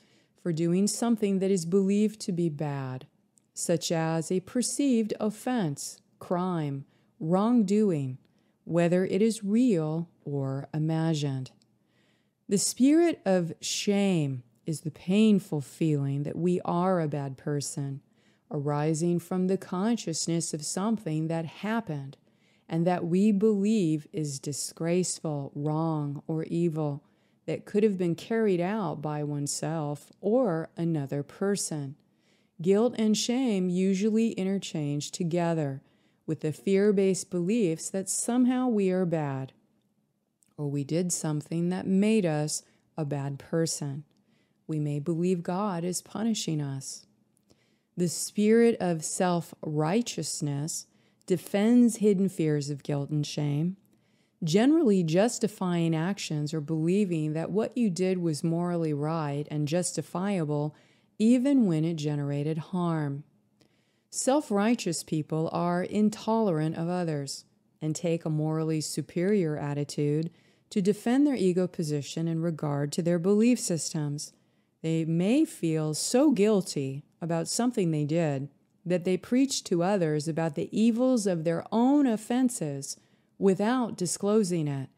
for doing something that is believed to be bad, such as a perceived offense, crime, wrongdoing, whether it is real or imagined. The spirit of shame is the painful feeling that we are a bad person, arising from the consciousness of something that happened and that we believe is disgraceful, wrong, or evil that could have been carried out by oneself or another person. Guilt and shame usually interchange together with the fear-based beliefs that somehow we are bad, or we did something that made us a bad person. We may believe God is punishing us. The spirit of self-righteousness defends hidden fears of guilt and shame, generally justifying actions or believing that what you did was morally right and justifiable even when it generated harm. Self-righteous people are intolerant of others and take a morally superior attitude to defend their ego position in regard to their belief systems. They may feel so guilty about something they did that they preach to others about the evils of their own offenses without disclosing it,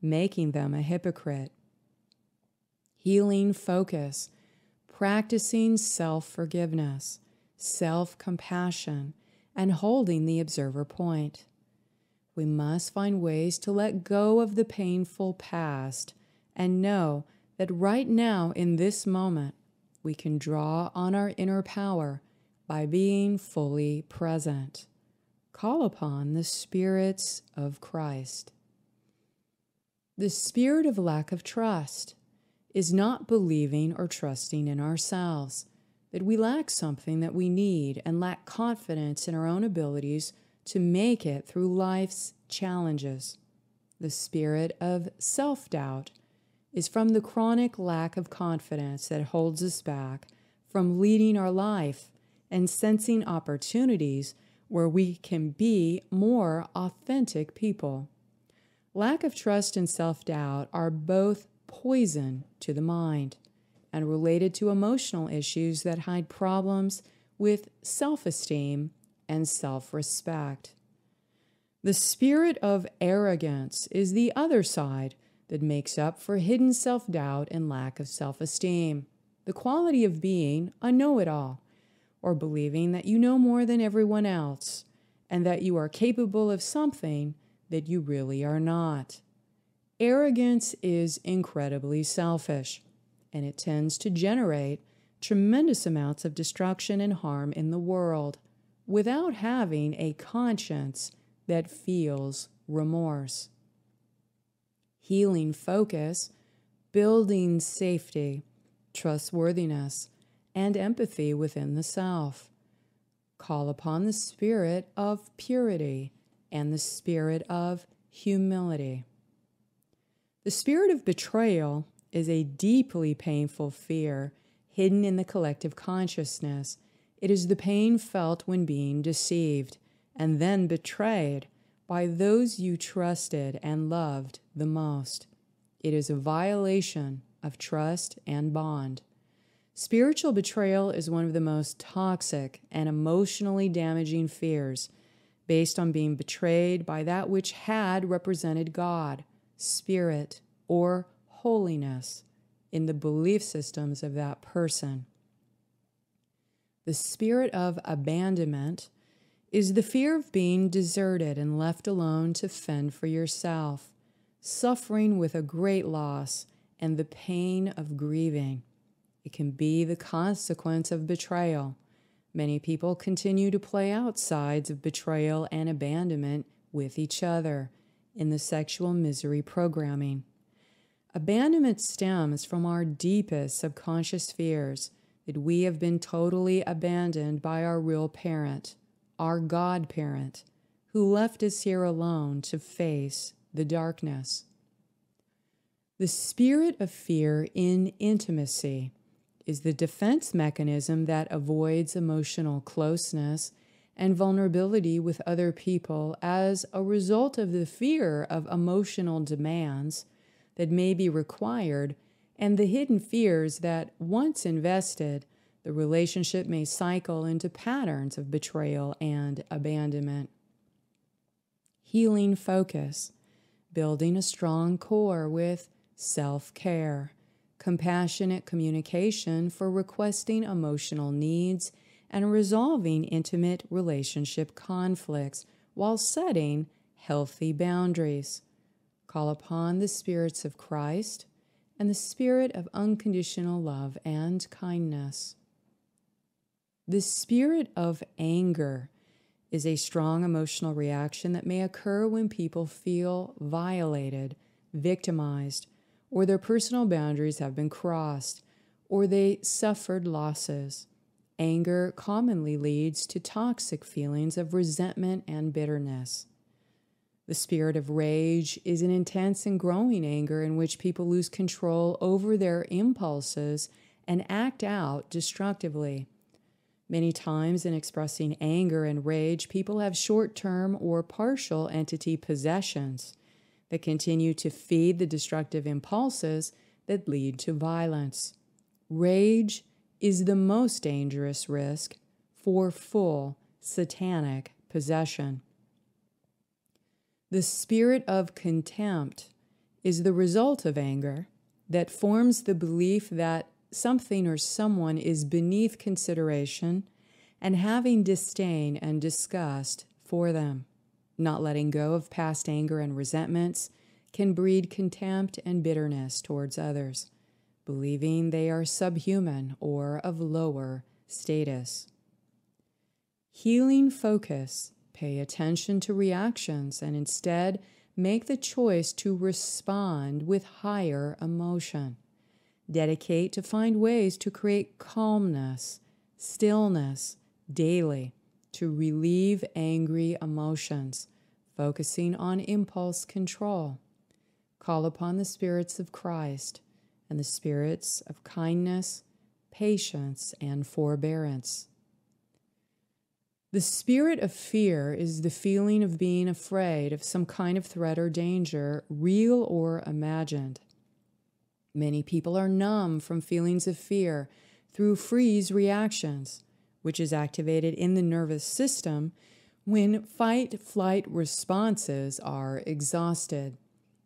making them a hypocrite. Healing focus, practicing self-forgiveness, self-compassion, and holding the observer point. We must find ways to let go of the painful past and know that right now in this moment we can draw on our inner power by being fully present. Call upon the spirits of Christ. The spirit of lack of trust is not believing or trusting in ourselves, that we lack something that we need and lack confidence in our own abilities to make it through life's challenges. The spirit of self-doubt is from the chronic lack of confidence that holds us back from leading our life and sensing opportunities where we can be more authentic people. Lack of trust and self-doubt are both poison to the mind and related to emotional issues that hide problems with self-esteem and self-respect. The spirit of arrogance is the other side that makes up for hidden self-doubt and lack of self-esteem, the quality of being a know-it-all, or believing that you know more than everyone else and that you are capable of something that you really are not. Arrogance is incredibly selfish, and it tends to generate tremendous amounts of destruction and harm in the world without having a conscience that feels remorse. Healing focus building safety, trustworthiness, and empathy within the self. Call upon the spirit of purity and the spirit of humility. The spirit of betrayal is a deeply painful fear hidden in the collective consciousness. It is the pain felt when being deceived and then betrayed by those you trusted and loved the most. It is a violation of trust and bond. Spiritual betrayal is one of the most toxic and emotionally damaging fears, based on being betrayed by that which had represented God, Spirit, or holiness in the belief systems of that person. The spirit of abandonment is the fear of being deserted and left alone to fend for yourself, suffering with a great loss and the pain of grieving. It can be the consequence of betrayal. Many people continue to play out sides of betrayal and abandonment with each other in the sexual misery programming. Abandonment stems from our deepest subconscious fears that we have been totally abandoned by our real parent, our God parent, who left us here alone to face the darkness. The spirit of fear in intimacy is the defense mechanism that avoids emotional closeness and vulnerability with other people as a result of the fear of emotional demands that may be required and the hidden fears that, once invested, the relationship may cycle into patterns of betrayal and abandonment. Healing focus, building a strong core with self-care, compassionate communication for requesting emotional needs and resolving intimate relationship conflicts while setting healthy boundaries. Call upon the spirits of Christ and the spirit of unconditional love and kindness. The spirit of anger is a strong emotional reaction that may occur when people feel violated, victimized, or their personal boundaries have been crossed, or they suffered losses. Anger commonly leads to toxic feelings of resentment and bitterness. The spirit of rage is an intense and growing anger in which people lose control over their impulses and act out destructively. Many times in expressing anger and rage, people have short-term or partial entity possessions that continue to feed the destructive impulses that lead to violence. Rage is the most dangerous risk for full satanic possession. The spirit of contempt is the result of anger that forms the belief that something or someone is beneath consideration and having disdain and disgust for them. Not letting go of past anger and resentments can breed contempt and bitterness towards others, believing they are subhuman or of lower status. Healing focus, pay attention to reactions and instead make the choice to respond with higher emotion. Dedicate to find ways to create calmness, stillness daily to relieve angry emotions, focusing on impulse control. Call upon the spirits of Christ and the spirits of kindness, patience, and forbearance. The spirit of fear is the feeling of being afraid of some kind of threat or danger, real or imagined. Many people are numb from feelings of fear through freeze reactions, which is activated in the nervous system when fight-flight responses are exhausted.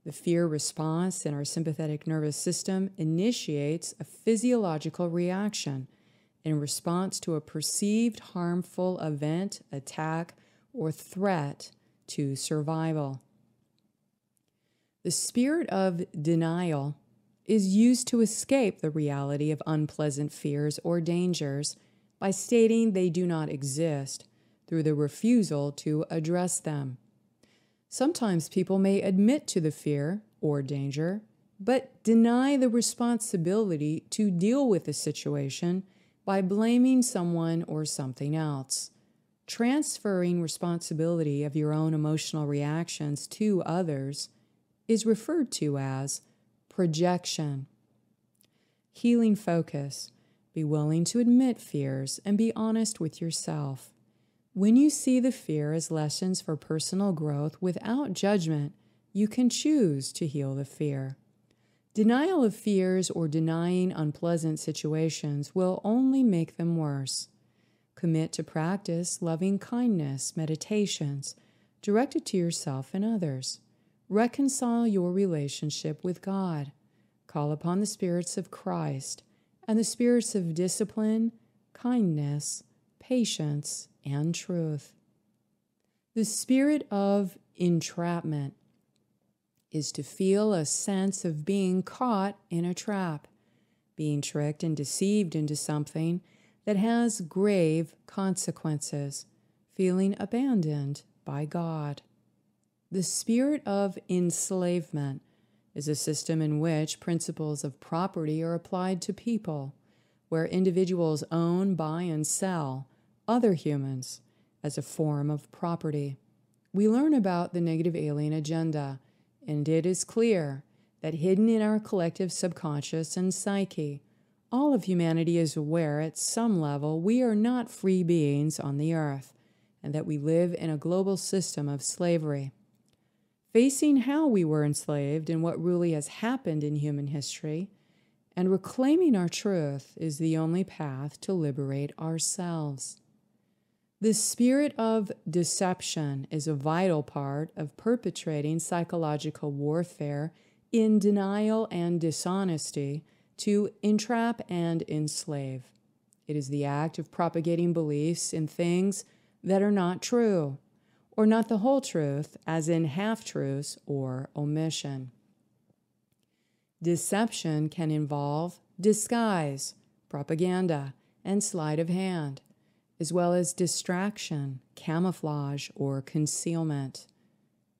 The fear response in our sympathetic nervous system initiates a physiological reaction in response to a perceived harmful event, attack, or threat to survival. The spirit of denial is used to escape the reality of unpleasant fears or dangers by stating they do not exist through the refusal to address them. Sometimes people may admit to the fear or danger but deny the responsibility to deal with the situation by blaming someone or something else. Transferring responsibility of your own emotional reactions to others is referred to as projection. Healing focus. Be willing to admit fears and be honest with yourself. When you see the fear as lessons for personal growth without judgment, you can choose to heal the fear. Denial of fears or denying unpleasant situations will only make them worse. Commit to practice loving kindness meditations directed to yourself and others. Reconcile your relationship with God. Call upon the spirits of Christ and the spirits of discipline, kindness, patience, and truth. The spirit of entrapment is to feel a sense of being caught in a trap, being tricked and deceived into something that has grave consequences, feeling abandoned by God. The spirit of enslavement is a system in which principles of property are applied to people, where individuals own, buy, and sell other humans as a form of property. We learn about the negative alien agenda, and it is clear that hidden in our collective subconscious and psyche, all of humanity is aware at some level we are not free beings on the earth, and that we live in a global system of slavery. Facing how we were enslaved and what really has happened in human history, and reclaiming our truth is the only path to liberate ourselves. The spirit of deception is a vital part of perpetrating psychological warfare in denial and dishonesty to entrap and enslave. It is the act of propagating beliefs in things that are not true, or not the whole truth, as in half-truths or omission. Deception can involve disguise, propaganda, and sleight of hand, as well as distraction, camouflage, or concealment.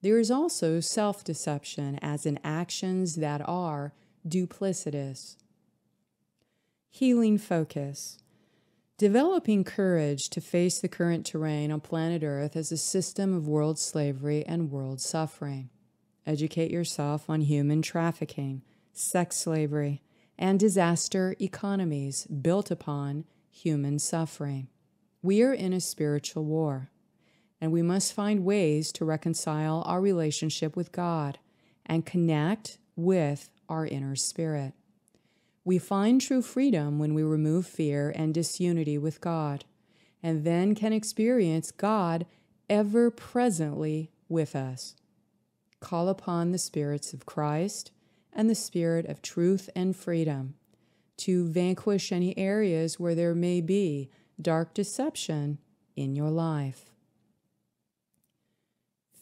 There is also self-deception, as in actions that are duplicitous. Healing focus. Developing courage to face the current terrain on planet Earth as a system of world slavery and world suffering. Educate yourself on human trafficking, sex slavery, and disaster economies built upon human suffering. We are in a spiritual war, and we must find ways to reconcile our relationship with God and connect with our inner spirit. We find true freedom when we remove fear and disunity with God, and then can experience God ever presently with us. Call upon the spirits of Christ and the spirit of truth and freedom to vanquish any areas where there may be dark deception in your life.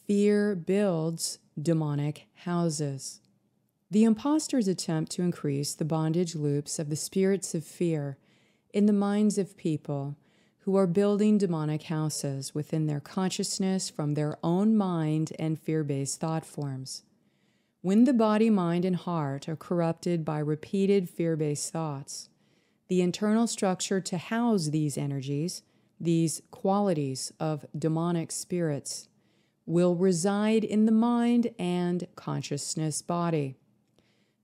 Fear builds demonic houses. The impostors attempt to increase the bondage loops of the spirits of fear in the minds of people who are building demonic houses within their consciousness from their own mind and fear-based thought forms. When the body, mind, and heart are corrupted by repeated fear-based thoughts, the internal structure to house these energies, these qualities of demonic spirits, will reside in the mind and consciousness body.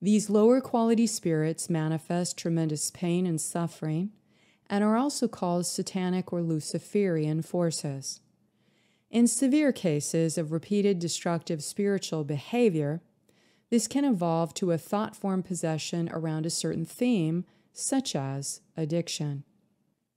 These lower quality spirits manifest tremendous pain and suffering and are also called satanic or Luciferian forces. In severe cases of repeated destructive spiritual behavior, this can evolve to a thought form possession around a certain theme, such as addiction.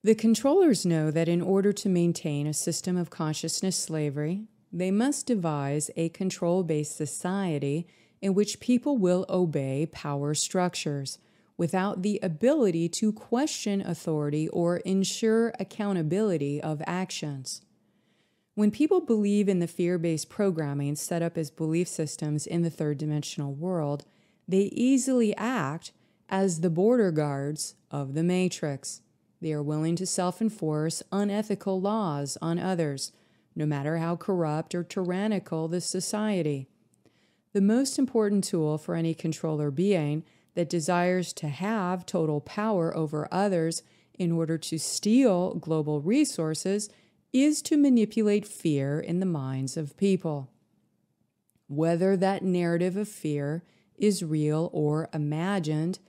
The controllers know that in order to maintain a system of consciousness slavery, they must devise a control-based society in which people will obey power structures without the ability to question authority or ensure accountability of actions. When people believe in the fear-based programming set up as belief systems in the third-dimensional world, they easily act as the border guards of the Matrix. They are willing to self-enforce unethical laws on others, no matter how corrupt or tyrannical the society. The most important tool for any controller being that desires to have total power over others in order to steal global resources is to manipulate fear in the minds of people. Whether that narrative of fear is real or imagined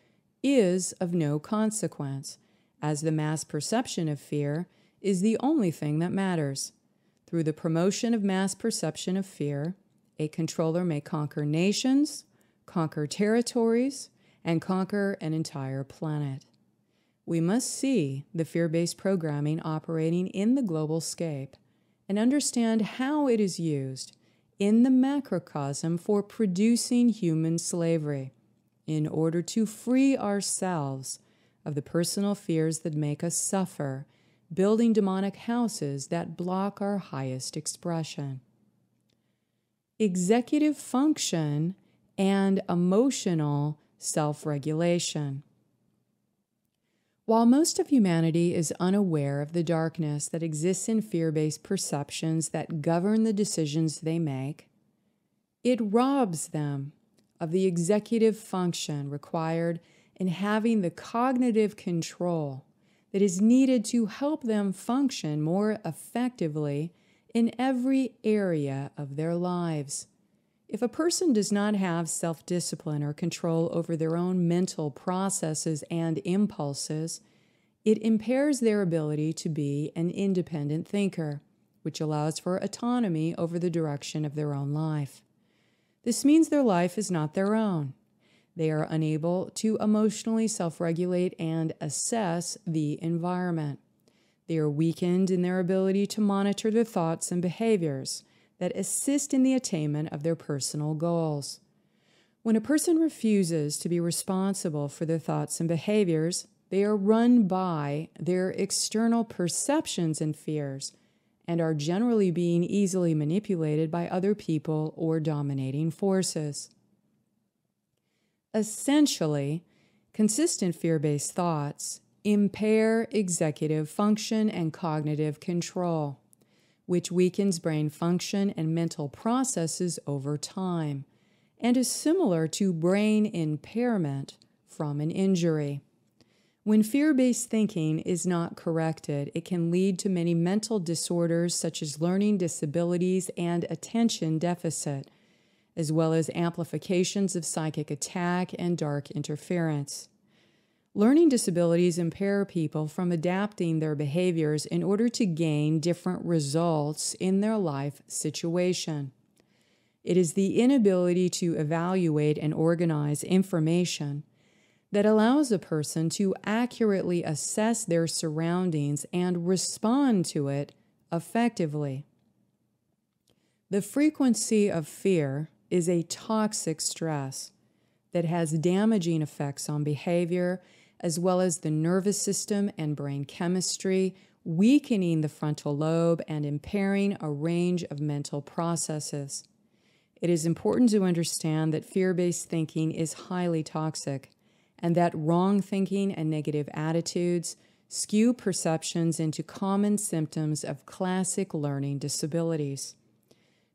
is of no consequence, as the mass perception of fear is the only thing that matters. Through the promotion of mass perception of fear, a controller may conquer nations, conquer territories, and conquer an entire planet. We must see the fear-based programming operating in the global scape and understand how it is used in the macrocosm for producing human slavery in order to free ourselves of the personal fears that make us suffer, building demonic houses that block our highest expression. Executive function and emotional self-regulation. While most of humanity is unaware of the darkness that exists in fear-based perceptions that govern the decisions they make, it robs them of the executive function required in having the cognitive control that is needed to help them function more effectively in every area of their lives. If a person does not have self-discipline or control over their own mental processes and impulses, it impairs their ability to be an independent thinker, which allows for autonomy over the direction of their own life. This means their life is not their own. They are unable to emotionally self-regulate and assess the environment. They are weakened in their ability to monitor their thoughts and behaviors that assist in the attainment of their personal goals. When a person refuses to be responsible for their thoughts and behaviors, they are run by their external perceptions and fears and are generally being easily manipulated by other people or dominating forces. Essentially, consistent fear-based thoughts impair executive function and cognitive control, which weakens brain function and mental processes over time, and is similar to brain impairment from an injury. When fear-based thinking is not corrected, it can lead to many mental disorders such as learning disabilities and attention deficit, as well as amplifications of psychic attack and dark interference. Learning disabilities impair people from adapting their behaviors in order to gain different results in their life situation. It is the inability to evaluate and organize information that allows a person to accurately assess their surroundings and respond to it effectively. The frequency of fear is a toxic stress that has damaging effects on behavior, as well as the nervous system and brain chemistry, weakening the frontal lobe and impairing a range of mental processes. It is important to understand that fear-based thinking is highly toxic, and that wrong thinking and negative attitudes skew perceptions into common symptoms of classic learning disabilities.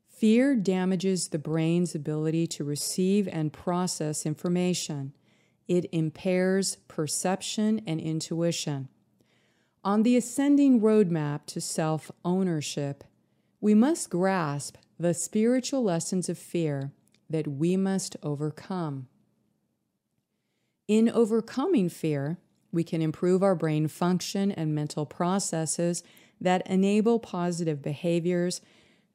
Fear damages the brain's ability to receive and process information. It impairs perception and intuition. On the ascending roadmap to self-ownership, we must grasp the spiritual lessons of fear that we must overcome. In overcoming fear, we can improve our brain function and mental processes that enable positive behaviors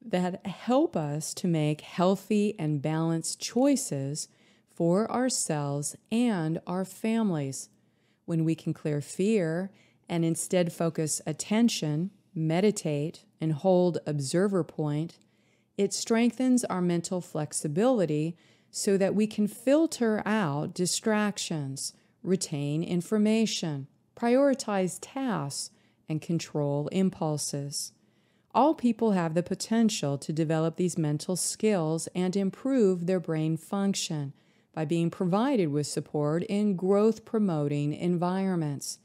that help us to make healthy and balanced choices for ourselves and our families. When we can clear fear and instead focus attention, meditate, and hold observer point, it strengthens our mental flexibility so that we can filter out distractions, retain information, prioritize tasks, and control impulses. All people have the potential to develop these mental skills and improve their brain function by being provided with support in growth-promoting environments.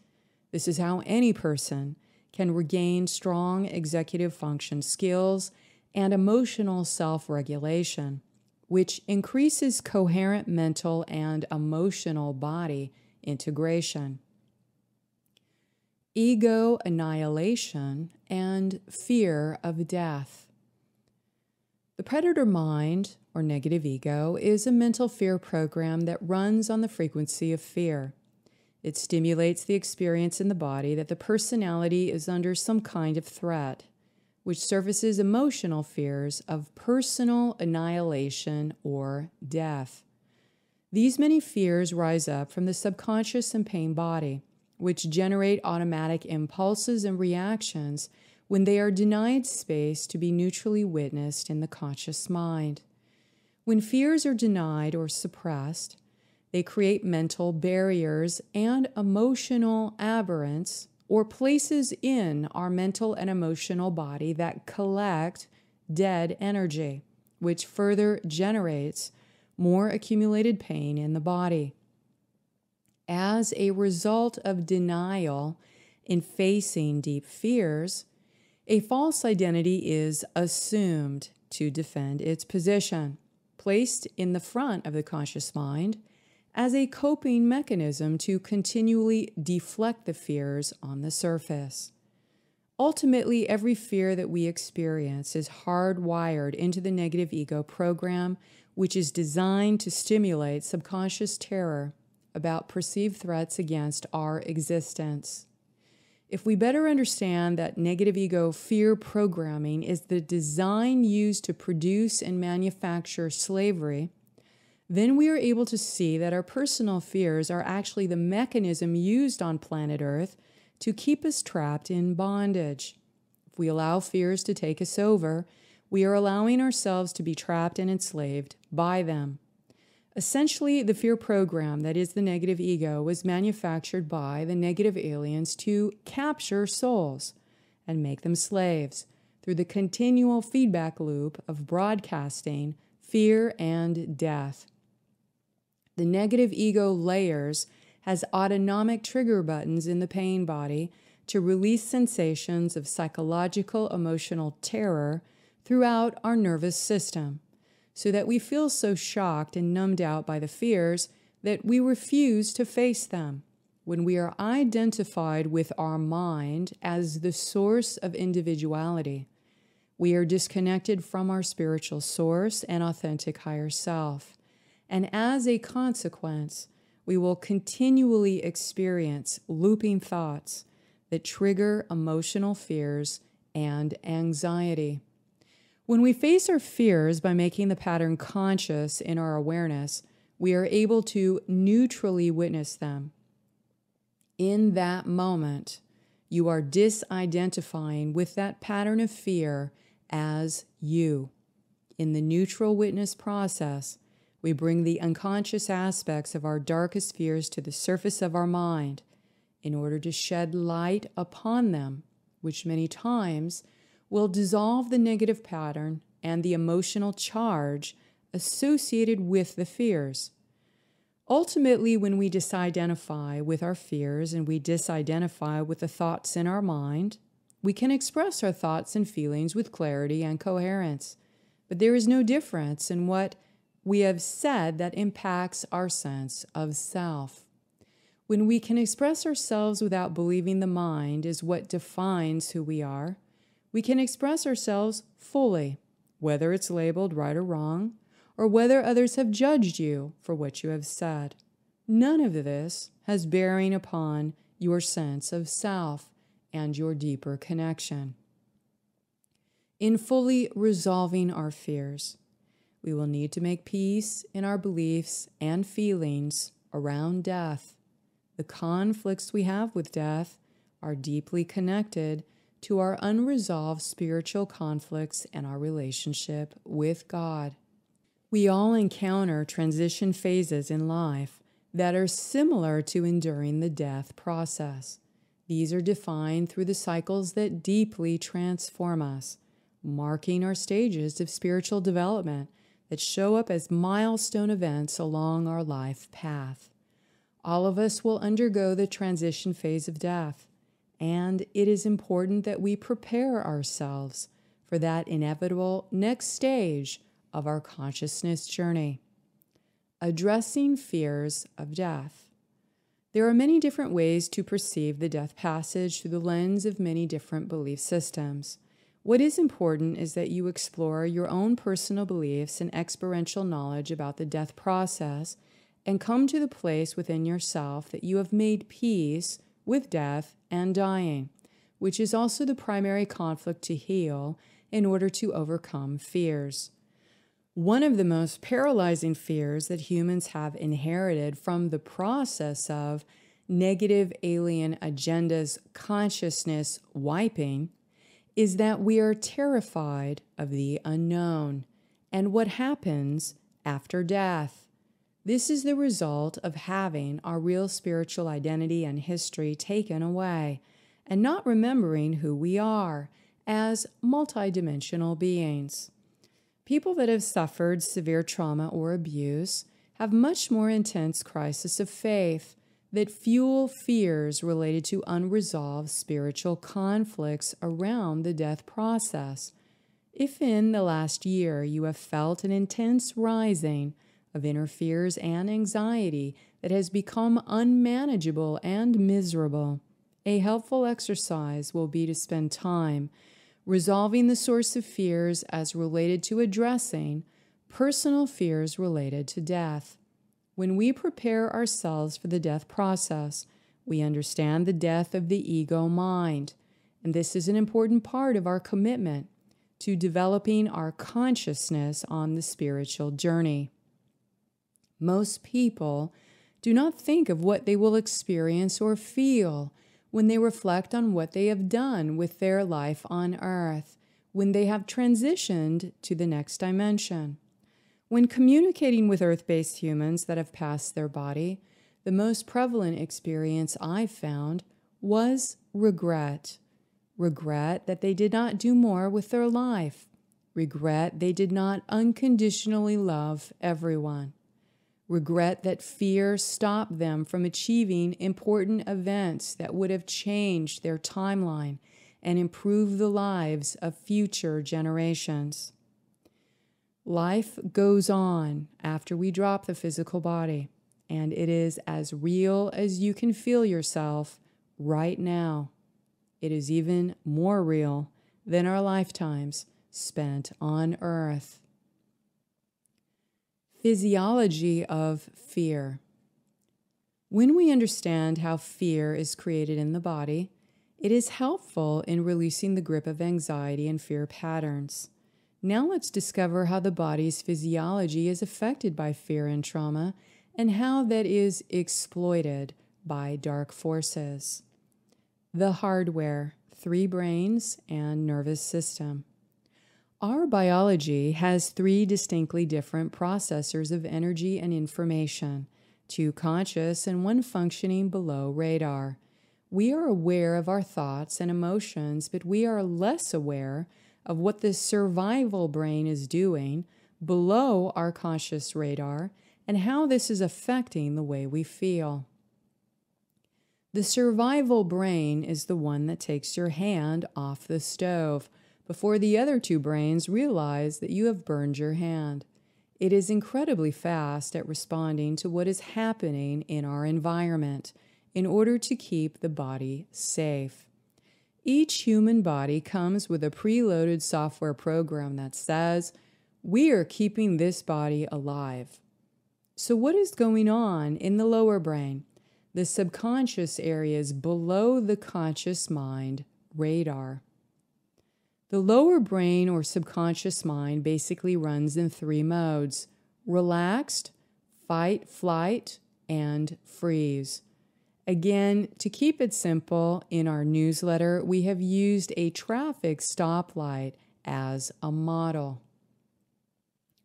This is how any person can regain strong executive function skills and emotional self-regulation which increases coherent mental and emotional body integration. Ego annihilation and fear of death. The predator mind, or negative ego, is a mental fear program that runs on the frequency of fear. It stimulates the experience in the body that the personality is under some kind of threat, which surfaces emotional fears of personal annihilation or death. These many fears rise up from the subconscious and pain body, which generate automatic impulses and reactions when they are denied space to be neutrally witnessed in the conscious mind. When fears are denied or suppressed, they create mental barriers and emotional aberrants, or places in our mental and emotional body that collect dead energy, which further generates more accumulated pain in the body. As a result of denial in facing deep fears, a false identity is assumed to defend its position, placed in the front of the conscious mind as a coping mechanism to continually deflect the fears on the surface. Ultimately, every fear that we experience is hardwired into the negative ego program, which is designed to stimulate subconscious terror about perceived threats against our existence. If we better understand that negative ego fear programming is the design used to produce and manufacture slavery, then we are able to see that our personal fears are actually the mechanism used on planet Earth to keep us trapped in bondage. If we allow fears to take us over, we are allowing ourselves to be trapped and enslaved by them. Essentially, the fear program that is the negative ego was manufactured by the negative aliens to capture souls and make them slaves through the continual feedback loop of broadcasting fear and death. The negative ego layers has autonomic trigger buttons in the pain body to release sensations of psychological emotional terror throughout our nervous system, so that we feel so shocked and numbed out by the fears that we refuse to face them. When we are identified with our mind as the source of individuality, we are disconnected from our spiritual source and authentic higher self. And as a consequence, we will continually experience looping thoughts that trigger emotional fears and anxiety. When we face our fears by making the pattern conscious in our awareness, we are able to neutrally witness them. In that moment, you are disidentifying with that pattern of fear as you. In the neutral witness process, we bring the unconscious aspects of our darkest fears to the surface of our mind in order to shed light upon them, which many times will dissolve the negative pattern and the emotional charge associated with the fears. Ultimately, when we disidentify with our fears and we disidentify with the thoughts in our mind, we can express our thoughts and feelings with clarity and coherence. But there is no difference in what we have said that impacts our sense of self. When we can express ourselves without believing the mind is what defines who we are, we can express ourselves fully, whether it's labeled right or wrong, or whether others have judged you for what you have said. None of this has bearing upon your sense of self and your deeper connection. In fully resolving our fears, we will need to make peace in our beliefs and feelings around death. The conflicts we have with death are deeply connected to our unresolved spiritual conflicts and our relationship with God. We all encounter transition phases in life that are similar to enduring the death process. These are defined through the cycles that deeply transform us, marking our stages of spiritual development that show up as milestone events along our life path. All of us will undergo the transition phase of death, and it is important that we prepare ourselves for that inevitable next stage of our consciousness journey. Addressing fears of death. There are many different ways to perceive the death passage through the lens of many different belief systems. What is important is that you explore your own personal beliefs and experiential knowledge about the death process and come to the place within yourself that you have made peace with death and dying, which is also the primary conflict to heal in order to overcome fears. One of the most paralyzing fears that humans have inherited from the process of negative alien agendas consciousness wiping is that we are terrified of the unknown and what happens after death. This is the result of having our real spiritual identity and history taken away and not remembering who we are as multidimensional beings. People that have suffered severe trauma or abuse have much more intense crisis of faith that fuel fears related to unresolved spiritual conflicts around the death process. If in the last year you have felt an intense rising of inner fears and anxiety that has become unmanageable and miserable, a helpful exercise will be to spend time resolving the source of fears as related to addressing personal fears related to death. When we prepare ourselves for the death process, we understand the death of the ego mind, and this is an important part of our commitment to developing our consciousness on the spiritual journey. Most people do not think of what they will experience or feel when they reflect on what they have done with their life on earth, when they have transitioned to the next dimension. When communicating with earth-based humans that have passed their body, the most prevalent experience I found was regret. Regret that they did not do more with their life. Regret they did not unconditionally love everyone. Regret that fear stopped them from achieving important events that would have changed their timeline and improved the lives of future generations. Life goes on after we drop the physical body, and it is as real as you can feel yourself right now. It is even more real than our lifetimes spent on earth. Physiology of fear. When we understand how fear is created in the body, it is helpful in releasing the grip of anxiety and fear patterns. Now let's discover how the body's physiology is affected by fear and trauma and how that is exploited by dark forces. The hardware, 3 brains and nervous system. Our biology has 3 distinctly different processors of energy and information, 2 conscious and 1 functioning below radar. We are aware of our thoughts and emotions, but we are less aware of what the survival brain is doing below our conscious radar and how this is affecting the way we feel. The survival brain is the one that takes your hand off the stove before the other 2 brains realize that you have burned your hand. It is incredibly fast at responding to what is happening in our environment in order to keep the body safe. Each human body comes with a preloaded software program that says, "We are keeping this body alive." So what is going on in the lower brain, the subconscious areas below the conscious mind radar? The lower brain or subconscious mind basically runs in 3 modes: relaxed, fight, flight, and freeze. Again, to keep it simple, in our newsletter, we have used a traffic stoplight as a model.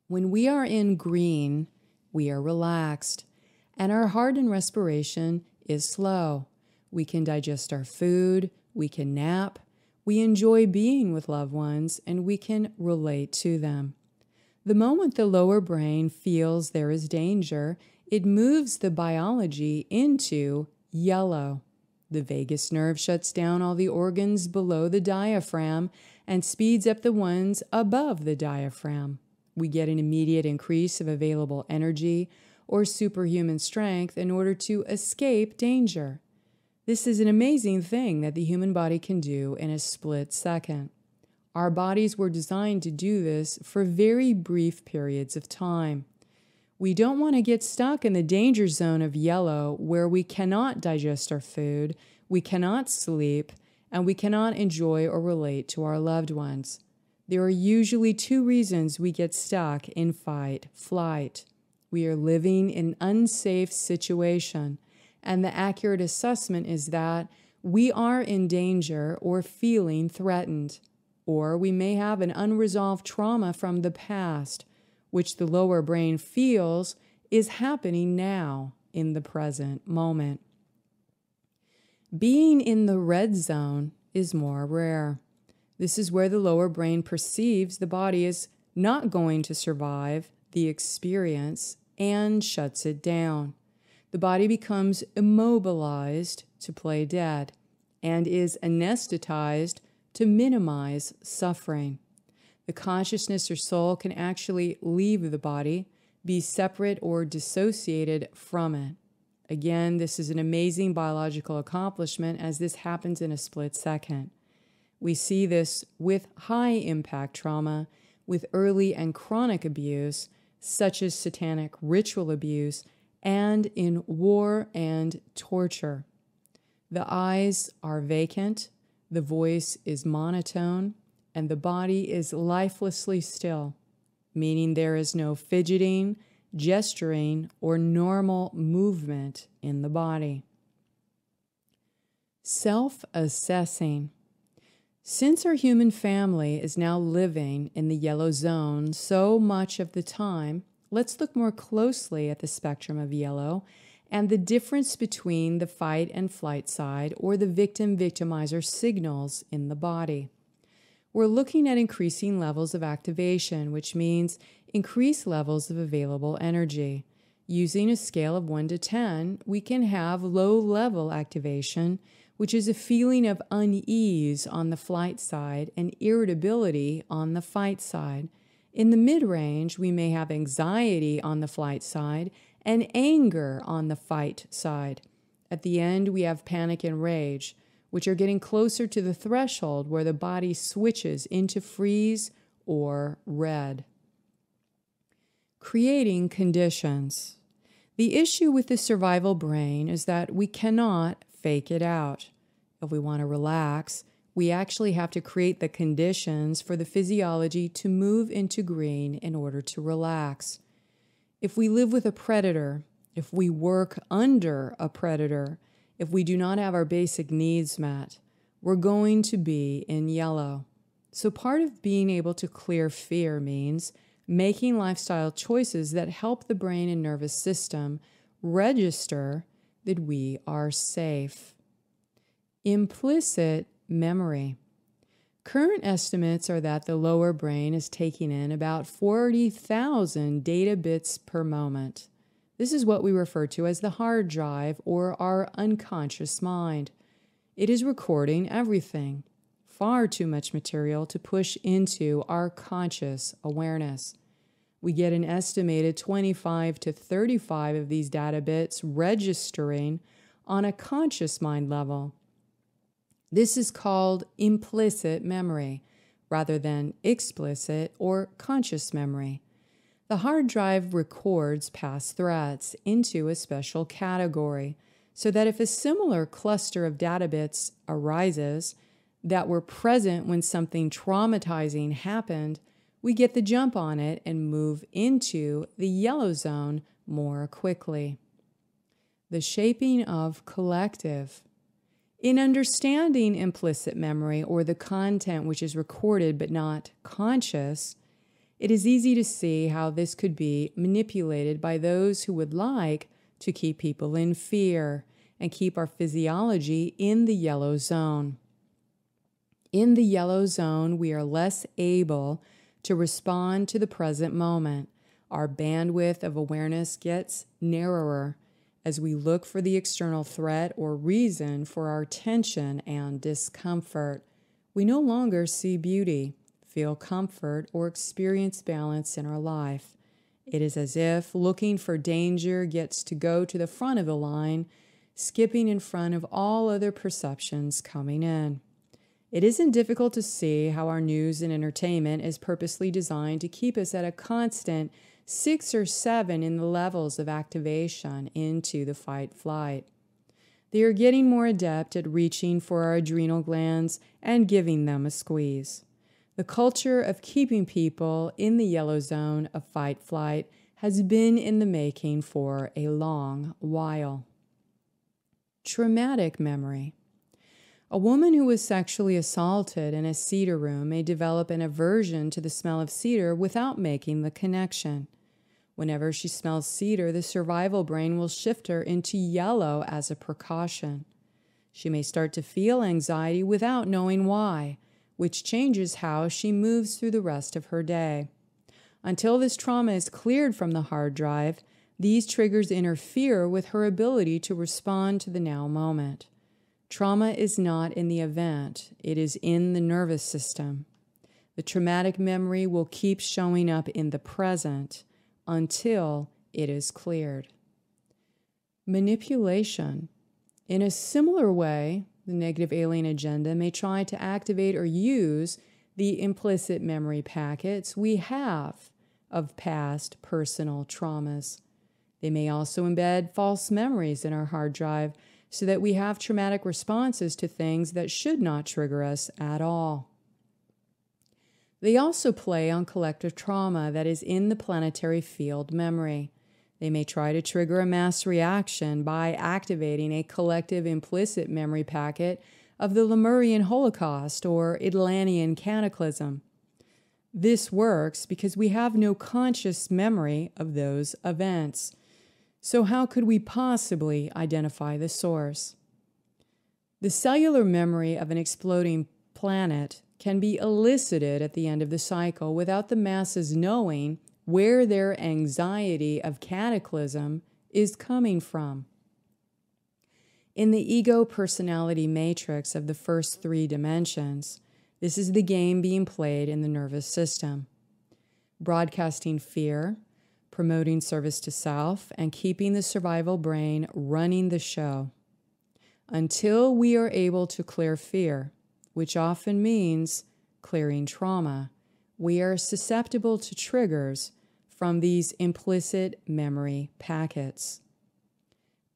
When we are in green, we are relaxed, and our heart and respiration is slow. We can digest our food, we can nap, we enjoy being with loved ones, and we can relate to them. The moment the lower brain feels there is danger, it moves the biology into yellow. The vagus nerve shuts down all the organs below the diaphragm and speeds up the ones above the diaphragm. We get an immediate increase of available energy or superhuman strength in order to escape danger. This is an amazing thing that the human body can do in a split second. Our bodies were designed to do this for very brief periods of time. We don't want to get stuck in the danger zone of yellow where we cannot digest our food, we cannot sleep, and we cannot enjoy or relate to our loved ones. There are usually two reasons we get stuck in fight, flight. We are living in an unsafe situation, and the accurate assessment is that we are in danger or feeling threatened, or we may have an unresolved trauma from the past, which the lower brain feels is happening now in the present moment. Being in the red zone is more rare. This is where the lower brain perceives the body is not going to survive the experience and shuts it down. The body becomes immobilized to play dead and is anesthetized to minimize suffering. The consciousness or soul can actually leave the body, be separate or dissociated from it. Again, this is an amazing biological accomplishment as this happens in a split second. We see this with high-impact trauma, with early and chronic abuse, such as satanic ritual abuse, and in war and torture. The eyes are vacant, the voice is monotone, and the body is lifelessly still, meaning there is no fidgeting, gesturing, or normal movement in the body. Self-assessing. Since our human family is now living in the yellow zone so much of the time, let's look more closely at the spectrum of yellow and the difference between the fight and flight side or the victim-victimizer signals in the body. We're looking at increasing levels of activation, which means increased levels of available energy. Using a scale of 1 to 10, we can have low-level activation, which is a feeling of unease on the flight side and irritability on the fight side. In the mid-range, we may have anxiety on the flight side and anger on the fight side. At the end, we have panic and rage, which are getting closer to the threshold where the body switches into freeze or red. Creating conditions. The issue with the survival brain is that we cannot fake it out. If we want to relax, we actually have to create the conditions for the physiology to move into green in order to relax. If we live with a predator, if we work under a predator, if we do not have our basic needs met, we're going to be in yellow. So part of being able to clear fear means making lifestyle choices that help the brain and nervous system register that we are safe. Implicit memory. Current estimates are that the lower brain is taking in about 40,000 data bits per moment. This is what we refer to as the hard drive or our unconscious mind. It is recording everything, far too much material to push into our conscious awareness. We get an estimated 25 to 35 of these data bits registering on a conscious mind level. This is called implicit memory rather than explicit or conscious memory. The hard drive records past threats into a special category so that if a similar cluster of data bits arises that were present when something traumatizing happened, we get the jump on it and move into the yellow zone more quickly. The shaping of collective. In understanding implicit memory or the content which is recorded but not conscious, it is easy to see how this could be manipulated by those who would like to keep people in fear and keep our physiology in the yellow zone. In the yellow zone, we are less able to respond to the present moment. Our bandwidth of awareness gets narrower as we look for the external threat or reason for our tension and discomfort. We no longer see beauty, feel comfort, or experience balance in our life. It is as if looking for danger gets to go to the front of the line, skipping in front of all other perceptions coming in. It isn't difficult to see how our news and entertainment is purposely designed to keep us at a constant 6 or 7 in the levels of activation into the fight-flight. They are getting more adept at reaching for our adrenal glands and giving them a squeeze. The culture of keeping people in the yellow zone of fight-flight has been in the making for a long while. Traumatic memory. A woman who was sexually assaulted in a cedar room may develop an aversion to the smell of cedar without making the connection. Whenever she smells cedar, the survival brain will shift her into yellow as a precaution. She may start to feel anxiety without knowing why, which changes how she moves through the rest of her day. Until this trauma is cleared from the hard drive, these triggers interfere with her ability to respond to the now moment. Trauma is not in the event, it is in the nervous system. The traumatic memory will keep showing up in the present until it is cleared. Manipulation. In a similar way, the negative alien agenda may try to activate or use the implicit memory packets we have of past personal traumas. They may also embed false memories in our hard drive so that we have traumatic responses to things that should not trigger us at all. They also play on collective trauma that is in the planetary field memory. They may try to trigger a mass reaction by activating a collective implicit memory packet of the Lemurian Holocaust or Atlantean Cataclysm. This works because we have no conscious memory of those events. So how could we possibly identify the source? The cellular memory of an exploding planet can be elicited at the end of the cycle without the masses knowing where their anxiety of cataclysm is coming from. In the ego personality matrix of the first 3 dimensions, this is the game being played in the nervous system. Broadcasting fear, promoting service to self, and keeping the survival brain running the show. Until we are able to clear fear, which often means clearing trauma, we are susceptible to triggers from these implicit memory packets.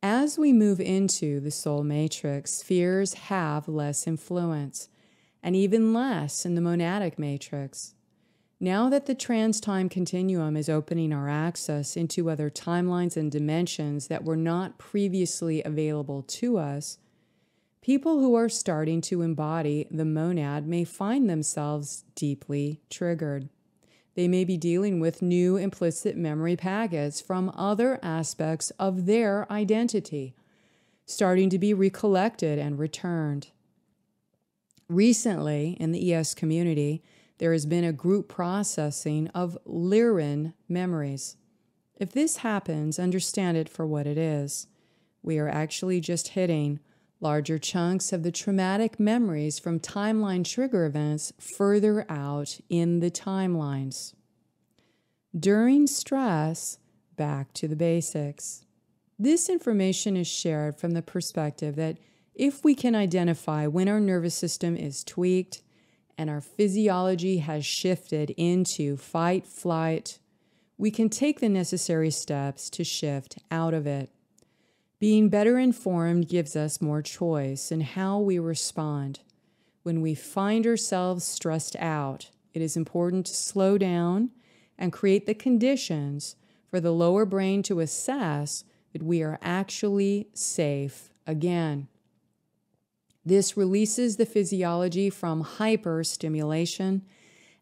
As we move into the soul matrix, fears have less influence, and even less in the monadic matrix. Now that the trans-time continuum is opening our access into other timelines and dimensions that were not previously available to us, people who are starting to embody the monad may find themselves deeply triggered. They may be dealing with new implicit memory packets from other aspects of their identity, starting to be recollected and returned. Recently, in the ES community, there has been a group processing of Lyran memories. If this happens, understand it for what it is. We are actually just hitting larger chunks of the traumatic memories from timeline trigger events further out in the timelines. During stress, back to the basics. This information is shared from the perspective that if we can identify when our nervous system is tweaked and our physiology has shifted into fight, flight, we can take the necessary steps to shift out of it. Being better informed gives us more choice in how we respond. When we find ourselves stressed out, it is important to slow down and create the conditions for the lower brain to assess that we are actually safe again. This releases the physiology from hyperstimulation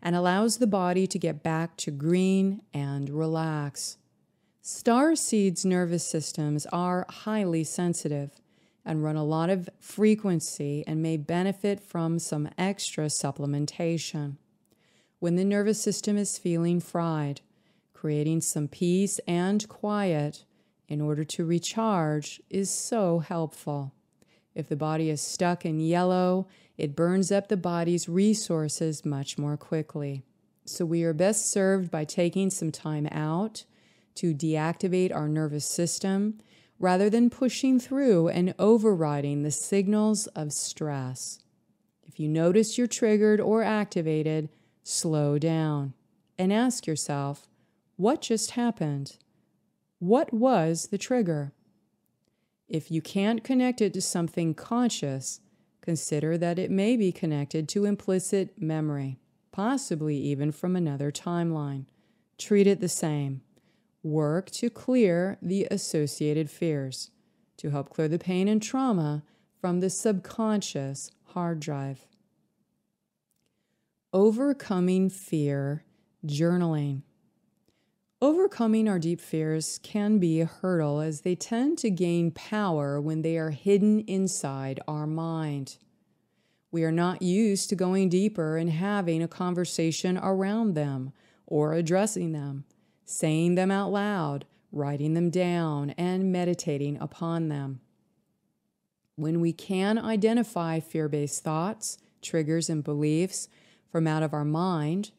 and allows the body to get back to green and relax. Starseeds' nervous systems are highly sensitive and run a lot of frequency and may benefit from some extra supplementation. When the nervous system is feeling fried, creating some peace and quiet in order to recharge is so helpful. If the body is stuck in yellow, It burns up the body's resources much more quickly. So we are best served by taking some time out to deactivate our nervous system rather than pushing through and overriding the signals of stress. If you notice you're triggered or activated, slow down and ask yourself, what just happened? What was the trigger? If you can't connect it to something conscious, consider that it may be connected to implicit memory, possibly even from another timeline. Treat it the same. Work to clear the associated fears, to help clear the pain and trauma from the subconscious hard drive. Overcoming fear, journaling. Overcoming our deep fears can be a hurdle as they tend to gain power when they are hidden inside our mind. We are not used to going deeper and having a conversation around them or addressing them, saying them out loud, writing them down, and meditating upon them. When we can identify fear-based thoughts, triggers, and beliefs from out of our mind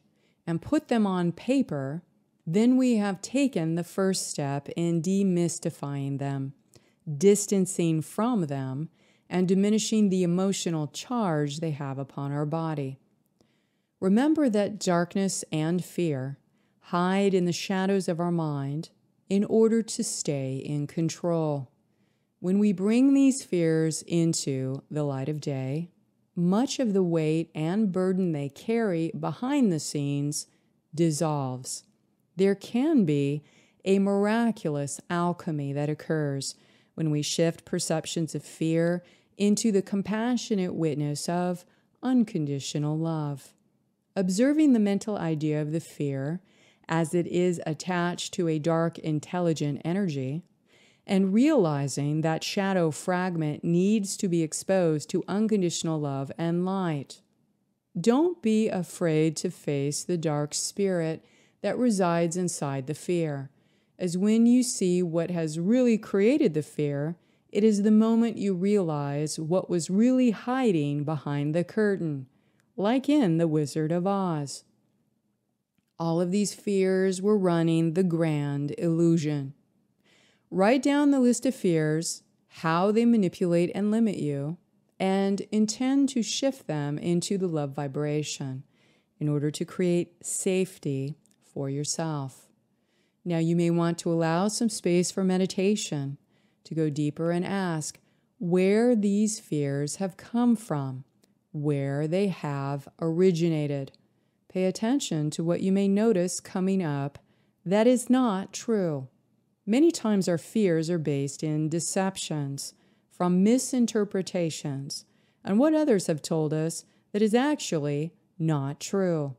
and put them on paper, then we have taken the first step in demystifying them, distancing from them, and diminishing the emotional charge they have upon our body. Remember that darkness and fear hide in the shadows of our mind in order to stay in control. When we bring these fears into the light of day, much of the weight and burden they carry behind the scenes dissolves. There can be a miraculous alchemy that occurs when we shift perceptions of fear into the compassionate witness of unconditional love. Observing the mental idea of the fear as it is attached to a dark, intelligent energy, and realizing that shadow fragment needs to be exposed to unconditional love and light. Don't be afraid to face the dark spirit that resides inside the fear, as when you see what has really created the fear, it is the moment you realize what was really hiding behind the curtain, like in The Wizard of Oz. All of these fears were running the grand illusion. Write down the list of fears, how they manipulate and limit you, and intend to shift them into the love vibration in order to create safety for yourself. Now you may want to allow some space for meditation to go deeper and ask where these fears have come from, where they have originated. Pay attention to what you may notice coming up that is not true. Many times our fears are based in deceptions, from misinterpretations, and what others have told us that is actually not true.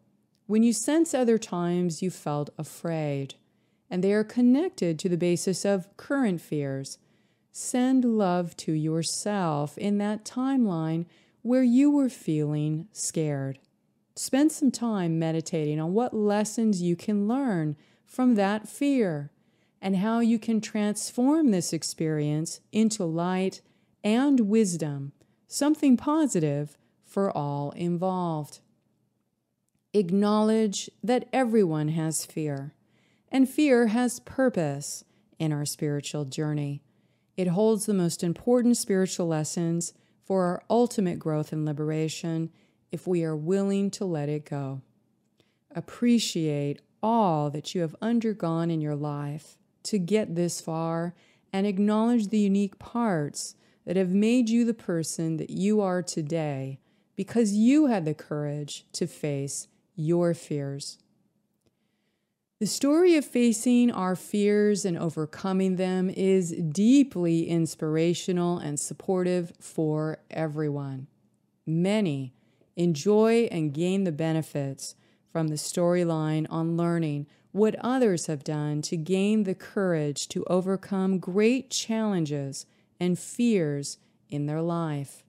When you sense other times you felt afraid, and they are connected to the basis of current fears, send love to yourself in that timeline where you were feeling scared. Spend some time meditating on what lessons you can learn from that fear and how you can transform this experience into light and wisdom, something positive for all involved. Acknowledge that everyone has fear, and fear has purpose in our spiritual journey. It holds the most important spiritual lessons for our ultimate growth and liberation if we are willing to let it go. Appreciate all that you have undergone in your life to get this far and acknowledge the unique parts that have made you the person that you are today because you had the courage to face your fears. The story of facing our fears and overcoming them is deeply inspirational and supportive for everyone. Many enjoy and gain the benefits from the storyline on learning what others have done to gain the courage to overcome great challenges and fears in their life.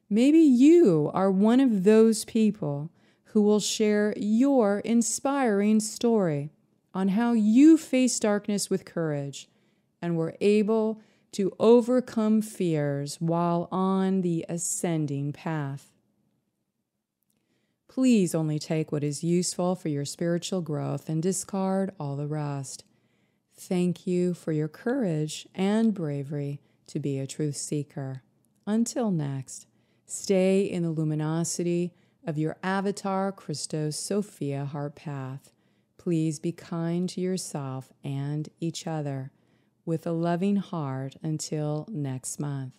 Maybe you are one of those people who will share your inspiring story on how you faced darkness with courage and were able to overcome fears while on the ascending path. Please only take what is useful for your spiritual growth and discard all the rest. Thank you for your courage and bravery to be a truth seeker. Until next, stay in the luminosity of your avatar Christos Sophia heart path. Please be kind to yourself and each other with a loving heart until next month.